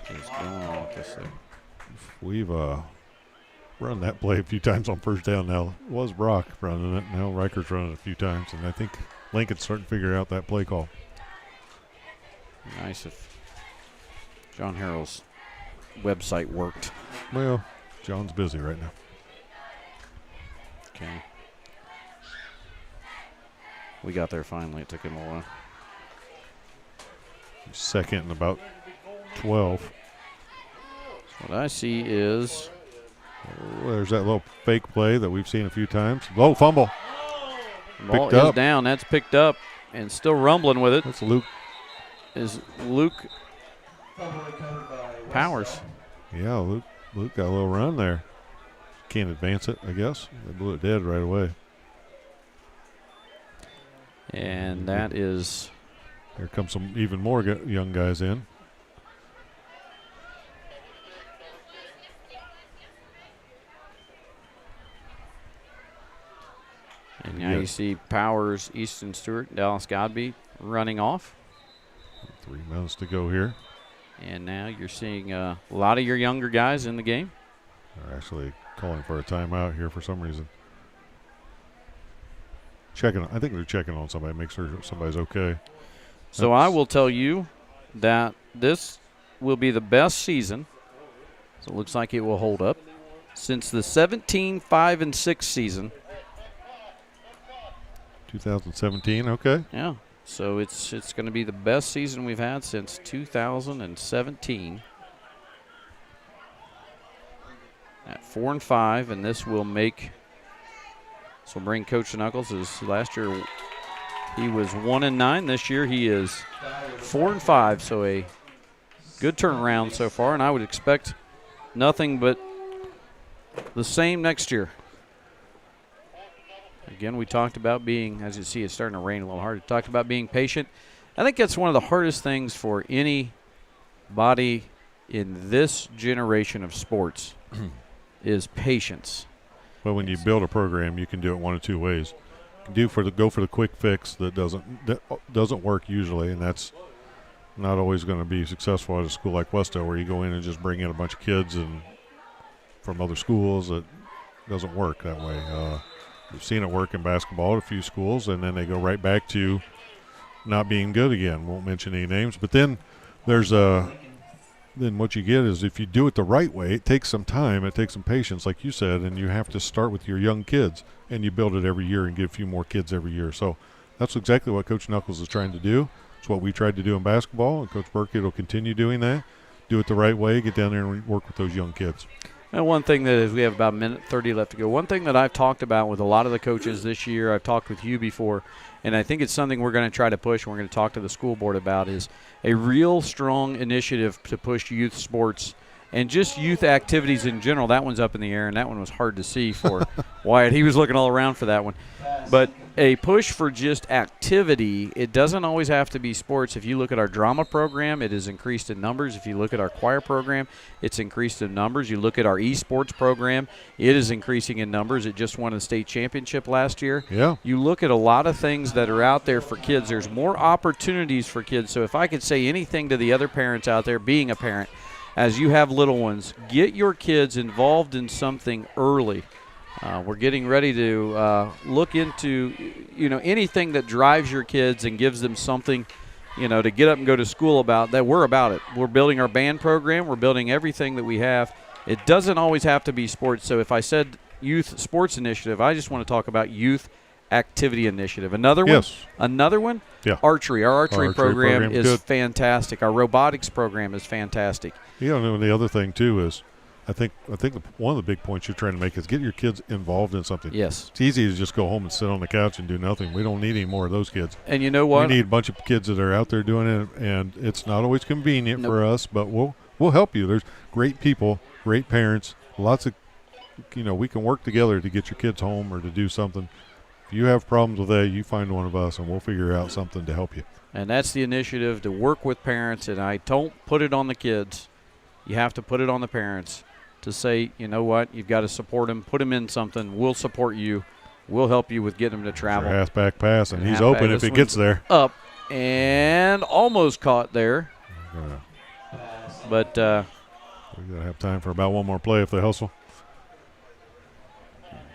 What's going on with this thing? We've run that play a few times on first down now. It was Brock running it. Now Riker's running it a few times, and I think Lincoln's starting to figure out that play call. Nice if John Harrell's website worked. Well, John's busy right now. Okay. We got there finally. It took him a while. Second and about 12. What I see is there's that little fake play that we've seen a few times. Low fumble. The ball is down. That's picked up and still rumbling with it. That's Luke. Is Luke Powers. Yeah, Luke got a little run there. Can't advance it, I guess. They blew it dead right away. And that is. Here comes some even more young guys in. And now you see Powers, Easton Stewart, Dallas Godby running off. 3 minutes to go here. And now you're seeing a lot of your younger guys in the game. They're actually calling for a timeout here for some reason. I think they're checking on somebody, make sure somebody's okay. So I will tell you that this will be the best season, so it looks like it will hold up, since the 17-5-6 season. 2017, okay. Yeah, so it's going to be the best season we've had since 2017. At 4-5, and this will bring Coach Knuckles. Last year he was 1-9. This year he is 4-5, so a good turnaround so far, and I would expect nothing but the same next year. Again, we talked about being, as you see, it's starting to rain a little hard. We talked about being patient. I think that's one of the hardest things for anybody in this generation of sports is patience. Well, when you build a program, you can do it one of two ways. You can go for the quick fix that doesn't work usually, and that's not always going to be successful at a school like Wes-Del, where you go in and just bring in a bunch of kids and from other schools. It doesn't work that way. We've seen it work in basketball at a few schools, and then they go right back to not being good again. Won't mention any names, but then then what you get is if you do it the right way, it takes some time, it takes some patience, like you said, and you have to start with your young kids, and you build it every year and get a few more kids every year. So that's exactly what Coach Knuckles is trying to do. It's what we tried to do in basketball, and Coach Burkett will continue doing that. Do it the right way, get down there and work with those young kids. And one thing that is, we have about a minute 30 left to go. One thing that I've talked about with a lot of the coaches this year, I've talked with you before, and I think it's something we're going to try to push and we're going to talk to the school board about, is a real strong initiative to push youth sports and just youth activities in general. That one's up in the air, and that one was hard to see for Wyatt. He was looking all around for that one. But a push for just activity, it doesn't always have to be sports. If you look at our drama program, it has increased in numbers. If you look at our choir program, it's increased in numbers. You look at our esports program, it is increasing in numbers. It just won a state championship last year. Yeah. You look at a lot of things that are out there for kids. There's more opportunities for kids. So if I could say anything to the other parents out there, being a parent, as you have little ones, get your kids involved in something early. We're getting ready to look into, anything that drives your kids and gives them something, to get up and go to school about. That we're about it. We're building our band program. We're building everything that we have. It doesn't always have to be sports. So if I said youth sports initiative, I just want to talk about youth activity initiative. Another one? Yes. Another one? Yeah. Archery. Our archery program is good. Fantastic. Our robotics program is fantastic. And the other thing too is, I think one of the big points you're trying to make is get your kids involved in something. Yes. It's easy to just go home and sit on the couch and do nothing. We don't need any more of those kids. And you know what? We need a bunch of kids that are out there doing it, and it's not always convenient for us, but we'll help you. There's great people, great parents, lots of, we can work together to get your kids home or to do something. If you have problems with that, you find one of us, and we'll figure out something to help you. And that's the initiative, to work with parents, and I don't put it on the kids. You have to put it on the parents to say, you know what, you've got to support them, put them in something. We'll support you. We'll help you with getting them to travel. Halfback pass, and he's open if it gets there. Up and almost caught there. But we got to have time for about one more play if they hustle.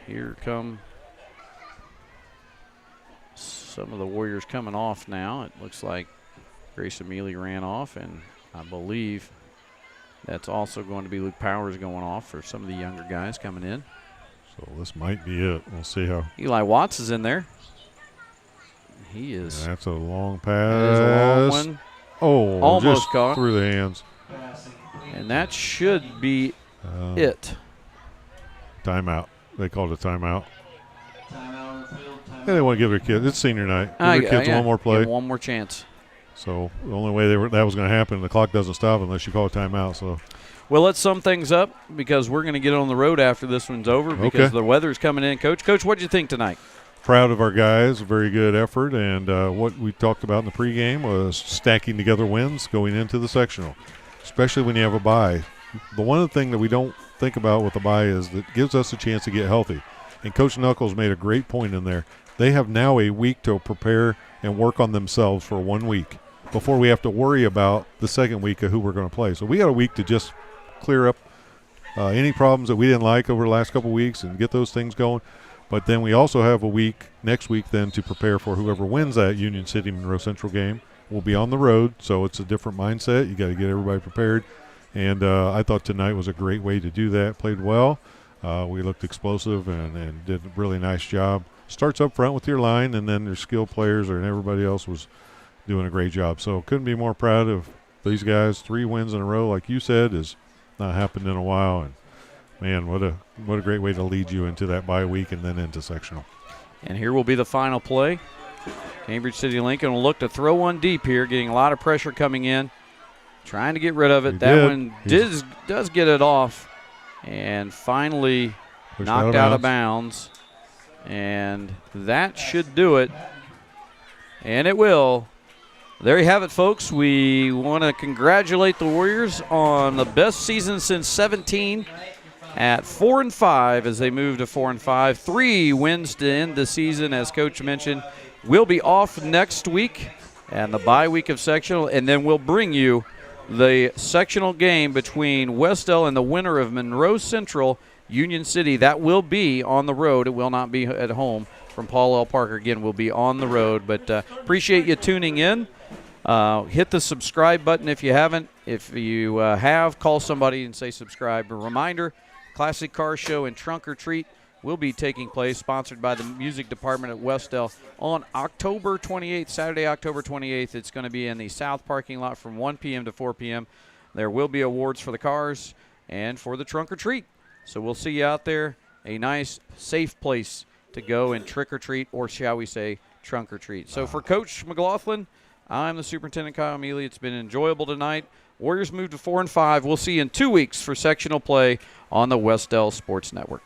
Here come some of the Warriors coming off now. It looks like Grace Amelie ran off, and I believe that's also going to be Luke Powers going off for some of the younger guys coming in. So this might be it. We'll see how. Eli Watts is in there. He is. That's a long pass. That is a long one. Oh, almost just caught through the hands. And that should be it. Timeout. They called it timeout. Yeah, they want to give their kids. It's senior night. Give their kids one more play. Give one more chance. So the only way that was going to happen, the clock doesn't stop unless you call a timeout. So, well, let's sum things up because we're going to get on the road after this one's over because the weather's coming in. Coach, what did you think tonight? Proud of our guys. Very good effort. And what we talked about in the pregame was stacking together wins going into the sectional, especially when you have a bye. The one thing that we don't think about with the bye is that it gives us a chance to get healthy. And Coach Knuckles made a great point in there. They have now a week to prepare and work on themselves for 1 week. before we have to worry about the second week of who we're going to play. So we got a week to just clear up any problems that we didn't like over the last couple of weeks and get those things going. But then we also have a week next week then to prepare for whoever wins that Union City Monroe Central game. We'll be on the road, so it's a different mindset. You got to get everybody prepared. And I thought tonight was a great way to do that. Played well. We looked explosive and did a really nice job. Starts up front with your line, and then their skilled players and everybody else was doing a great job. So couldn't be more proud of these guys. 3 wins in a row, like you said, is not happened in a while. And man, what a great way to lead you into that bye week and then into sectional. And here will be the final play. Cambridge City Lincoln will look to throw one deep here, getting a lot of pressure coming in, trying to get rid of it. That one does get it off and finally knocked out of bounds. And that should do it. And it will. There you have it, folks. We want to congratulate the Warriors on the best season since 17 at 4-5 as they move to 4-5. 3 wins to end the season, as Coach mentioned. We'll be off next week and the bye week of sectional, and then we'll bring you the sectional game between Wes-Del and the winner of Monroe Central, Union City. That will be on the road. It will not be at home from Paul L. Parker. Again, we'll be on the road. But appreciate you tuning in. Hit the subscribe button if you haven't. If you have, call somebody and say subscribe. A reminder, Classic Car Show and Trunk or Treat will be taking place, sponsored by the music department at Wes-Del, on October 28th, Saturday, October 28th. It's going to be in the south parking lot from 1 p.m. to 4 p.m. There will be awards for the cars and for the Trunk or Treat. So we'll see you out there. A nice, safe place to go and trick or treat, or shall we say trunk or treat. So for Coach McLaughlin, I'm the Superintendent, Kyle Mealy. It's been enjoyable tonight. Warriors move to 4-5. We'll see you in 2 weeks for sectional play on the Wes-Del Sports Network.